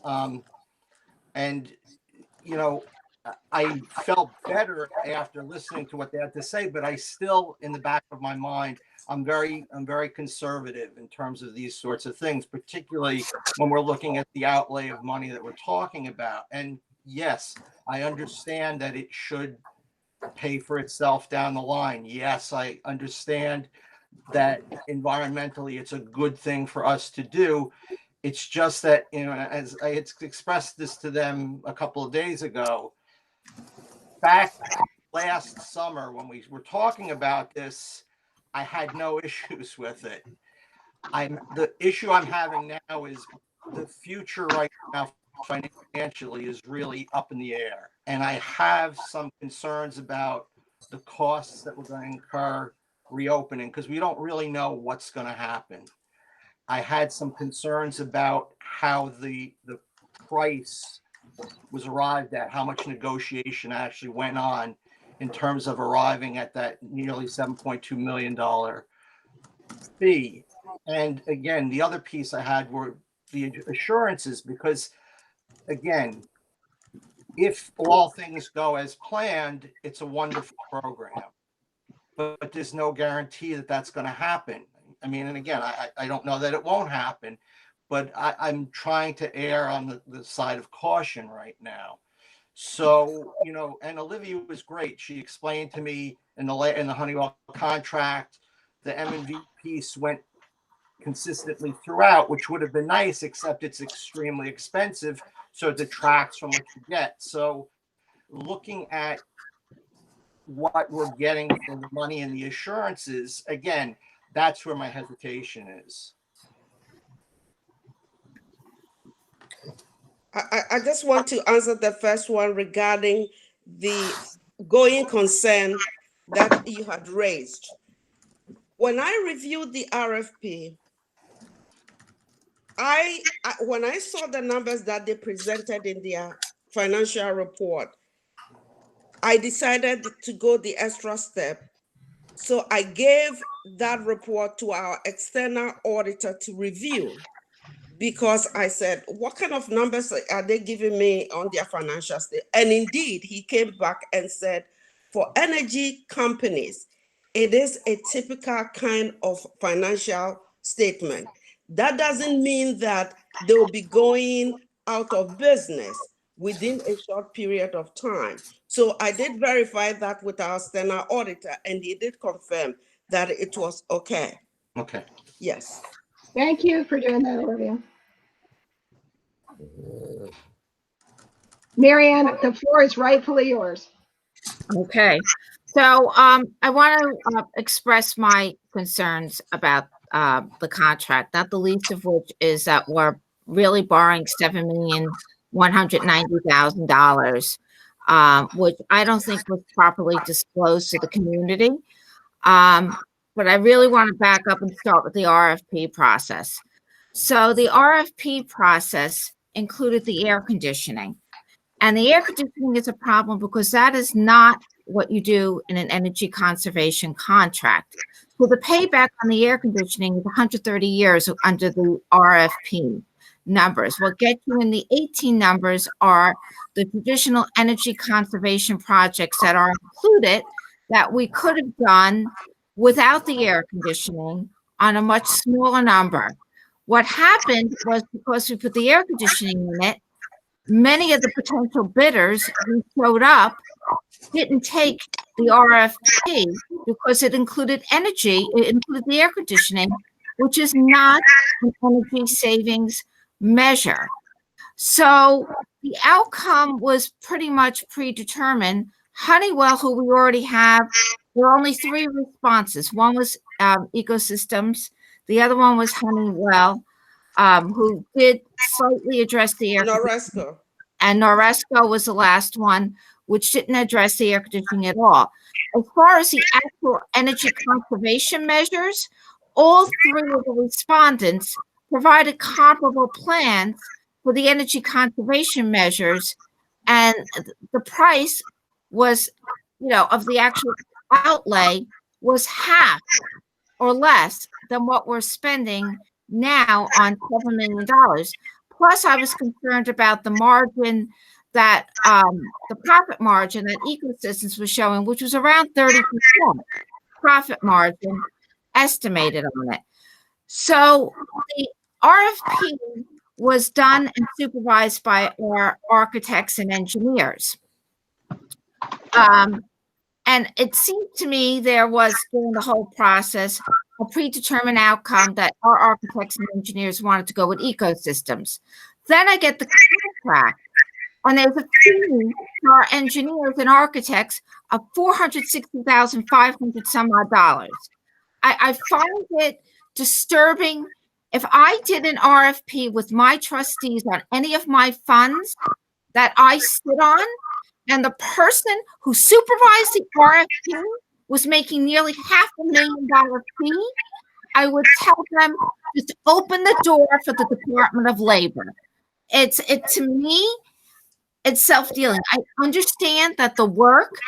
I felt better after listening to what they had to say, but I still, in the back of my mind, I'm very conservative in terms of these sorts of things, particularly when we're looking at the outlay of money that we're talking about. And yes, I understand that it should pay for itself down the line. Yes, I understand that environmentally it's a good thing for us to do. It's just that, as I had expressed this to them a couple of days ago, back last summer when we were talking about this, I had no issues with it. The issue I'm having now is the future right now financially is really up in the air. And I have some concerns about the costs that we're going to incur reopening, because we don't really know what's going to happen. I had some concerns about how the price was arrived at, how much negotiation actually went on in terms of arriving at that nearly $7.2 million fee. And again, the other piece I had were the assurances, because again, if all things go as planned, it's a wonderful program, but there's no guarantee that that's going to happen. And again, I don't know that it won't happen, but I'm trying to err on the side of caution right now. So, and Olivia was great. She explained to me in the Honeywell contract, the M&V piece went consistently throughout, which would have been nice, except it's extremely expensive, so it detracts from what you get. So looking at what we're getting for the money and the assurances, again, that's where my hesitation is. I just want to answer the first one regarding the going concern that you had raised. When I reviewed the RFP, when I saw the numbers that they presented in their financial report, I decided to go the extra step. So I gave that report to our external auditor to review, because I said, what kind of numbers are they giving me on their financial statement? And indeed, he came back and said, for energy companies, it is a typical kind of financial statement. That doesn't mean that they will be going out of business within a short period of time. So I did verify that with our external auditor, and he did confirm that it was okay. Okay. Yes. Thank you for doing that, Olivia. Marianne, the floor is rightfully yours. Okay, so I want to express my concerns about the contract, not the least of which is that we're really borrowing $7,190,000, which I don't think was properly disclosed to the community. But I really want to back up and start with the RFP process. So the RFP process included the air conditioning. And the air conditioning is a problem because that is not what you do in an energy conservation contract. So the payback on the air conditioning is 130 years under the RFP numbers. What gets you in the 18 numbers are the traditional energy conservation projects that are included that we could have done without the air conditioning on a much smaller number. What happened was, because we put the air conditioning in it, many of the potential bidders who showed up didn't take the RFP because it included energy, it included the air conditioning, which is not an energy savings measure. So the outcome was pretty much predetermined. Honeywell, who we already have, there are only 3 responses. One was Ecosystems, the other one was Honeywell, who did slightly address the air conditioning. And Noresco was the last one, which didn't address the air conditioning at all. As far as the actual energy conservation measures, all 3 of the respondents provided comparable plans for the energy conservation measures, and the price was, of the actual outlay was half or less than what we're spending now on $7 million. Plus, I was concerned about the margin that the profit margin that Ecosystems was showing, which was around 30% profit margin estimated on it. So the RFP was done and supervised by our architects and engineers. And it seemed to me there was, during the whole process, a predetermined outcome that our architects and engineers wanted to go with Ecosystems. Then I get the contract, and there's a fee for our engineers and architects of $460,500 some odd dollars. I find it disturbing. If I did an RFP with my trustees on any of my funds that I sit on, and the person who supervised the RFP was making nearly $500,000 fee, I would tell them just open the door for the Department of Labor. To me, it's self-dealing. I understand that the work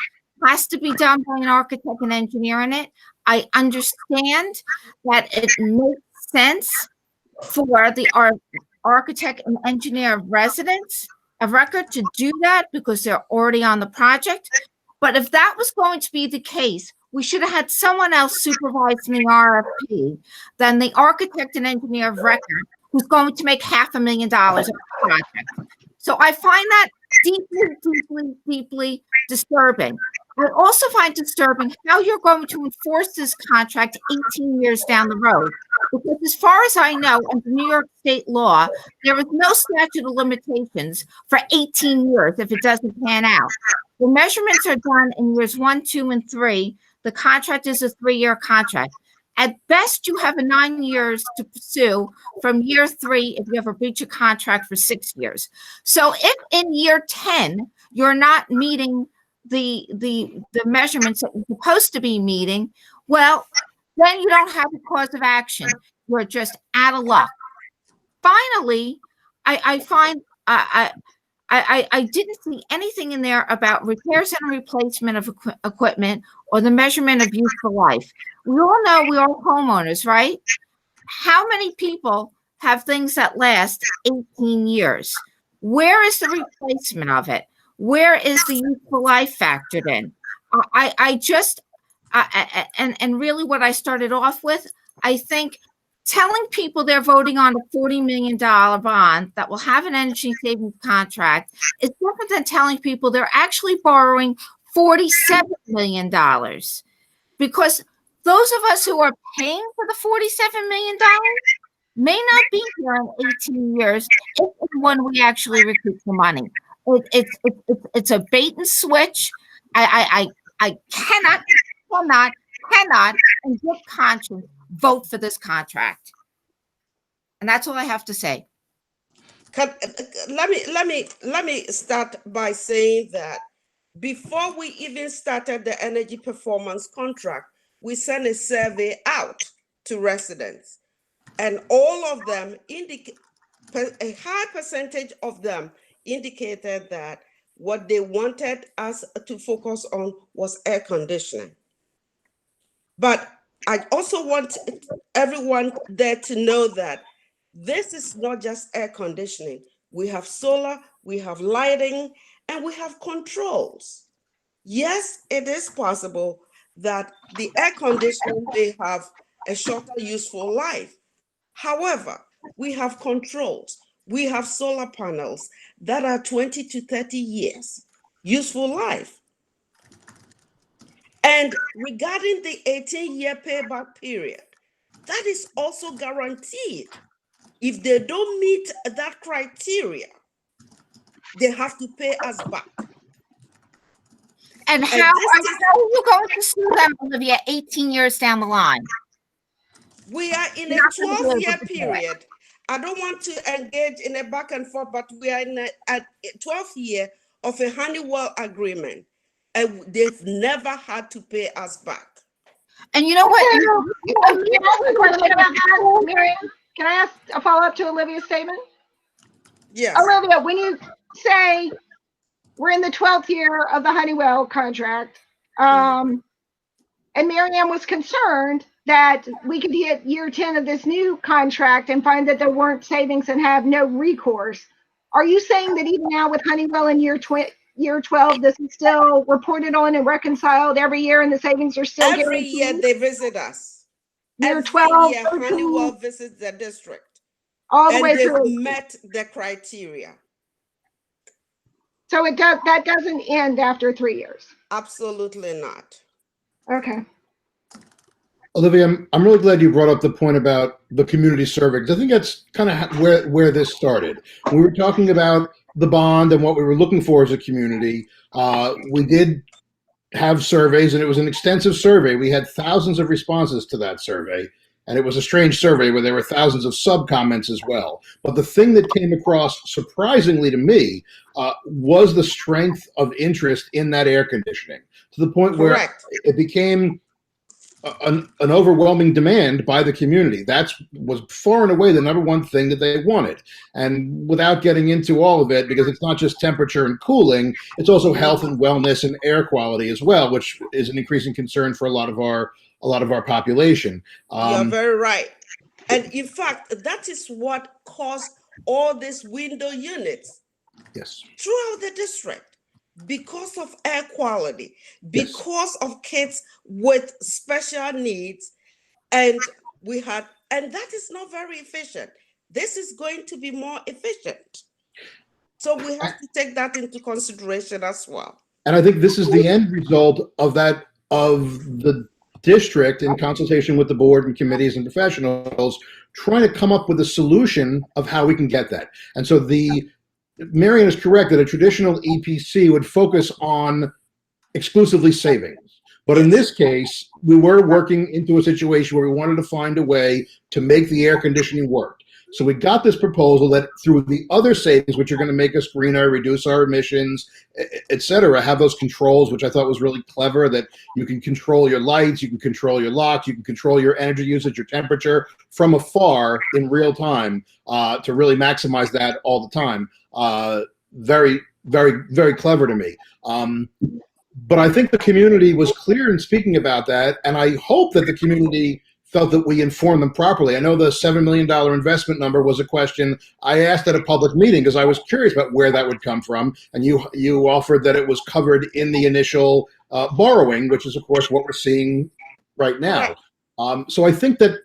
has to be done by an architect and engineer in it. I understand that it makes sense for the architect and engineer of record to do that because they're already on the project. But if that was going to be the case, we should have had someone else supervising the RFP than the architect and engineer of record who's going to make $500,000 of the project. So I find that deeply disturbing. I also find disturbing how you're going to enforce this contract 18 years down the road. Because as far as I know, under New York state law, there is no statute of limitations for 18 years if it doesn't pan out. The measurements are done in years 1, 2, and 3. The contract is a 3-year contract. At best, you have 9 years to pursue from year 3 if you have a breach of contract for 6 years. So if in year 10, you're not meeting the measurements that you're supposed to be meeting, well, then you don't have a cause of action. You're just out of luck. Finally, I find I didn't see anything in there about repairs and replacement of equipment or the measurement of useful life. We all know we are homeowners, right? How many people have things that last 18 years? Where is the replacement of it? Where is the useful life factored in? And really what I started off with, I think telling people they're voting on a $40 million bond that will have an energy savings contract is different than telling people they're actually borrowing $47 million. Because those of us who are paying for the $47 million may not be here in 18 years if and when we actually recoup the money. It's a bait and switch. I cannot, in good conscience, vote for this contract. And that's all I have to say. Let me start by saying that before we even started the energy performance contract, we sent a survey out to residents, and all of them a high percentage of them indicated that what they wanted us to focus on was air conditioning. But I also want everyone there to know that this is not just air conditioning. We have solar, we have lighting, and we have controls. Yes, it is possible that the air conditioning may have a shorter useful life. However, we have controls. We have solar panels that are 20 to 30 years useful life. And regarding the 18-year payback period, that is also guaranteed. If they don't meet that criteria, they have to pay us back. And how are you going to sue them, Olivia, 18 years down the line? We are in a 12-year period. I don't want to engage in a back and forth, but we are in a 12th year of a Honeywell agreement, and they've never had to pay us back. And you know what? Can I ask a question about that, Miriam? Can I ask a follow-up to Olivia's statement? Yes. Olivia, when you say we're in the 12th year of the Honeywell contract, and Miriam was concerned that we could hit year 10 of this new contract and find that there weren't savings and have no recourse. Are you saying that even now with Honeywell in year 12, this is still reported on and reconciled every year and the savings are still every year they visit us? Year 12, year, Honeywell visits the district. All the and way they've through. met the criteria. So that doesn't end after 3 years? Absolutely not. Okay. Olivia, I'm really glad you brought up the point about the community survey, because I think that's kind of where this started. We were talking about the bond and what we were looking for as a community. We did have surveys, and it was an extensive survey. We had thousands of responses to that survey, and it was a strange survey where there were thousands of sub-comments as well. But the thing that came across surprisingly to me was the strength of interest in that air conditioning, to the point where it became an overwhelming demand by the community. That was far and away the number one thing that they wanted. And without getting into all of it, because it's not just temperature and cooling, it's also health and wellness and air quality as well, which is an increasing concern for a lot of our population. You're very right. And in fact, that is what caused all these window units throughout the district. Because of air quality, because of kids with special needs, and that is not very efficient. This is going to be more efficient. So we have to take that into consideration as well. And I think this is the end result of the district, in consultation with the board and committees and professionals, trying to come up with a solution of how we can get that. And so Marion is correct that a traditional EPC would focus on exclusively savings. But in this case, we were working into a situation where we wanted to find a way to make the air conditioning work. So we got this proposal that through the other savings, which are going to make us greener, reduce our emissions, et cetera, have those controls, which I thought was really clever, that you can control your lights, you can control your locks, you can control your energy usage, your temperature from afar in real time to really maximize that all the time. Very, very, very clever to me. But I think the community was clear in speaking about that, and I hope that the community felt that we informed them properly. I know the $7 million investment number was a question I asked at a public meeting because I was curious about where that would come from, and you offered that it was covered in the initial borrowing, which is, of course, what we're seeing right now. So I think that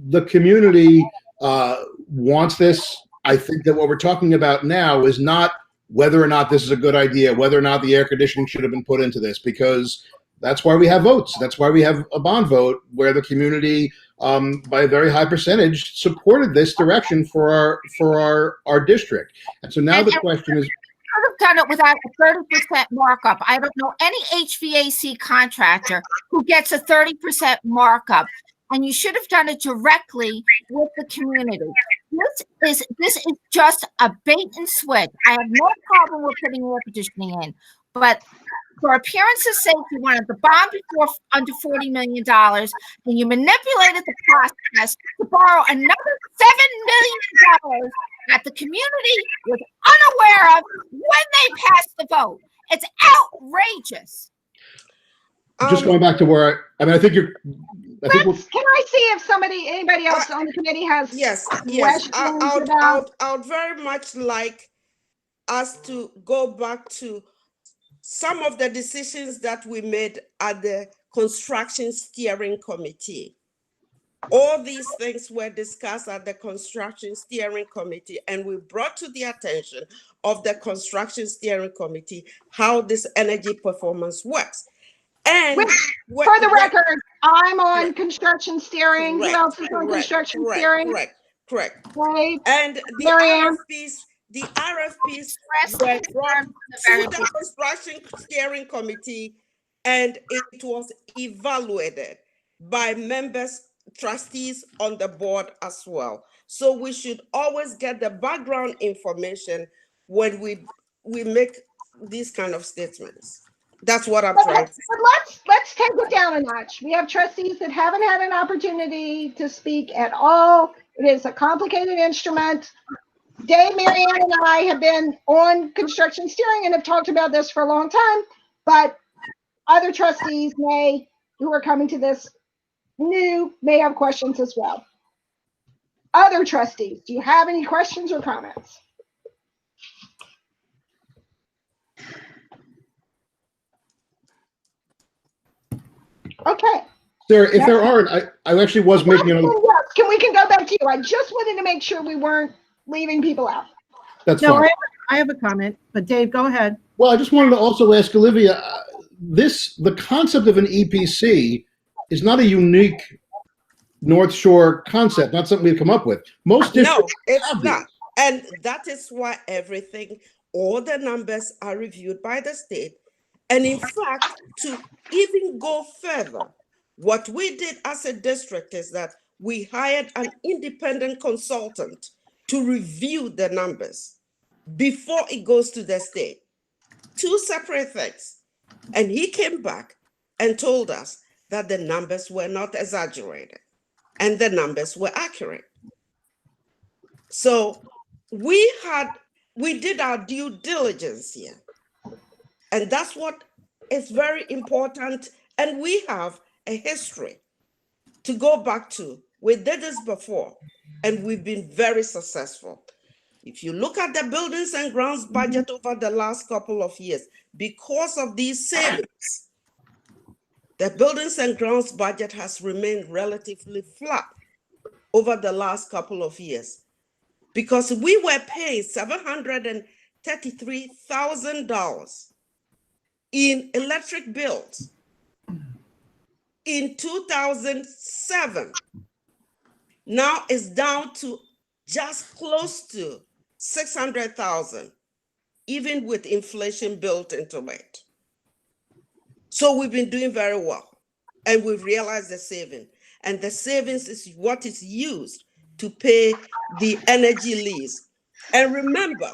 the community wants this. I think that what we're talking about now is not whether or not this is a good idea, whether or not the air conditioning should have been put into this, because that's why we have votes. That's why we have a bond vote where the community, by a very high percentage, supported this direction for our district. And so now the question is, could have done it without a 30% markup. I don't know any HVAC contractor who gets a 30% markup, and you should have done it directly with the community. This is just a bait and switch. I have no problem with putting air conditioning in, but for appearance's sake, you wanted the bond before under $40 million, and you manipulated the process to borrow another $7 million that the community was unaware of when they passed the vote. It's outrageous. just going back to where I mean, I think you're. I think Can I see if anybody else on the committee has questions about? I would very much like us to go back to some of the decisions that we made at the construction steering committee. All these things were discussed at the construction steering committee, and we brought to the attention of the construction steering committee how this energy performance works. And for the record, I'm on construction steering. Who else is on construction steering? Correct. Right. And the RFPs were brought to the construction steering committee, and it was evaluated by members, trustees on the board as well. So we should always get the background information when we make these kind of statements. That's what I'm trying to say. Let's take it down a notch. We have trustees that haven't had an opportunity to speak at all. It is a complicated instrument. Dave, Mary Ann, and I have been on construction steering and have talked about this for a long time, but other trustees who are coming to this may have questions as well. Other trustees, do you have any questions or comments? Okay. Sarah, if there aren't, I actually was making another. Yes, we can go back to you. I just wanted to make sure we weren't leaving people out. That's fine. I have a comment, but Dave, go ahead. Well, I just wanted to also ask Olivia, the concept of an EPC is not a unique North Shore concept, not something we've come up with. Most districts it's not. And that is why all the numbers are reviewed by the state. And in fact, to even go further, what we did as a district is that we hired an independent consultant to review the numbers before it goes to the state. Two separate things. And he came back and told us that the numbers were not exaggerated and the numbers were accurate. So we did our due diligence here. And that's what is very important. And we have a history to go back to. We did this before, and we've been very successful. If you look at the buildings and grounds budget over the last couple of years, because of these savings, the buildings and grounds budget has remained relatively flat over the last couple of years, because we were paying $733,000 in electric bills in 2007. Now it's down to just close to 600,000, even with inflation built into it. So we've been doing very well, and we've realized the saving. And the savings is what is used to pay the energy lease. And remember,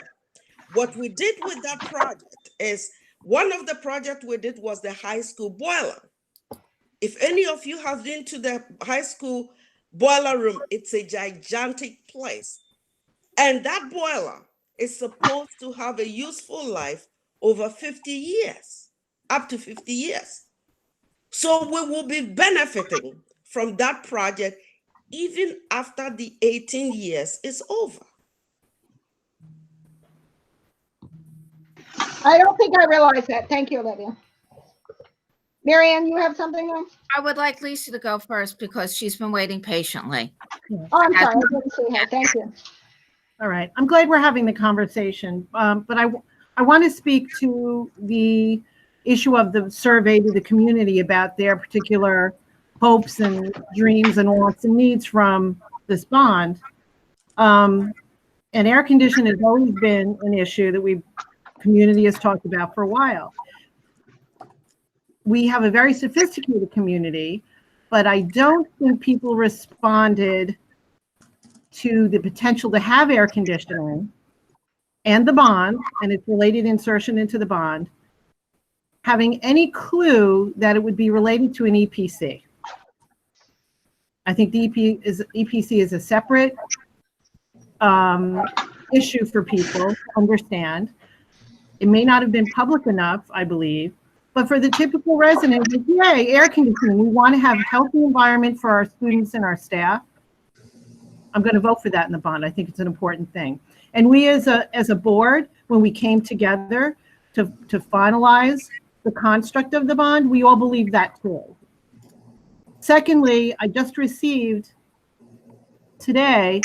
what we did with that project is one of the projects we did was the high school boiler. If any of you have been to the high school boiler room, it's a gigantic place. And that boiler is supposed to have a useful life over 50 years, up to 50 years. So we will be benefiting from that project even after the 18 years is over. I don't think I realized that. Thank you, Olivia. Marianne, you have something else? I would like Lisa to go first because she's been waiting patiently. Oh, I'm sorry. I didn't see her. Thank you. All right. I'm glad we're having the conversation, but I want to speak to the issue of the survey to the community about their particular hopes and dreams and wants and needs from this bond. And air conditioning has always been an issue that community has talked about for a while. We have a very sophisticated community, but I don't think people responded to the potential to have air conditioning and the bond and its related insertion into the bond, having any clue that it would be related to an EPC. I think the EPC is a separate issue for people to understand. It may not have been public enough, I believe, but for the typical resident, yay, air conditioning. We want to have a healthy environment for our students and our staff. I'm going to vote for that in the bond. I think it's an important thing. And we as a board, when we came together to finalize the construct of the bond, we all believe that too. Secondly, I just received today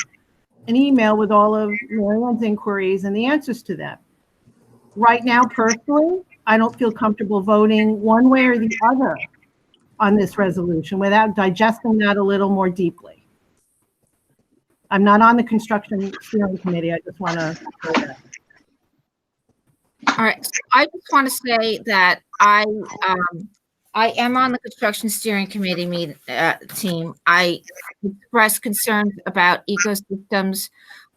an email with all of Marianne's inquiries and the answers to them. Right now, personally, I don't feel comfortable voting one way or the other on this resolution without digesting that a little more deeply. I'm not on the construction steering committee. I just want to say that. All right. So I just want to say that I am on the construction steering committee team. I expressed concerns about ecosystems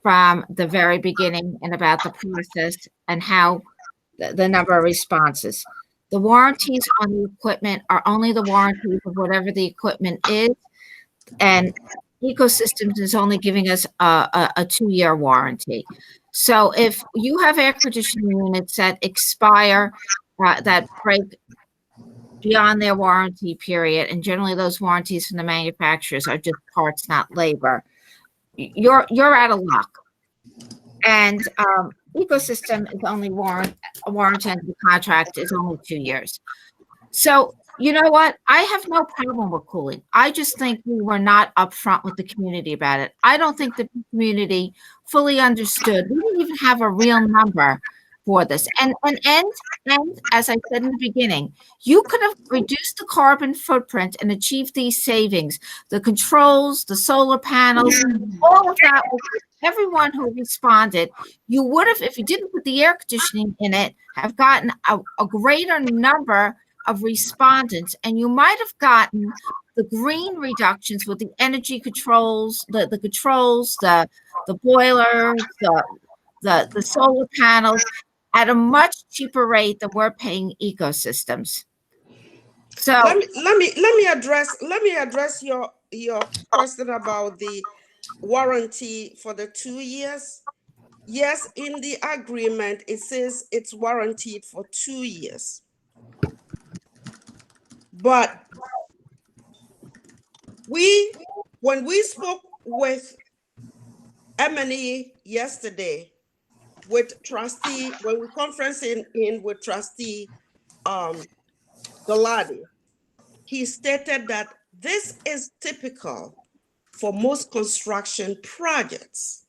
from the very beginning and about the process and how the number of responses. The warranties on the equipment are only the warranties of whatever the equipment is, and ecosystems is only giving us a 2-year warranty. So if you have air conditioning units that expire, that break beyond their warranty period, and generally those warranties from the manufacturers are just parts, not labor, you're out of luck. And ecosystem is only warranty under the contract is only 2 years. So you know what? I have no problem with cooling. I just think we were not upfront with the community about it. I don't think the community fully understood. We didn't even have a real number for this. And as I said in the beginning, you could have reduced the carbon footprint and achieved these savings. The controls, the solar panels, all of that, everyone who responded, you would have, if you didn't put the air conditioning in it, have gotten a greater number of respondents, and you might have gotten the green reductions with the energy controls, the controls, the boilers, the solar panels at a much cheaper rate than we're paying ecosystems. So let me address your question about the warranty for the 2 years. Yes, in the agreement it says it's warranted for 2 years. But when we spoke with M&E yesterday, with trustee, when we conferenced in with trustee Galati, he stated that this is typical for most construction projects.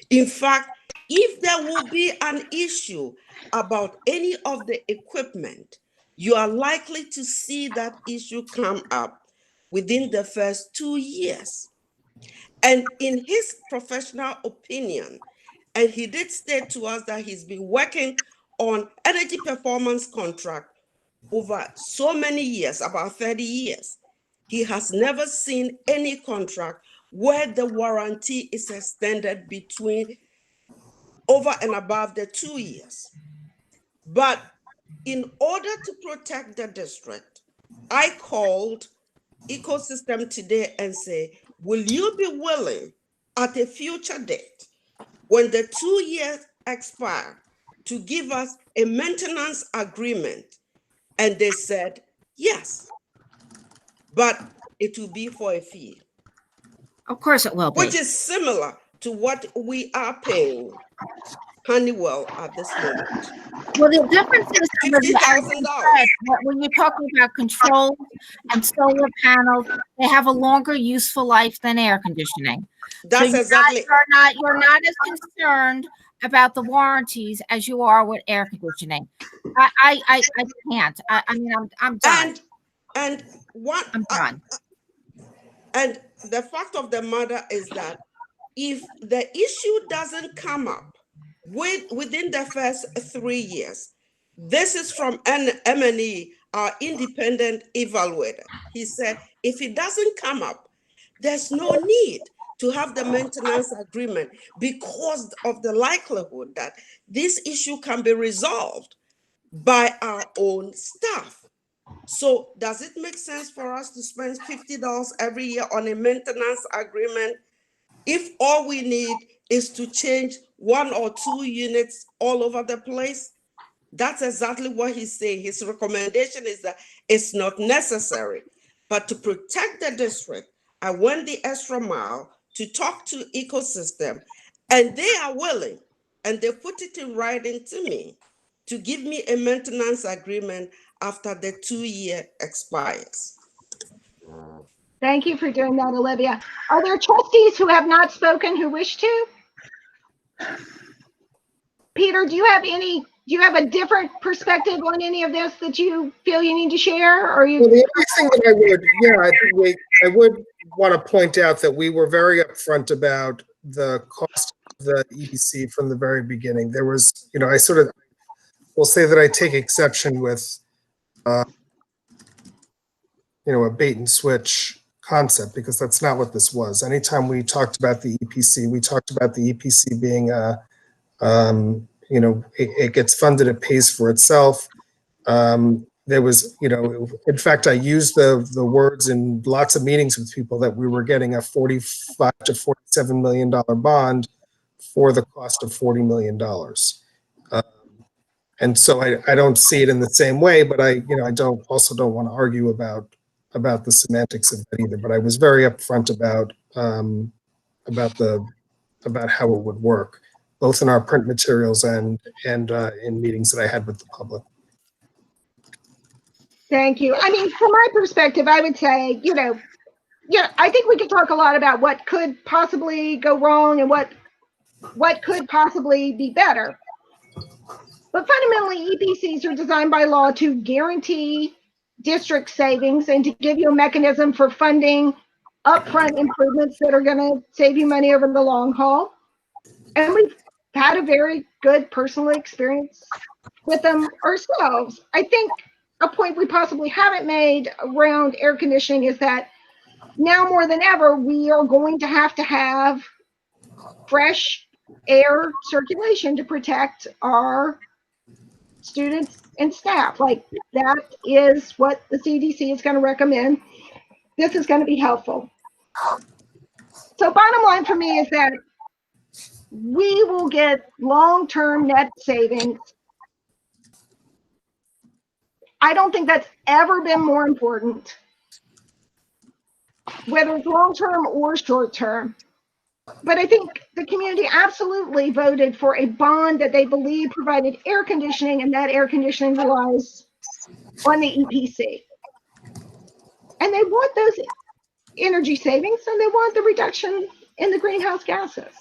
In fact, if there will be an issue about any of the equipment, you are likely to see that issue come up within the first 2 years. And in his professional opinion, and he did state to us that he's been working on energy performance contract over so many years, about 30 years, he has never seen any contract where the warranty is extended between over and above the 2 years. But in order to protect the district, I called Ecosystem today and say, will you be willing at a future date, when the 2 years expire, to give us a maintenance agreement? And they said, yes, but it will be for a fee. Of course it will be. Which is similar to what we are paying Honeywell at this moment. Well, the difference is $50,000. when you're talking about controls and solar panels, they have a longer useful life than air conditioning. That's exactly. You're not as concerned about the warranties as you are with air conditioning. I can't. I mean, I'm done. And what I'm done. And the fact of the matter is that if the issue doesn't come up within the first 3 years, this is from M&E, our independent evaluator. He said, if it doesn't come up, there's no need to have the maintenance agreement because of the likelihood that this issue can be resolved by our own staff. So does it make sense for us to spend $50 every year on a maintenance agreement if all we need is to change 1 or 2 units all over the place? That's exactly what he's saying. His recommendation is that it's not necessary. But to protect the district, I went the extra mile to talk to Ecosystem, and they are willing, and they put it in writing to me, to give me a maintenance agreement after the 2-year expires. Thank you for doing that, Olivia. Are there trustees who have not spoken who wish to? Peter, do you have a different perspective on any of this that you feel you need to share? Or you? Well, the only thing that I would want to point out that we were very upfront about the cost of the EPC from the very beginning. There was, I sort of will say that I take exception with, a bait and switch concept, because that's not what this was. Anytime we talked about the EPC, we talked about the EPC being it gets funded, it pays for itself. There was, in fact, I used the words in lots of meetings with people that we were getting a $45 to $47 million bond for the cost of $40 million. And so I don't see it in the same way, but I don't want to argue about the semantics of that either. But I was very upfront about how it would work, both in our print materials and in meetings that I had with the public. Thank you. I mean, from my perspective, I would say, I think we could talk a lot about what could possibly go wrong and what could possibly be better. But fundamentally, EPCs are designed by law to guarantee district savings and to give you a mechanism for funding upfront improvements that are going to save you money over the long haul. And we've had a very good personal experience with them ourselves. I think a point we possibly haven't made around air conditioning is that now more than ever, we are going to have fresh air circulation to protect our students and staff. Like, that is what the CDC is going to recommend. This is going to be helpful. So bottom line for me is that we will get long-term net savings. I don't think that's ever been more important, whether it's long-term or short-term. But I think the community absolutely voted for a bond that they believe provided air conditioning, and that air conditioning relies on the EPC. And they want those energy savings, and they want the reduction in the greenhouse gases.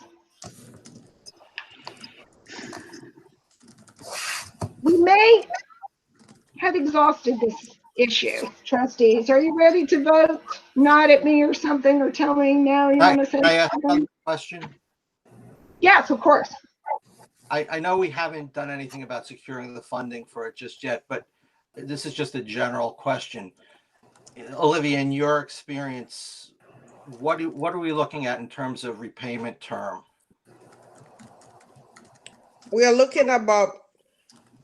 We may have exhausted this issue. Trustees, are you ready to vote? Nod at me or something, or tell me now you want to say Can I ask something? a question? Yes, of course. I know we haven't done anything about securing the funding for it just yet, but this is just a general question. Olivia, in your experience, what are we looking at in terms of repayment term? We are looking about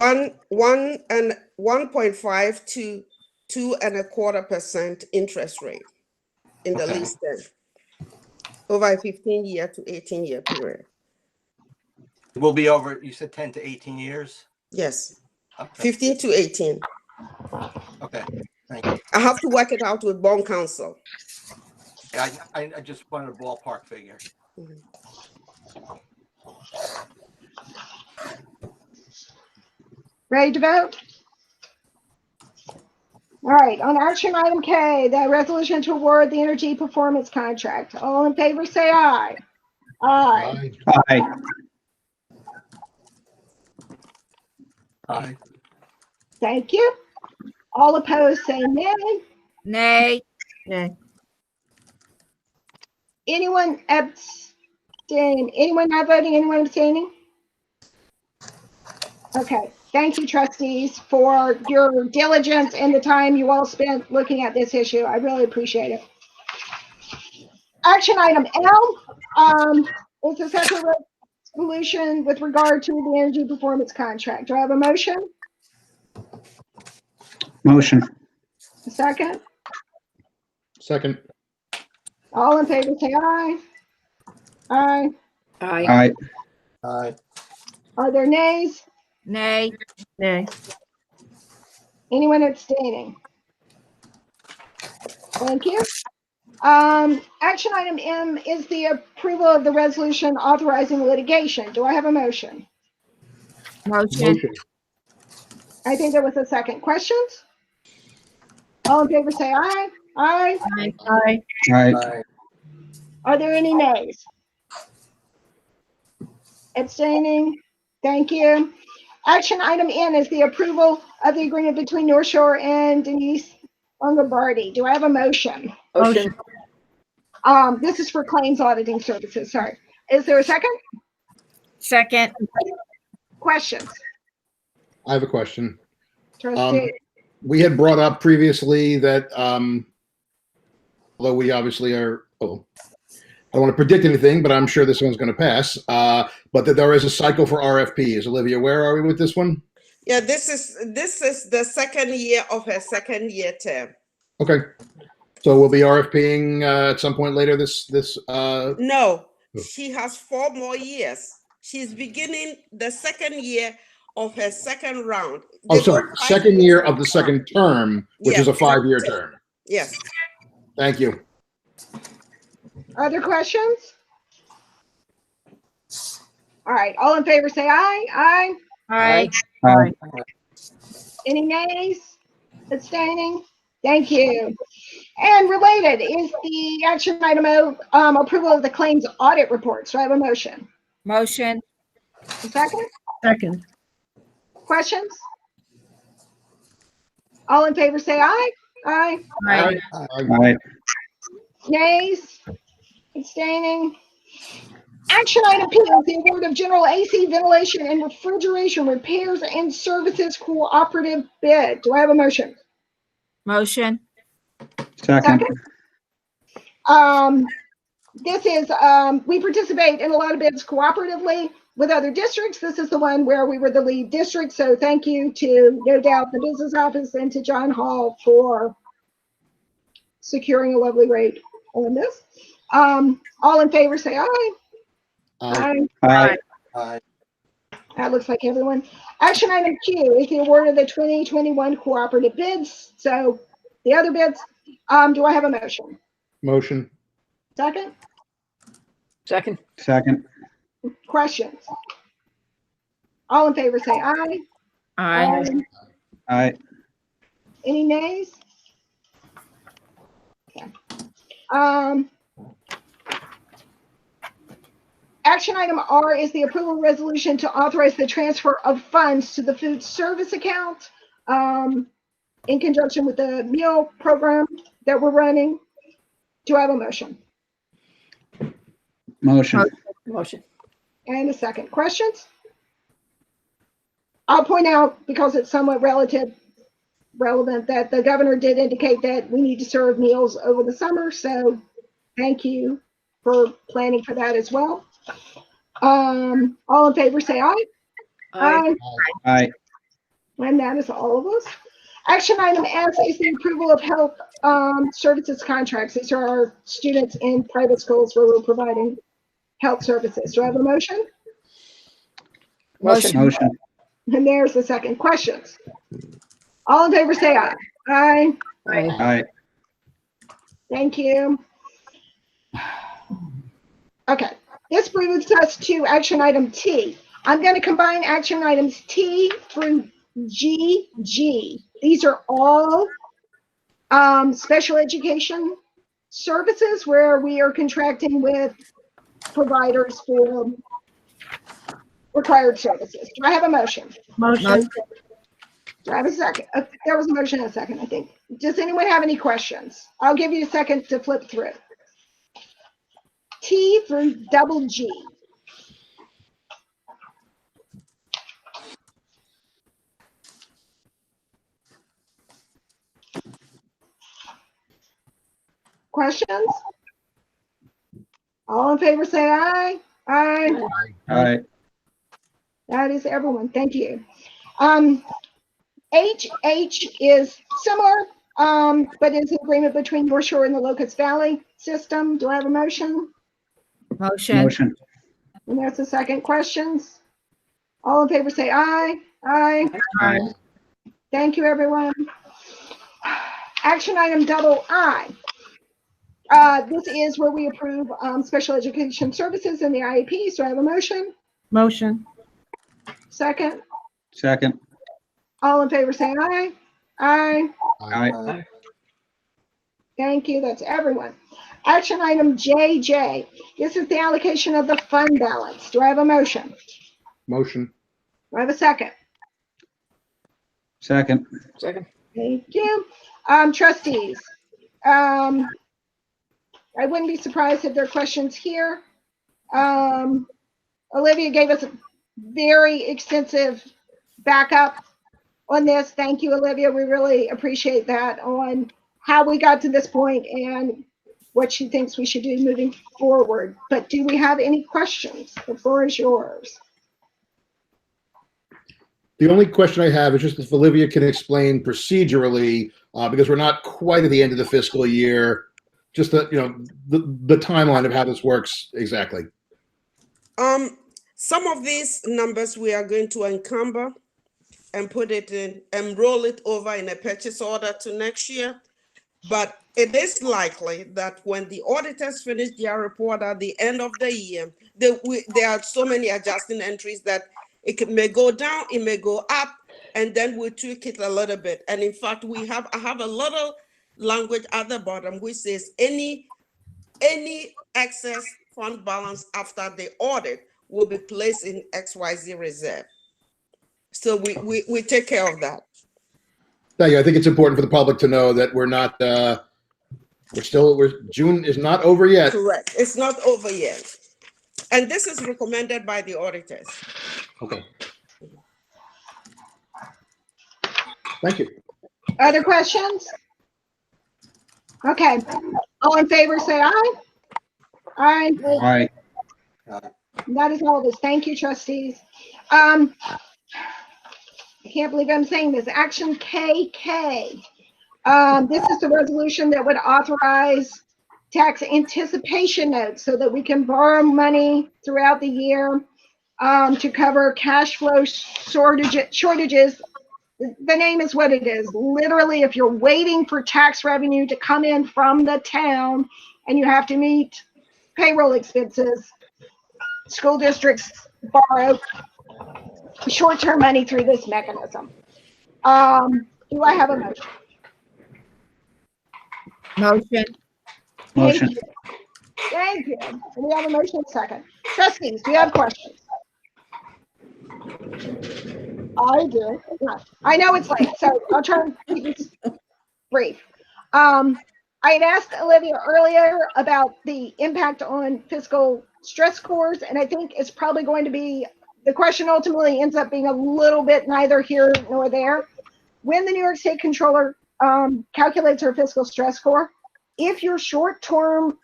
1.5 to 2.25% interest rate in the Okay. lease term over a 15-year to 18-year period. It will be over, you said 10 to 18 years? Yes, Okay. 15 to 18. Okay, thank you. I have to work it out with bond counsel. I just wanted a ballpark figure. Ready to vote? All right, on action item K, the resolution to award the energy performance contract. All in favor, say aye. Aye. Aye. Aye. Thank you. All opposed, say nay. Nay. Nay. Anyone abstain? Anyone not voting? Anyone abstaining? Okay. Thank you, trustees, for your diligence and the time you all spent looking at this issue. I really appreciate it. Action item L is a second resolution with regard to the energy performance contract. Do I have a motion? Motion. A second? Second. All in favor, say aye. Aye. Aye. Aye. Aye. Are there nays? Nay. Nay. Anyone abstaining? Thank you. Action item M is the approval of the resolution authorizing litigation. Do I have a motion? Motion. I think there was a second. Questions? All in favor say aye. Aye. Aye. Aye. Aye. Are there any nays? Abstaining? Thank you. Action item N is the approval of the agreement between North Shore and Denise Longobardi. Do I have a motion? Motion. This is for claims auditing services. Sorry. Is there a second? Second. Questions? I have a question. Trustee. We had brought up previously that, although we obviously are, I don't want to predict anything, but I'm sure this one's going to pass, but that there is a cycle for RFPs. Olivia, where are we with this one? Yeah, this is the second year of her second year term. Okay. So we'll be RFPing at some point later this No, she has 4 more years. She's beginning the second year of her second round. Oh, sorry. Second year of the second term, which is a 5-year term. Yes. Thank you. Other questions? All right. All in favor say aye. Aye. Aye. Aye. Any nays? Abstaining? Thank you. And related is the action item O, approval of the claims audit reports. Do I have a motion? Motion. A second? Second. Questions? All in favor say aye. Aye. Aye. Aye. Nays? Abstaining? Action item P is the award of general AC ventilation and refrigeration repairs and services cooperative bid. Do I have a motion? Motion. Second. This is, we participate in a lot of bids cooperatively with other districts. This is the one where we were the lead district. So thank you to, no doubt, the business office and to John Hall for securing a lovely rate on this. All in favor say aye. Aye. Aye. Aye. That looks like everyone. Action item Q is the award of the 2021 cooperative bids. So the other bids, do I have a motion? Motion. Second? Second. Second. Questions? All in favor say aye. Aye. Aye. Any nays? Okay. Action item R is the approval resolution to authorize the transfer of funds to the food service account in conjunction with the meal program that we're running. Do I have a motion? Motion. Motion. And a second. Questions? I'll point out, because it's somewhat relative, relevant that the governor did indicate that we need to serve meals over the summer. So thank you for planning for that as well. All in favor, say aye. Aye. Aye. And that is all of us. Action item S is the approval of health services contracts. These are our students in private schools where we're providing health services. Do I have a motion? Motion. And there's the second. Questions? All in favor, say aye. Aye. Aye. Thank you. Okay, this brings us to action item T. I'm going to combine action items T through GG. These are all special education services where we are contracting with providers for required services. Do I have a motion? Motion. Do I have a second? There was a motion and a second, I think. Does anyone have any questions? I'll give you a second to flip through. T through double G. Questions? All in favor say aye. Aye. Aye. That is everyone. Thank you. HH is similar, but is an agreement between North Shore and the Locust Valley system. Do I have a motion? Motion. And there's the second. Questions? All in favor say aye. Aye. Aye. Thank you, everyone. Action item double I. This is where we approve special education services in the IEP. So I have a motion. Motion. Second. Second. All in favor say aye. Aye. Aye. Thank you. That's everyone. Action item JJ. This is the allocation of the fund balance. Do I have a motion? Motion. Do I have a second? Second. Second. Thank you. Trustees. I wouldn't be surprised if there are questions here. Olivia gave us a very extensive backup on this. Thank you, Olivia. We really appreciate that on how we got to this point and what she thinks we should do moving forward. But do we have any questions? The floor is yours. The only question I have is just if Olivia can explain procedurally, because we're not quite at the end of the fiscal year, just the timeline of how this works exactly. Some of these numbers we are going to encumber and put it in and roll it over in a purchase order to next year. But it is likely that when the auditors finish their report at the end of the year, there are so many adjusting entries that it may go down, it may go up, and then we'll tweak it a little bit. And in fact, I have a little language at the bottom which says any excess fund balance after the audit will be placed in XYZ reserve. So we take care of that. Thank you. I think it's important for the public to know that we're not, June is not over yet. Correct. It's not over yet. And this is recommended by the auditors. Okay. Thank you. Other questions? Okay. All in favor, say aye. Aye. Aye. That is all of this. Thank you, trustees. I can't believe I'm saying this. Action KK. This is the resolution that would authorize tax anticipation notes so that we can borrow money throughout the year to cover cash flow shortages. The name is what it is. Literally, if you're waiting for tax revenue to come in from the town and you have to meet payroll expenses, school districts borrow short-term money through this mechanism. Do I have a motion? Motion. Motion. Thank you. And we have a motion second. Trustees, do you have questions? I do. I know it's late, so I'll try and keep this brief. I had asked Olivia earlier about the impact on fiscal stress scores, and I think it's probably going to be, the question ultimately ends up being a little bit neither here nor there. when the New York State Controller calculates her fiscal stress score, if your short-term,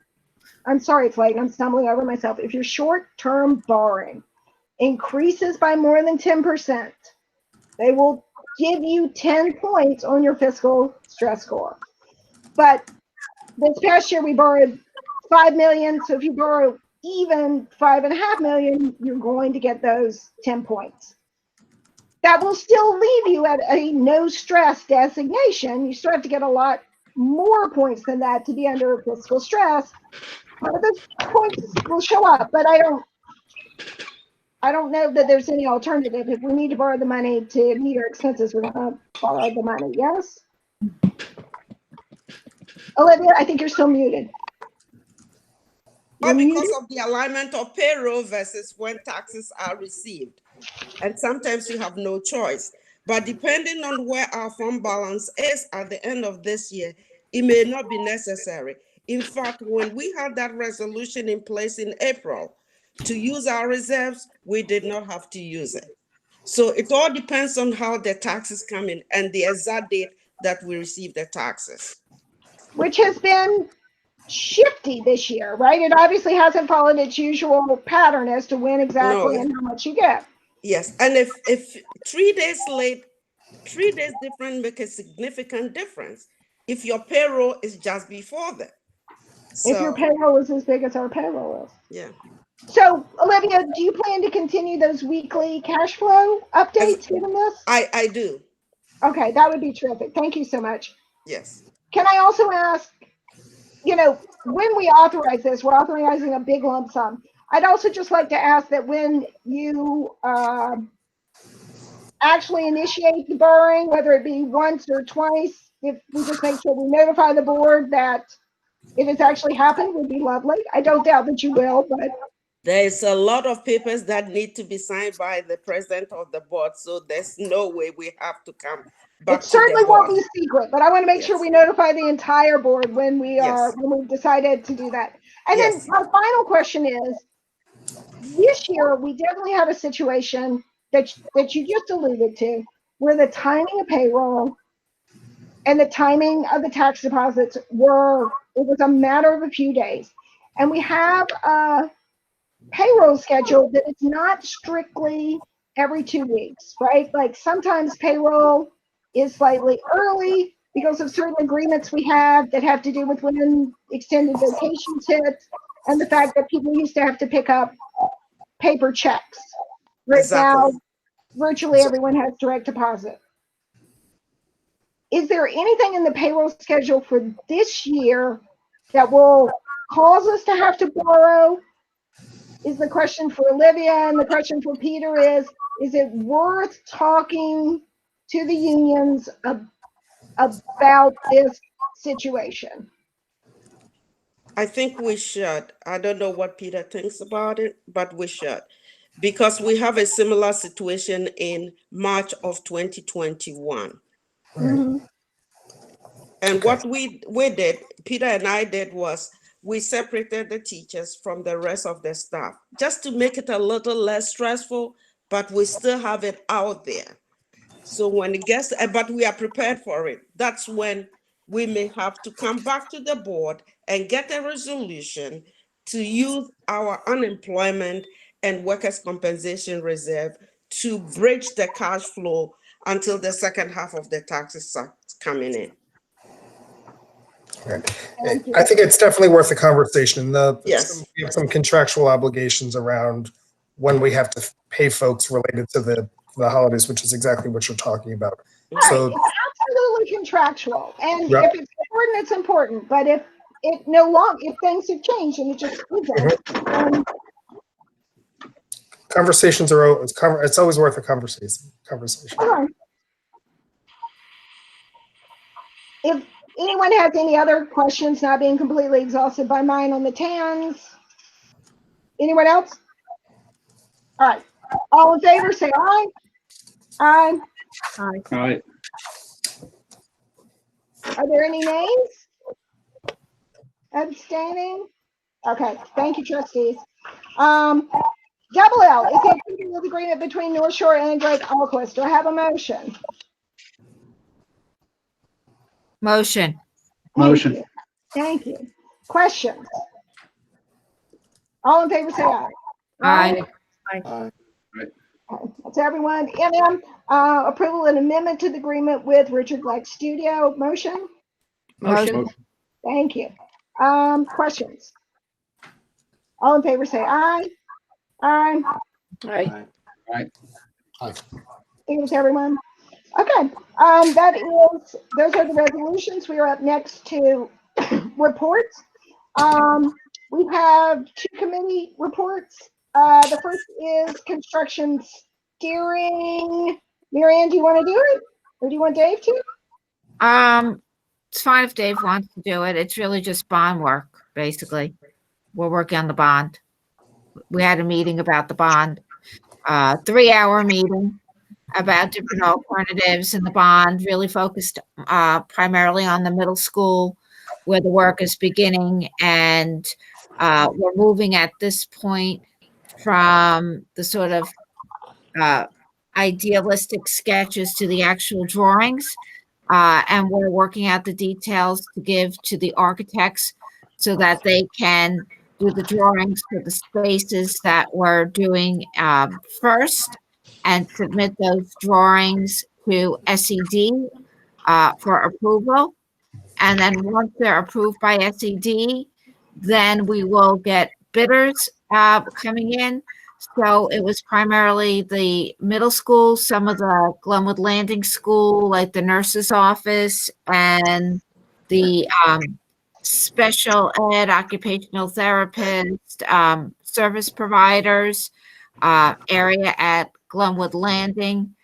I'm sorry, it's late, I'm stumbling over myself. If your short-term borrowing increases by more than 10%, they will give you 10 points on your fiscal stress score. But this past year we borrowed 5 million, so if you borrow even 5.5 million, you're going to get those 10 points. That will still leave you at a no stress designation. You still have to get a lot more points than that to be under fiscal stress. But those points will show up. But I don't know that there's any alternative. If we need to borrow the money to meet our expenses, we're going to borrow the money. Yes? Olivia, I think you're still muted. Or because of the alignment of payroll versus when taxes are received. And sometimes you have no choice. But depending on where our fund balance is at the end of this year, it may not be necessary. In fact, when we had that resolution in place in April to use our reserves, we did not have to use it. So it all depends on how the taxes come in and the exact date that we receive the taxes. Which has been shifty this year, right? It obviously hasn't followed its usual pattern as to when exactly and how much you get. Yes, and if 3 days late, 3 days different make a significant difference if your payroll is just before that. So, if your payroll is as big as our payroll is. Yeah. So, Olivia, do you plan to continue those weekly cash flow updates given this? I do. Okay, that would be terrific. Thank you so much. Yes. Can I also ask, you know, when we authorize this, we're authorizing a big lump sum. I'd also just like to ask that when you actually initiate the borrowing, whether it be once or twice, if we just make sure we notify the board that if it's actually happened, would be lovely. I don't doubt that you will, but there's a lot of papers that need to be signed by the president of the board, so there's no way we have to come back. It certainly won't be secret, but I want to make sure we notify the entire board when we are when we've decided to do that. And then my final question is, this year we definitely had a situation that you just alluded to, where the timing of payroll and the timing of the tax deposits it was a matter of a few days. And we have a payroll schedule that it's not strictly every 2 weeks, right? Like sometimes payroll is slightly early because of certain agreements we have that have to do with when extended vacation hits and the fact that people used to have to pick up paper checks. Right now, virtually everyone has direct deposit. Is there anything in the payroll schedule for this year that will cause us to have to borrow? Is the question for Olivia, and the question for Peter is it worth talking to the unions about this situation? I think we should. I don't know what Peter thinks about it, but we should. Because we have a similar situation in March of 2021. Mm-hmm. And what we did, Peter and I did, was we separated the teachers from the rest of the staff, just to make it a little less stressful, but we still have it out there. So when it gets, but we are prepared for it. That's when we may have to come back to the board and get a resolution to use our unemployment and workers' compensation reserve to bridge the cash flow until the second half of the taxes are coming in. Right. I think it's definitely worth a conversation. Yes. We have some contractual obligations around when we have to pay folks related to the holidays, which is exactly what you're talking about. Right. So it's absolutely contractual, and Yep. if it's important, it's important. But if things have changed and it just isn't, conversations are always it's always worth a conversation. Okay. If anyone has any other questions, not being completely exhausted by mine on the TANs, anyone else? All right. All in favor, say aye. Aye. Aye. Aye. Are there any nays? Abstaining? Okay, thank you, trustees. Double L, is the agreement between North Shore and Drake Alquist. Do I have a motion? Motion. Motion. Thank you. Questions? All in favor, say aye. Aye. Aye. That's everyone. MM, approval and amendment to the agreement with Richard Black Studio. Motion? Motion. Thank you. Questions? All in favor, say aye. Aye. Aye. Thank you, everyone. Okay, those are the resolutions. We are up next to reports. We have 2 committee reports. The first is construction steering. Mary Ann, do you want to do it? Or do you want Dave to? It's fine if Dave wants to do it. It's really just bond work, basically. We're working on the bond. We had a meeting about the bond, 3-hour meeting about different alternatives in the bond, really focused primarily on the middle school where the work is beginning. And we're moving at this point from the sort of idealistic sketches to the actual drawings. And we're working out the details to give to the architects so that they can do the drawings for the spaces that we're doing first and submit those drawings to SED for approval. And then once they're approved by SED, then we will get bidders coming in. So it was primarily the middle school, some of the Glenwood Landing School, like the nurse's office, and the special ed, occupational therapist, service providers area at Glenwood Landing.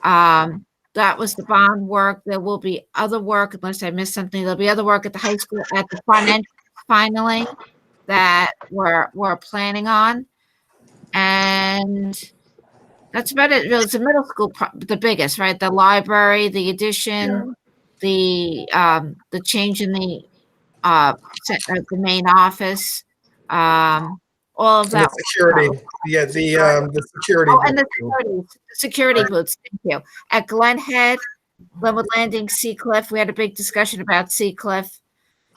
That was the bond work. There will be other work, unless I missed something. There'll be other work at the high school at the front end, finally, that we're planning on. And that's about it. Really, it's the middle school, the biggest, right? The library, the addition, the change in the main office, all of that. The security, the security. Oh, and the security booths. Thank you. At Glen Head, Glenwood Landing, Seacliff, we had a big discussion about Seacliff,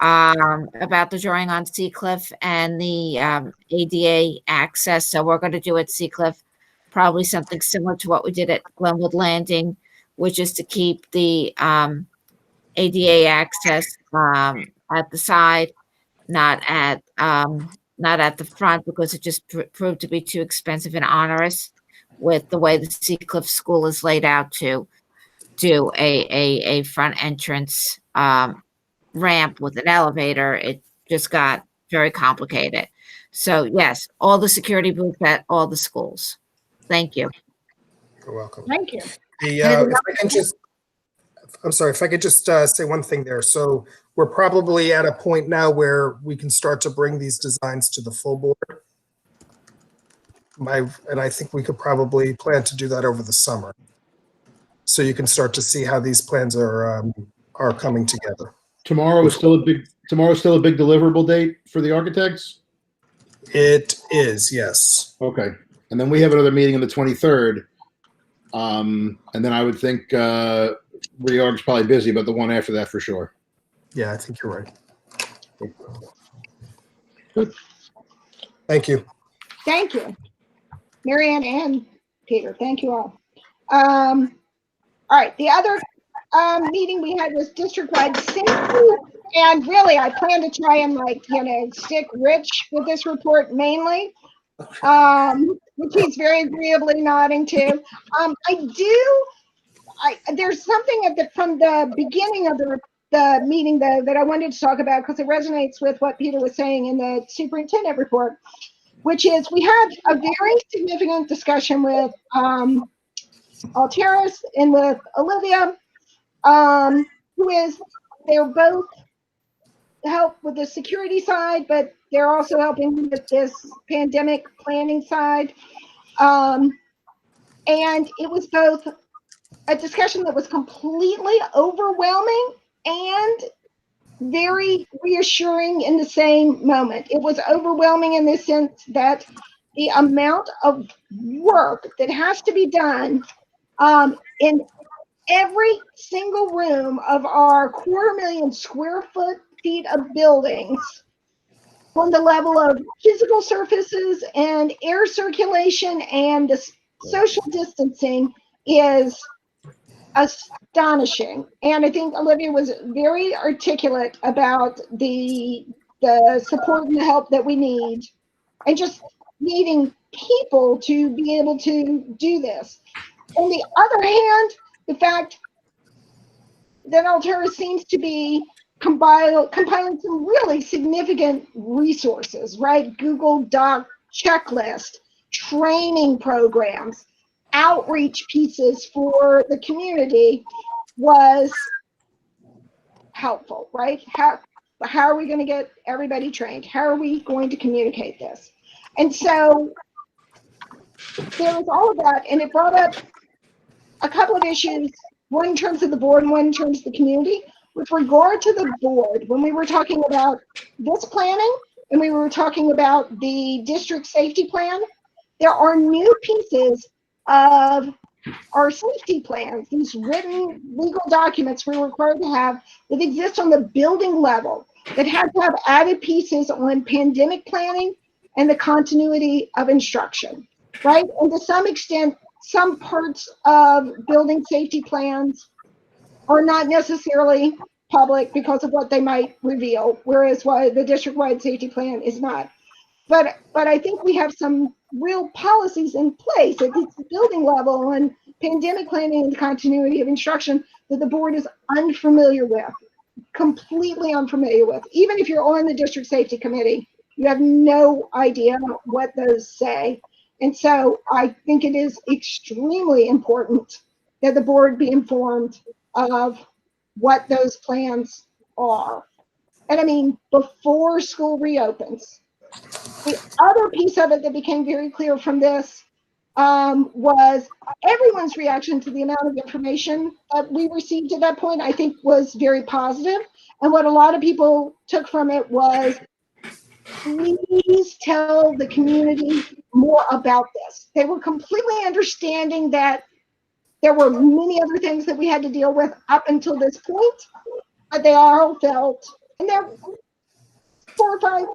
about the drawing on Seacliff and the ADA access. So we're going to do at Seacliff probably something similar to what we did at Glenwood Landing, which is to keep the ADA access at the side, not at the front, because it just proved to be too expensive and onerous with the way the Seacliff School is laid out to do a front entrance ramp with an elevator. It just got very complicated. So yes, all the security booths at all the schools. Thank you. You're welcome. Thank you. If I could just say one thing there. So we're probably at a point now where we can start to bring these designs to the full board. And I think we could probably plan to do that over the summer. So you can start to see how these plans are coming together. Tomorrow is still a big deliverable date for the architects? It is, yes. Okay. And then we have another meeting on the 23rd. And then I would think reorg's probably busy, but the one after that for sure. Yeah, I think you're right. Good. Thank you. Thank you. Mary Ann and Peter, thank you all. All right, the other meeting we had was district-wide safety. And really, I plan to try and stick Rich with this report mainly, which he's very agreeably nodding to. There's something from the beginning of the meeting though that I wanted to talk about because it resonates with what Peter was saying in the superintendent report, which is we had a very significant discussion with Alteris and with Olivia, they're both help with the security side, but they're also helping with this pandemic planning side. And it was both a discussion that was completely overwhelming and very reassuring in the same moment. It was overwhelming in the sense that the amount of work that has to be done in every single room of our 250,000 square feet of buildings on the level of physical surfaces and air circulation and the social distancing is astonishing. And I think Olivia was very articulate about the support and the help that we need, and just needing people to be able to do this. On the other hand, the fact that Altura seems to be compiling some really significant resources, right? Google Doc checklist, training programs, outreach pieces for the community was helpful, right? How are we going to get everybody trained? How are we going to communicate this? And so there was all of that, and it brought up a couple of issues, one in terms of the board and one in terms of the community. With regard to the board, when we were talking about this planning and we were talking about the district safety plan, there are new pieces of our safety plans, these written legal documents we're required to have that exist on the building level that have to have added pieces on pandemic planning and the continuity of instruction, right? And to some extent, some parts of building safety plans are not necessarily public because of what they might reveal, whereas the district-wide safety plan is not. But I think we have some real policies in place at the building level on pandemic planning and continuity of instruction that the board is unfamiliar with, completely unfamiliar with. Even if you're on the district safety committee, you have no idea what those say. And so I think it is extremely important that the board be informed of what those plans are. And I mean, before school reopens. The other piece of it that became very clear from this was everyone's reaction to the amount of information that we received at that point, I think, was very positive. And what a lot of people took from it was, please tell the community more about this. They were completely understanding that there were many other things that we had to deal with up until this point, but they all felt, and there were 4 or 5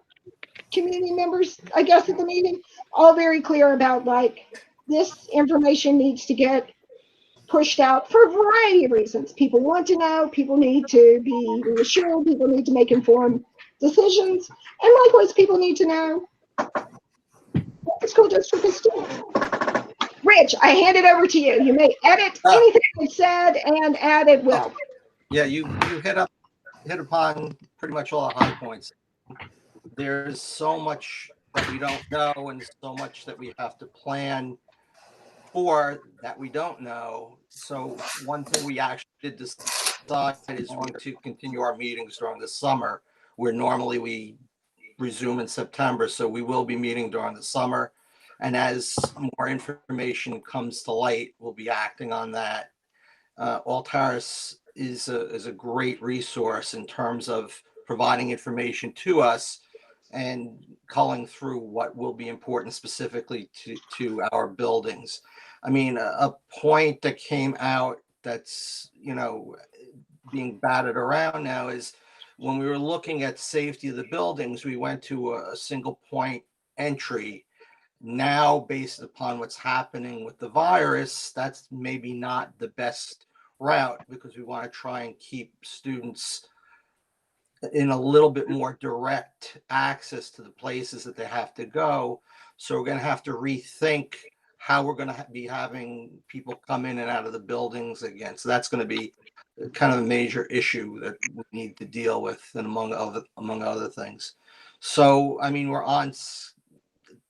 community members, I guess, at the meeting, all very clear about, like, this information needs to get pushed out for a variety of reasons. People want to know, people need to be reassured, people need to make informed decisions, and likewise, people need to know what the school district is doing. Rich, I hand it over to you. You may edit anything I said and add at will. Yeah, you hit upon pretty much all the high points. There's so much that we don't know and so much that we have to plan for that we don't know. So one thing we actually did decide is going to continue our meetings during the summer, where normally we resume in September. So we will be meeting during the summer. And as more information comes to light, we'll be acting on that. Altaris is a great resource in terms of providing information to us and culling through what will be important specifically to our buildings. I mean, a point that came out that's, being batted around now is when we were looking at safety of the buildings, we went to a single point entry. Now, based upon what's happening with the virus, that's maybe not the best route, because we want to try and keep students in a little bit more direct access to the places that they have to go. So we're going to have to rethink how we're going to be having people come in and out of the buildings again. So that's going to be kind of a major issue that we need to deal with, and among other things. So, I mean, we're on,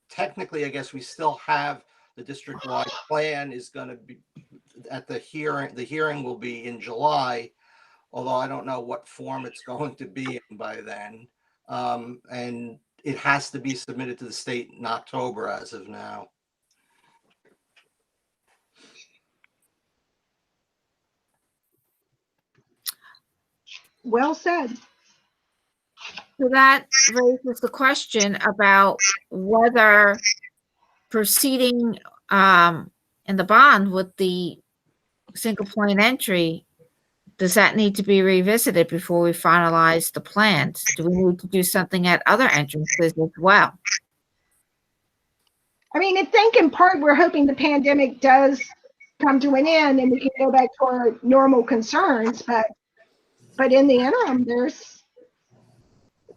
technically, I guess we still have the district-wide plan is going to be at the hearing. The hearing will be in July, although I don't know what form it's going to be in by then. And it has to be submitted to the state in October as of now. Well said. So that raises the question about whether proceeding in the bond with the single point entry, does that need to be revisited before we finalize the plans? Do we need to do something at other entrances as well? I mean, I think in part we're hoping the pandemic does come to an end and we can go back to our normal concerns, but in the interim, there's.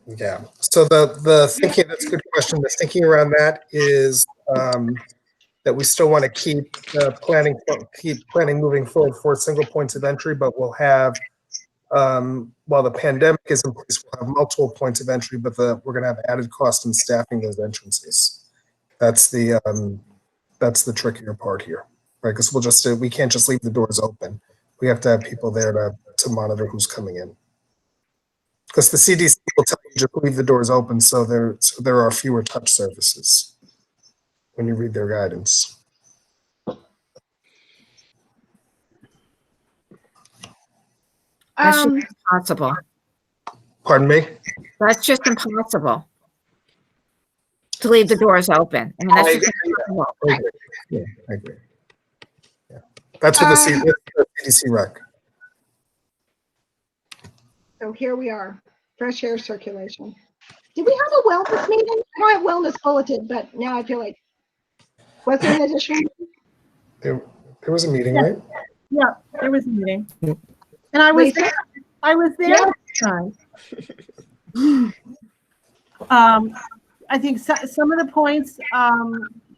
Yeah. So the thinking, that's a good question. The thinking around that is that we still want to keep planning moving forward for single points of entry, but we'll have while the pandemic is in place, we'll have multiple points of entry, but we're going to have added cost in staffing those entrances. That's the trickier part here, right? Because we can't just leave the doors open. We have to have people there to monitor who's coming in. Because the CDC will tell you just leave the doors open, so there are fewer touch surfaces when you read their guidance. That's just impossible. Pardon me? That's just impossible to leave the doors open. I mean, that's just impossible. Yeah, I agree. Yeah. That's what the CDC rec. So here we are, fresh air circulation. Did we have a wellness meeting? I don't have wellness bulletin, but now I feel like, was there an additional meeting? There was a meeting, right? Yeah, there was a meeting. And I was there. I was there this time. I think some of the points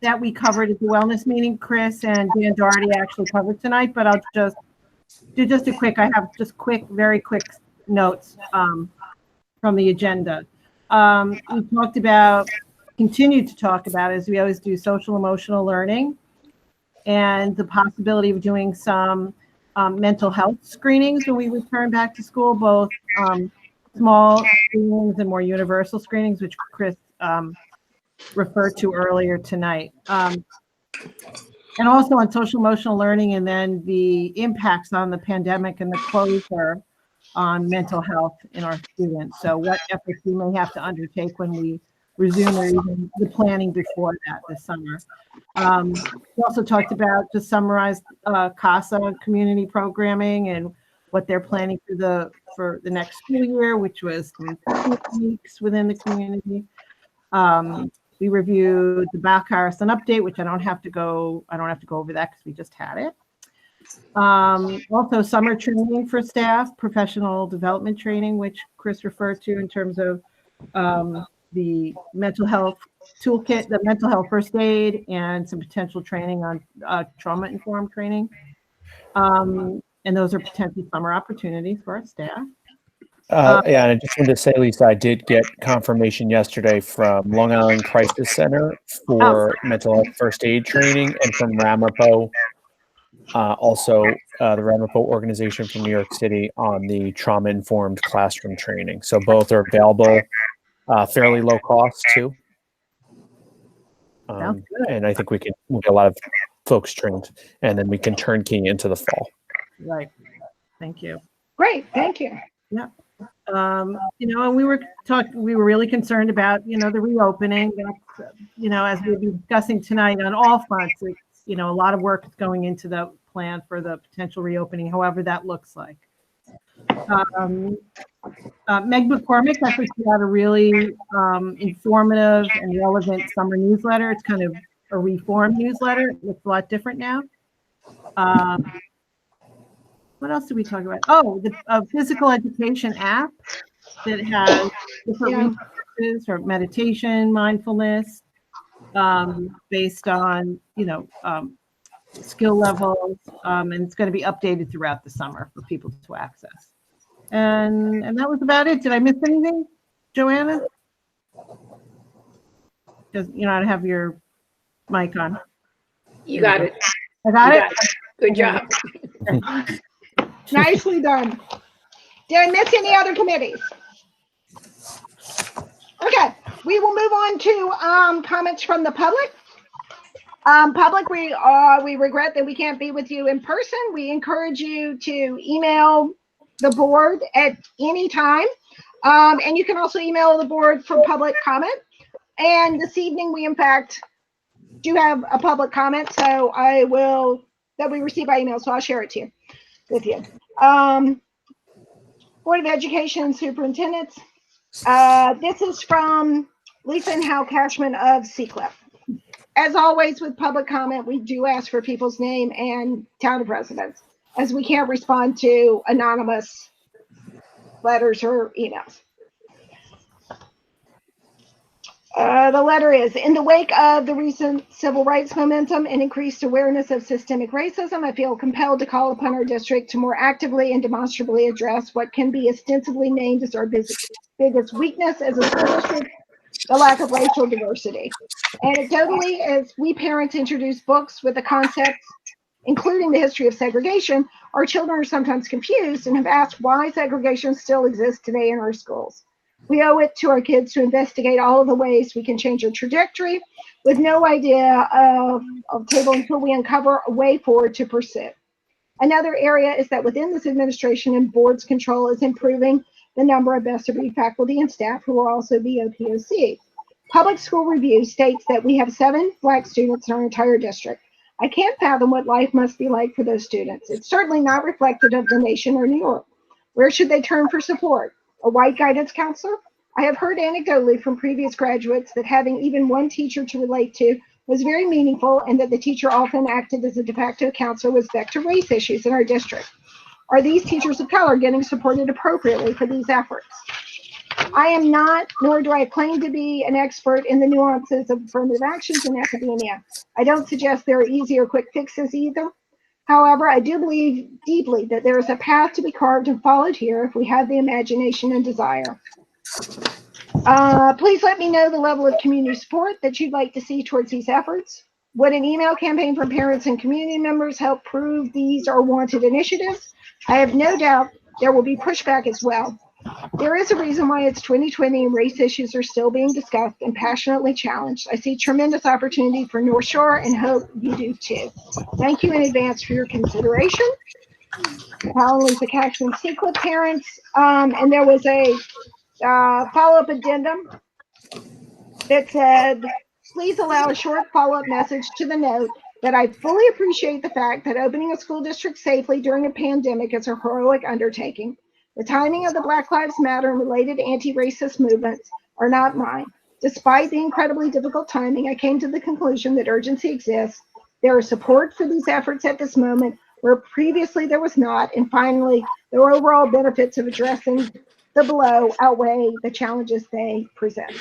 that we covered at the wellness meeting, Chris and Dan Doherty actually covered tonight, but I'll just do just a quick, I have just very quick notes from the agenda. We continued to talk about, as we always do, social emotional learning and the possibility of doing some mental health screenings when we return back to school, both small screenings and more universal screenings, which Chris referred to earlier tonight. And also on social emotional learning and then the impacts on the pandemic and the closure on mental health in our students. So what efforts we may have to undertake when we resume or even the planning before that this summer. We also talked about, to summarize, CASA community programming and what they're planning for the next school year, which was 2 weeks within the community. We reviewed the Bach Harrison update, which I don't have to go over that because we just had it. Also summer training for staff, professional development training, which Chris referred to in terms of the mental health toolkit, the mental health first aid, and some potential training on trauma-informed training. And those are potential summer opportunities for our staff. Yeah, and I just wanted to say, Lisa, I did get confirmation yesterday from Long Island Crisis Center for mental health first aid training, and from Ramapo, also the Ramapo organization from New York City, on the trauma-informed classroom training. So both are available, fairly low cost too. And I think we'll get a lot of folks trained, and then we can turnkey into the fall. Right. Thank you. Great. Thank you. Yeah. And we were really concerned about, the reopening. That's, as we'll be discussing tonight on all fronts, it's, a lot of work is going into the plan for the potential reopening, however that looks like. Meg McCormick, I think, put out a really informative and relevant summer newsletter. It's kind of a reformed newsletter. It looks a lot different now. What else did we talk about? Oh, the physical education app that has different resources for meditation, mindfulness, based on, skill levels, and it's going to be updated throughout the summer for people to access. And that was about it. Did I miss anything, Joanna? Because I don't have your mic on. You got it. I got it? Good job. Nicely done. Did I miss any other committees? Okay, we will move on to comments from the public. Public, we regret that we can't be with you in person. We encourage you to email the board at any time. And you can also email the board for public comment. And this evening, we in fact do have a public comment. So I will that we received by email, so I'll share it to you with you. Board of Education and Superintendents. This is from Lisa and Hal Cashman of Seacliff. As always with public comment, we do ask for people's name and town of residence, as we can't respond to anonymous letters or emails. The letter is, in the wake of the recent civil rights momentum and increased awareness of systemic racism, I feel compelled to call upon our district to more actively and demonstrably address what can be ostensibly named as our biggest weakness as a school district, the lack of racial diversity. Anecdotally, as we parents introduce books with the concepts, including the history of segregation, our children are sometimes confused and have asked why segregation still exists today in our schools. We owe it to our kids to investigate all of the ways we can change our trajectory with no idea of table until we uncover a way forward to pursue. Another area is that within this administration and board's control is improving the number of best-of-breed faculty and staff who are also BOPOC. Public School Review states that we have 7 Black students in our entire district. I can't fathom what life must be like for those students. It's certainly not reflective of the nation or New York. Where should they turn for support? A white guidance counselor? I have heard anecdotally from previous graduates that having even one teacher to relate to was very meaningful, and that the teacher often acted as a de facto counselor with respect to race issues in our district. Are these teachers of color getting supported appropriately for these efforts? I am not, nor do I claim to be, an expert in the nuances of affirmative actions in academia. I don't suggest there are easy or quick fixes either. However, I do believe deeply that there is a path to be carved and followed here if we have the imagination and desire. Please let me know the level of community support that you'd like to see towards these efforts. Would an email campaign from parents and community members help prove these are wanted initiatives? I have no doubt there will be pushback as well. There is a reason why it's 2020 and race issues are still being discussed and passionately challenged. I see tremendous opportunity for North Shore and hope you do too. Thank you in advance for your consideration. Hal and Lisa Cashman, Seacliff parents, and there was a follow-up addendum that said, please allow a short follow-up message to the note that I fully appreciate the fact that opening a school district safely during a pandemic is a heroic undertaking. The timing of the Black Lives Matter and related anti-racist movements are not mine. Despite the incredibly difficult timing, I came to the conclusion that urgency exists. There is support for these efforts at this moment where previously there was not. And finally, the overall benefits of addressing the below outweigh the challenges they present.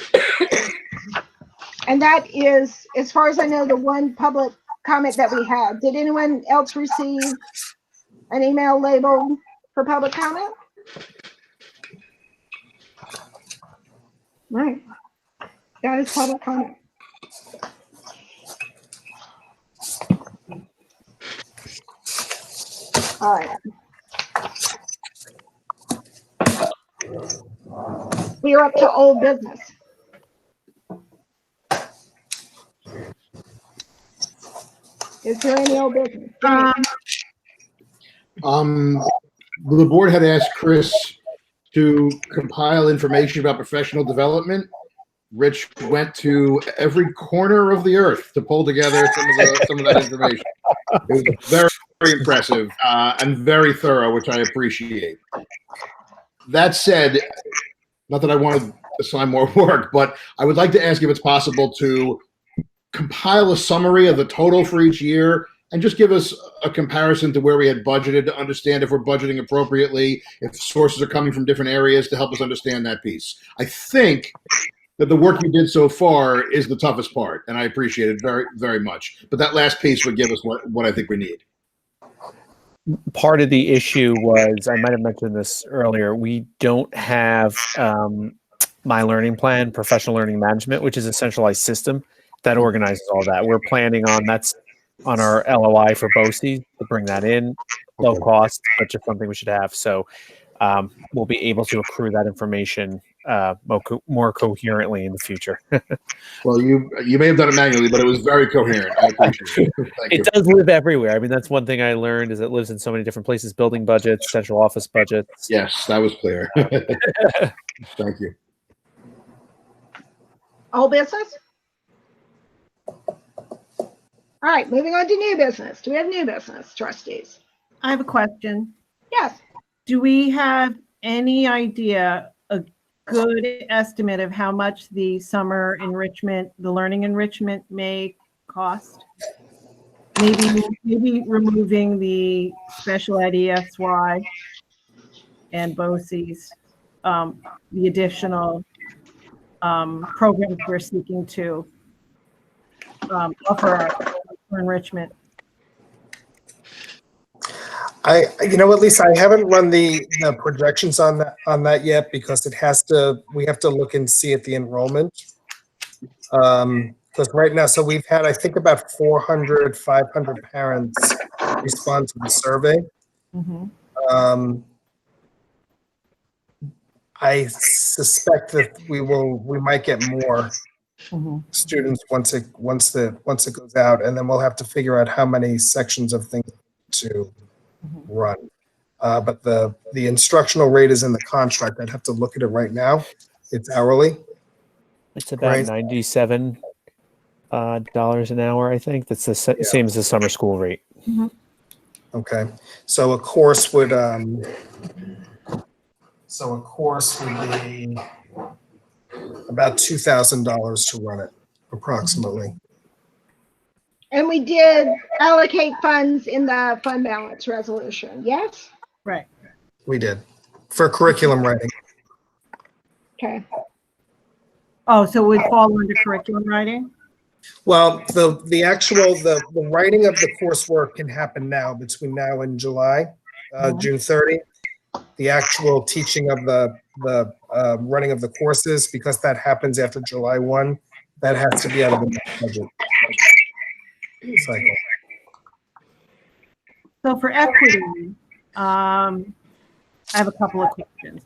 And that is, as far as I know, the one public comment that we had. Did anyone else receive an email labeled for public comment? Right. That is public comment. All right. We are up to old business. Is there any old business? The board had asked Chris to compile information about professional development. Rich went to every corner of the earth to pull together some of that information. It was very, very impressive and very thorough, which I appreciate. That said, not that I want to assign more work, but I would like to ask if it's possible to compile a summary of the total for each year and just give us a comparison to where we had budgeted to understand if we're budgeting appropriately, if sources are coming from different areas to help us understand that piece. I think that the work you did so far is the toughest part, and I appreciate it very, very much. But that last piece would give us what I think we need. Part of the issue was, I might have mentioned this earlier, we don't have My Learning Plan, professional learning management, which is a centralized system that organizes all that. We're planning on, that's on our LOI for BOCES to bring that in, low cost, but just something we should have. So we'll be able to accrue that information more coherently in the future. Well, you may have done it manually, but it was very coherent. I appreciate it. Thank you. It does live everywhere. I mean, that's one thing I learned is it lives in so many different places, building budgets, central office budgets. Yes, that was clear. Thank you. Old business? All right, moving on to new business. Do we have new business, trustees? I have a question. Yes. Do we have any idea, a good estimate of how much the summer enrichment, the learning enrichment may cost? Maybe removing the special ed ESY and BOCES, the additional programs we're seeking to offer for enrichment. You know, at least I haven't run the projections on that yet, because we have to look and see at the enrollment. Because right now, so we've had, I think, about 400, 500 parents respond to the survey. I suspect that we might get more students once it goes out, and then we'll have to figure out how many sections of things to run. But the instructional rate is in the contract. I'd have to look at it right now. It's hourly. It's about $97 an hour, I think. That's the same as the summer school rate. Okay, so a course would be about $2,000 to run it, approximately. And we did allocate funds in the fund balance resolution, yes? Right. We did, for curriculum writing. Okay. Oh, so it would fall under curriculum writing? Well, the writing of the coursework can happen now, between now and July, June 30. The actual teaching of the running of the courses, because that happens after July 1, that has to be out of the budget cycle. So for equity, I have a couple of questions.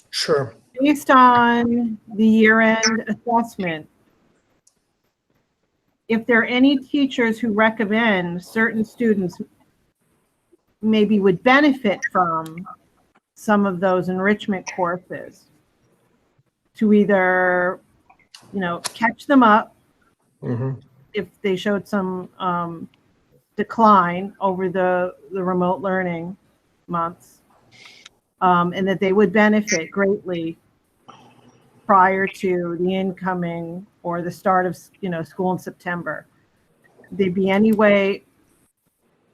Sure. Based on the year-end assessment, if there are any teachers who recommend certain students maybe would benefit from some of those enrichment courses, to either, catch them up if they showed some decline over the remote learning months, and that they would benefit greatly prior to the incoming or the start of school in September. There be any way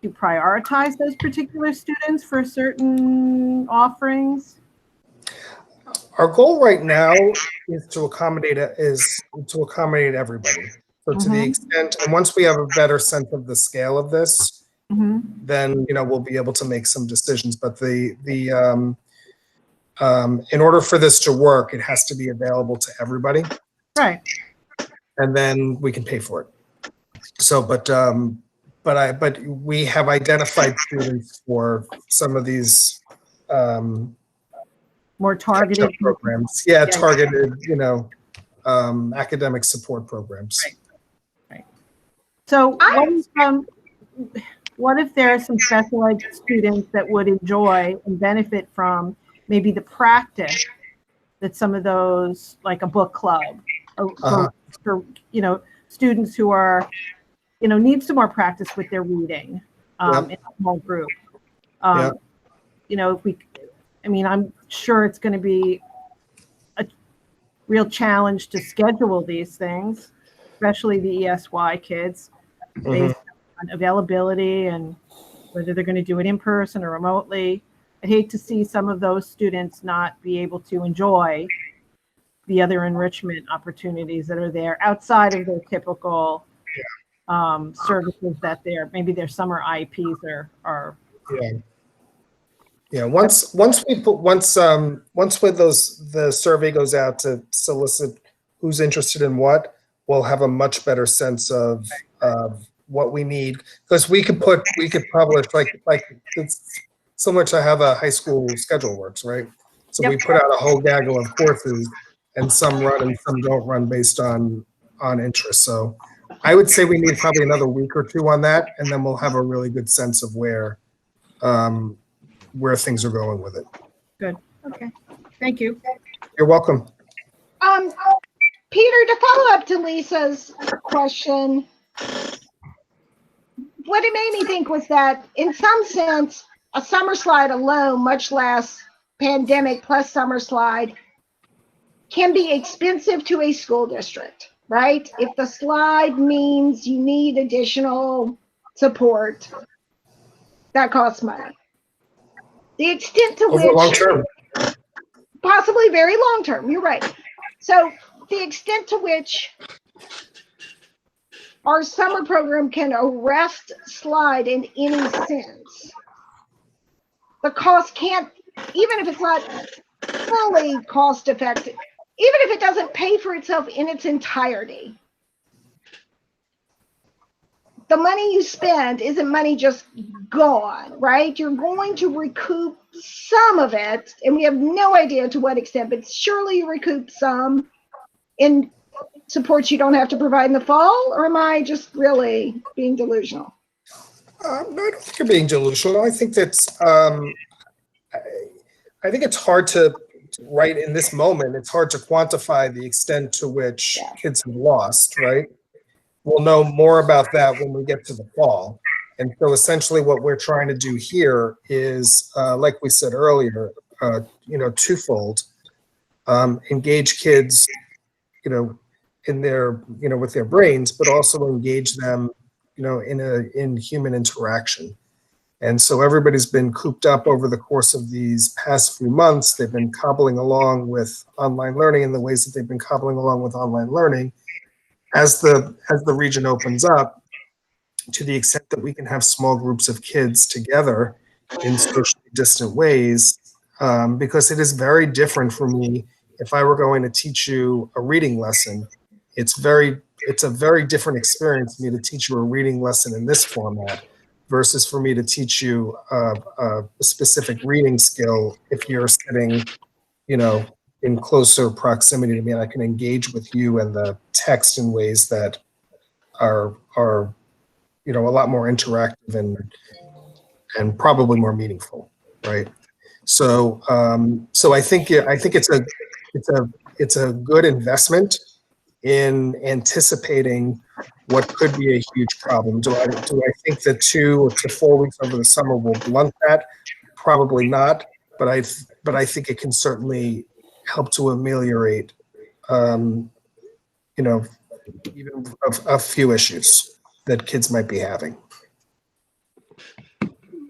to prioritize those particular students for certain offerings? Our goal right now is to accommodate everybody. So to the extent, and once we have a better sense of the scale of this, then we'll be able to make some decisions. But in order for this to work, it has to be available to everybody. Right. And then we can pay for it. So, but we have identified students for some of these more targeted programs. Yeah, targeted, academic support programs. Right. So what if there are some special ed students that would enjoy and benefit from maybe the practice that some of those, like a book club, for students who are, need some more practice with their reading in a small group. I'm sure it's going to be a real challenge to schedule these things, especially the ESY kids, based on availability and whether they're going to do it in person or remotely. I'd hate to see some of those students not be able to enjoy the other enrichment opportunities that are there outside of their typical services that maybe their summer IEPs are. Yeah. Once the survey goes out to solicit who's interested in what, we'll have a much better sense of what we need, because we could publish like it's similar to how the high school schedule works, right? So we put out a whole gaggle of courses, and some run and some don't run based on interest. So I would say we need probably another week or two on that, and then we'll have a really good sense of where things are going with it. Good. Okay. Thank you. You're welcome. Peter, to follow up to Lisa's question, what it made me think was that in some sense, a summer slide alone, much less pandemic plus summer slide, can be expensive to a school district, right? If the slide means you need additional support, that costs money. The extent to Over which, long term. possibly very long term, you're right. So the extent to which our summer program can arrest slide in any sense, the cost can't, even if it's not fully cost effective, even if it doesn't pay for itself in its entirety, the money you spend isn't money just gone, right? You're going to recoup some of it, and we have no idea to what extent, but surely you recoup some in supports you don't have to provide in the fall, or am I just really being delusional? No, I don't think you're being delusional. I think that's, I think it's hard to, right in this moment, it's hard to quantify the extent to which kids have lost, right? We'll know more about that when we get to the fall. And so essentially what we're trying to do here is, like we said earlier, twofold, engage kids, in their, with their brains, but also engage them, in human interaction. And so everybody's been cooped up over the course of these past few months. They've been cobbling along with online learning in the ways that they've been cobbling along with online learning. As the region opens up, to the extent that we can have small groups of kids together in socially distant ways, because it is very different for me if I were going to teach you a reading lesson. It's a very different experience for me to teach you a reading lesson in this format versus for me to teach you a specific reading skill if you're sitting, in closer proximity to me, and I can engage with you and the text in ways that are a lot more interactive and probably more meaningful, right? So I think it's a good investment in anticipating what could be a huge problem. Do I think that 2 to 4 weeks over the summer will blunt that? Probably not, but I think it can certainly help to ameliorate, even a few issues that kids might be having.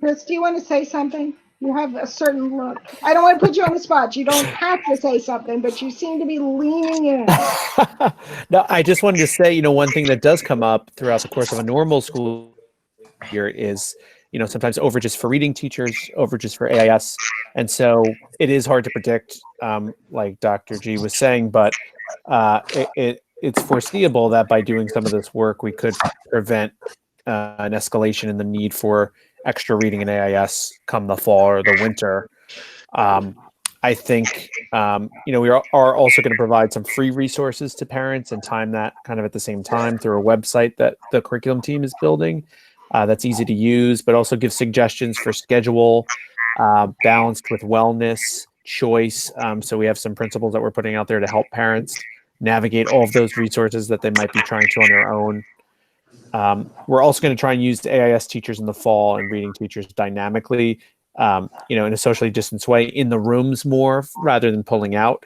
Chris, do you want to say something? You have a certain look. I don't want to put you on the spot. You don't have to say something, but you seem to be leaning in. No, I just wanted to say, one thing that does come up throughout the course of a normal school year is, sometimes overages for reading teachers, overages for AIS. And so it is hard to predict, like Dr. G was saying, but it's foreseeable that by doing some of this work, we could prevent an escalation in the need for extra reading in AIS come the fall or the winter. I think, we are also going to provide some free resources to parents and time that kind of at the same time through a website that the curriculum team is building that's easy to use, but also give suggestions for schedule, balanced with wellness, choice. So we have some principles that we're putting out there to help parents navigate all of those resources that they might be trying to on their own. We're also going to try and use the AIS teachers in the fall and reading teachers dynamically, in a socially distanced way in the rooms more rather than pulling out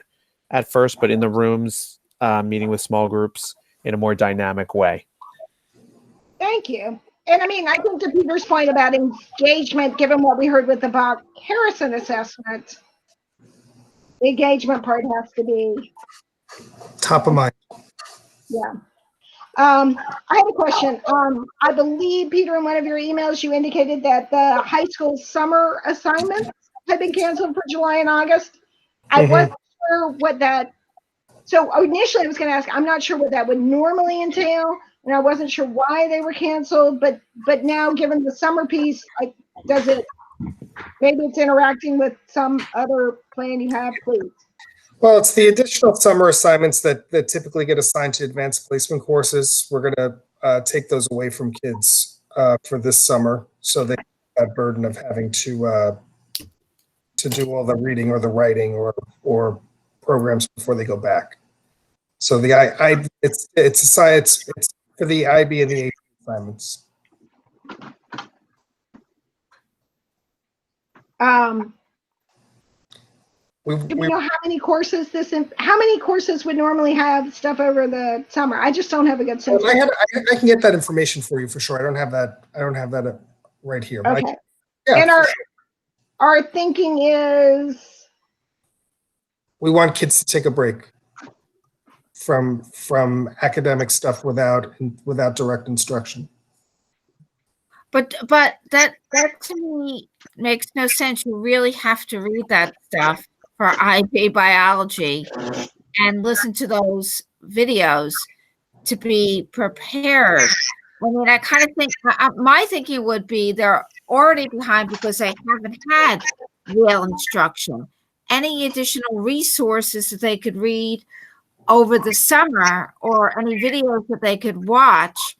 at first, but in the rooms, meeting with small groups in a more dynamic way. Thank you. And I mean, I think to Peter's point about engagement, given what we heard with the Bach Harrison assessment, the engagement part has to be top of mind. Yeah. I have a question. I believe, Peter, in one of your emails, you indicated that the high school summer assignments had been canceled for July and August. I wasn't sure what that, so initially I was going to ask, I'm not sure what that would normally entail, and I wasn't sure why they were canceled, but now given the summer piece, does it, maybe it's interacting with some other plan you have, please. Well, it's the additional summer assignments that typically get assigned to advanced placement courses. We're going to take those away from kids for this summer, so they have that burden of having to do all the reading or the writing or programs before they go back. So the it's for the IB and the AP assignments. We, Do we know how many courses how many courses would normally have stuff over the summer? I just don't have a good sense. I can get that information for you for sure. I don't have that right here. But Okay. yeah, And for sure. our thinking is We want kids to take a break from academic stuff without direct instruction. But that to me makes no sense. You really have to read that stuff for IB biology and listen to those videos to be prepared. I mean, I kind of think my thinking would be they're already behind because they haven't had real instruction. Any additional resources that they could read over the summer or any videos that they could watch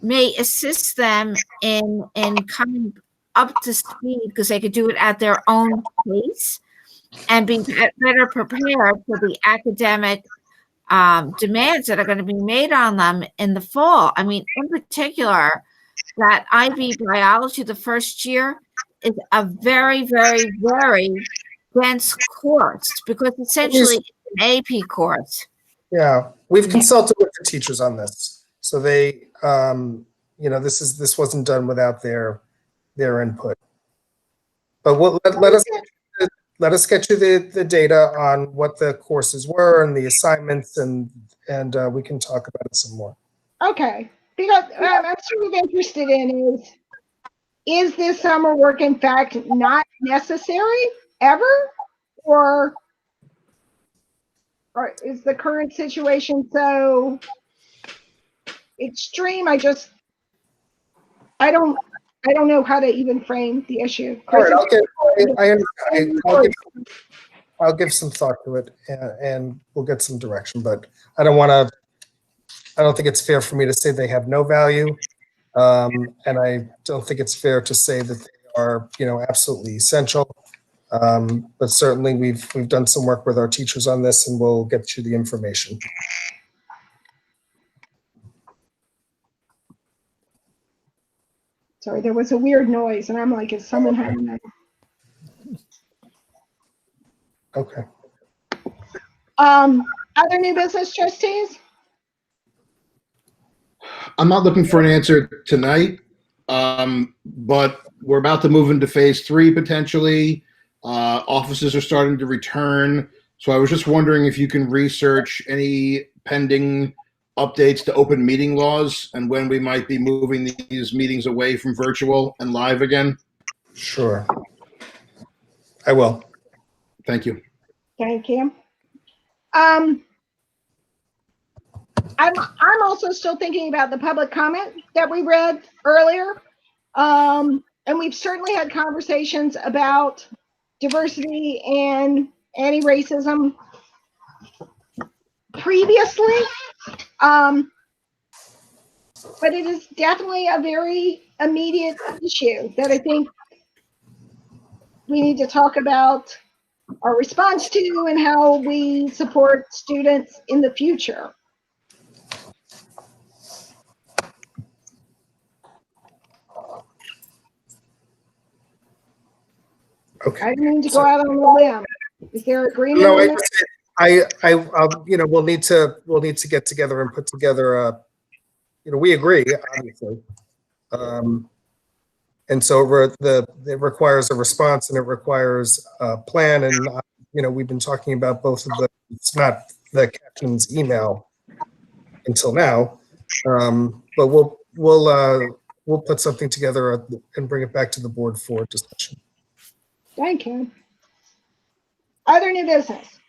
may assist them in coming up to speed because they could do it at their own pace and be better prepared for the academic demands that are going to be made on them in the fall. I mean, in particular, that IB biology the first year is a very, very, very dense course because essentially it's an AP course. Yeah, we've consulted with the teachers on this, so they, this wasn't done without their input. But let us get you the data on what the courses were and the assignments, and we can talk about it some more. okay. Because I'm sort of interested in is this summer work in fact not necessary ever, or is the current situation so extreme? I don't know how to even frame the issue. All right, I'll give some thought to it, and we'll get some direction. But I don't think it's fair for me to say they have no value, and I don't think it's fair to say that they are, absolutely essential. But certainly we've done some work with our teachers on this, and we'll get you the information. Sorry, there was a weird noise, and I'm like, is someone having that? Okay. Other new business, trustees? I'm not looking for an answer tonight, but we're about to move into phase 3 potentially. Offices are starting to return. So I was just wondering if you can research any pending updates to open meeting laws and when we might be moving these meetings away from virtual and live again. Sure. I will. Thank you. Thank you. I'm also still thinking about the public comment that we read earlier. And we've certainly had conversations about diversity and anti-racism previously. But it is definitely a very immediate issue that I think we need to talk about our response to and how we support students in the future. Okay. I didn't mean to go out on a limb. Is there agreement? No, on that? we'll need to get together and put together we agree, obviously. And so it requires a response and it requires a plan. And, we've been talking about both of it's not the captain's email until now. But we'll put something together and bring it back to the board for discussion. Thank you. Other new business?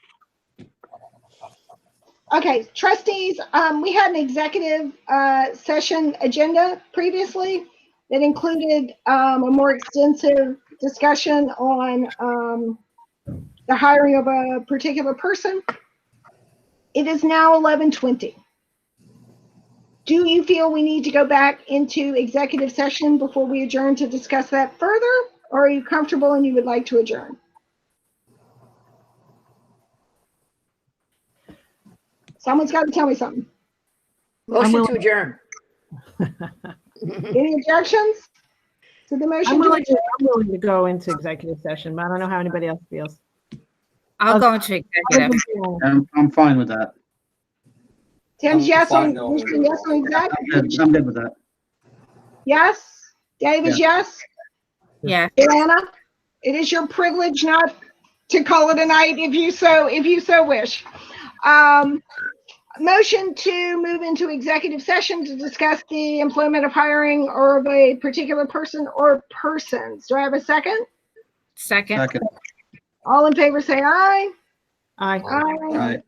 Okay, trustees, we had an executive session agenda previously that included a more extensive discussion on the hiring of a particular person. It is now 11:20. Do you feel we need to go back into executive session before we adjourn to discuss that further? Or are you comfortable and you would like to adjourn? Someone's got to tell me something. Motion to adjourn. Any objections? So the motion I'm to willing adjourn, I'm willing to go into executive session, but I don't know how anybody else feels. I'll go into executive. I'm fine with that. Tim's yes on, fine going. Mr. Yes on exec? I'm good with that. Yes? David, yes? Yeah. Joanna, it is your privilege not to call it a night if you so wish. Motion to move into executive session to discuss the employment of hiring or of a particular person or persons. Do I have a second? Second. All in favor, say aye. Aye. Aye.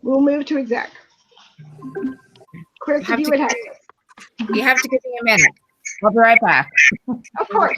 We'll move to exec. Chris, if you would have. You have to give me a minute. I'll be right back. Of course.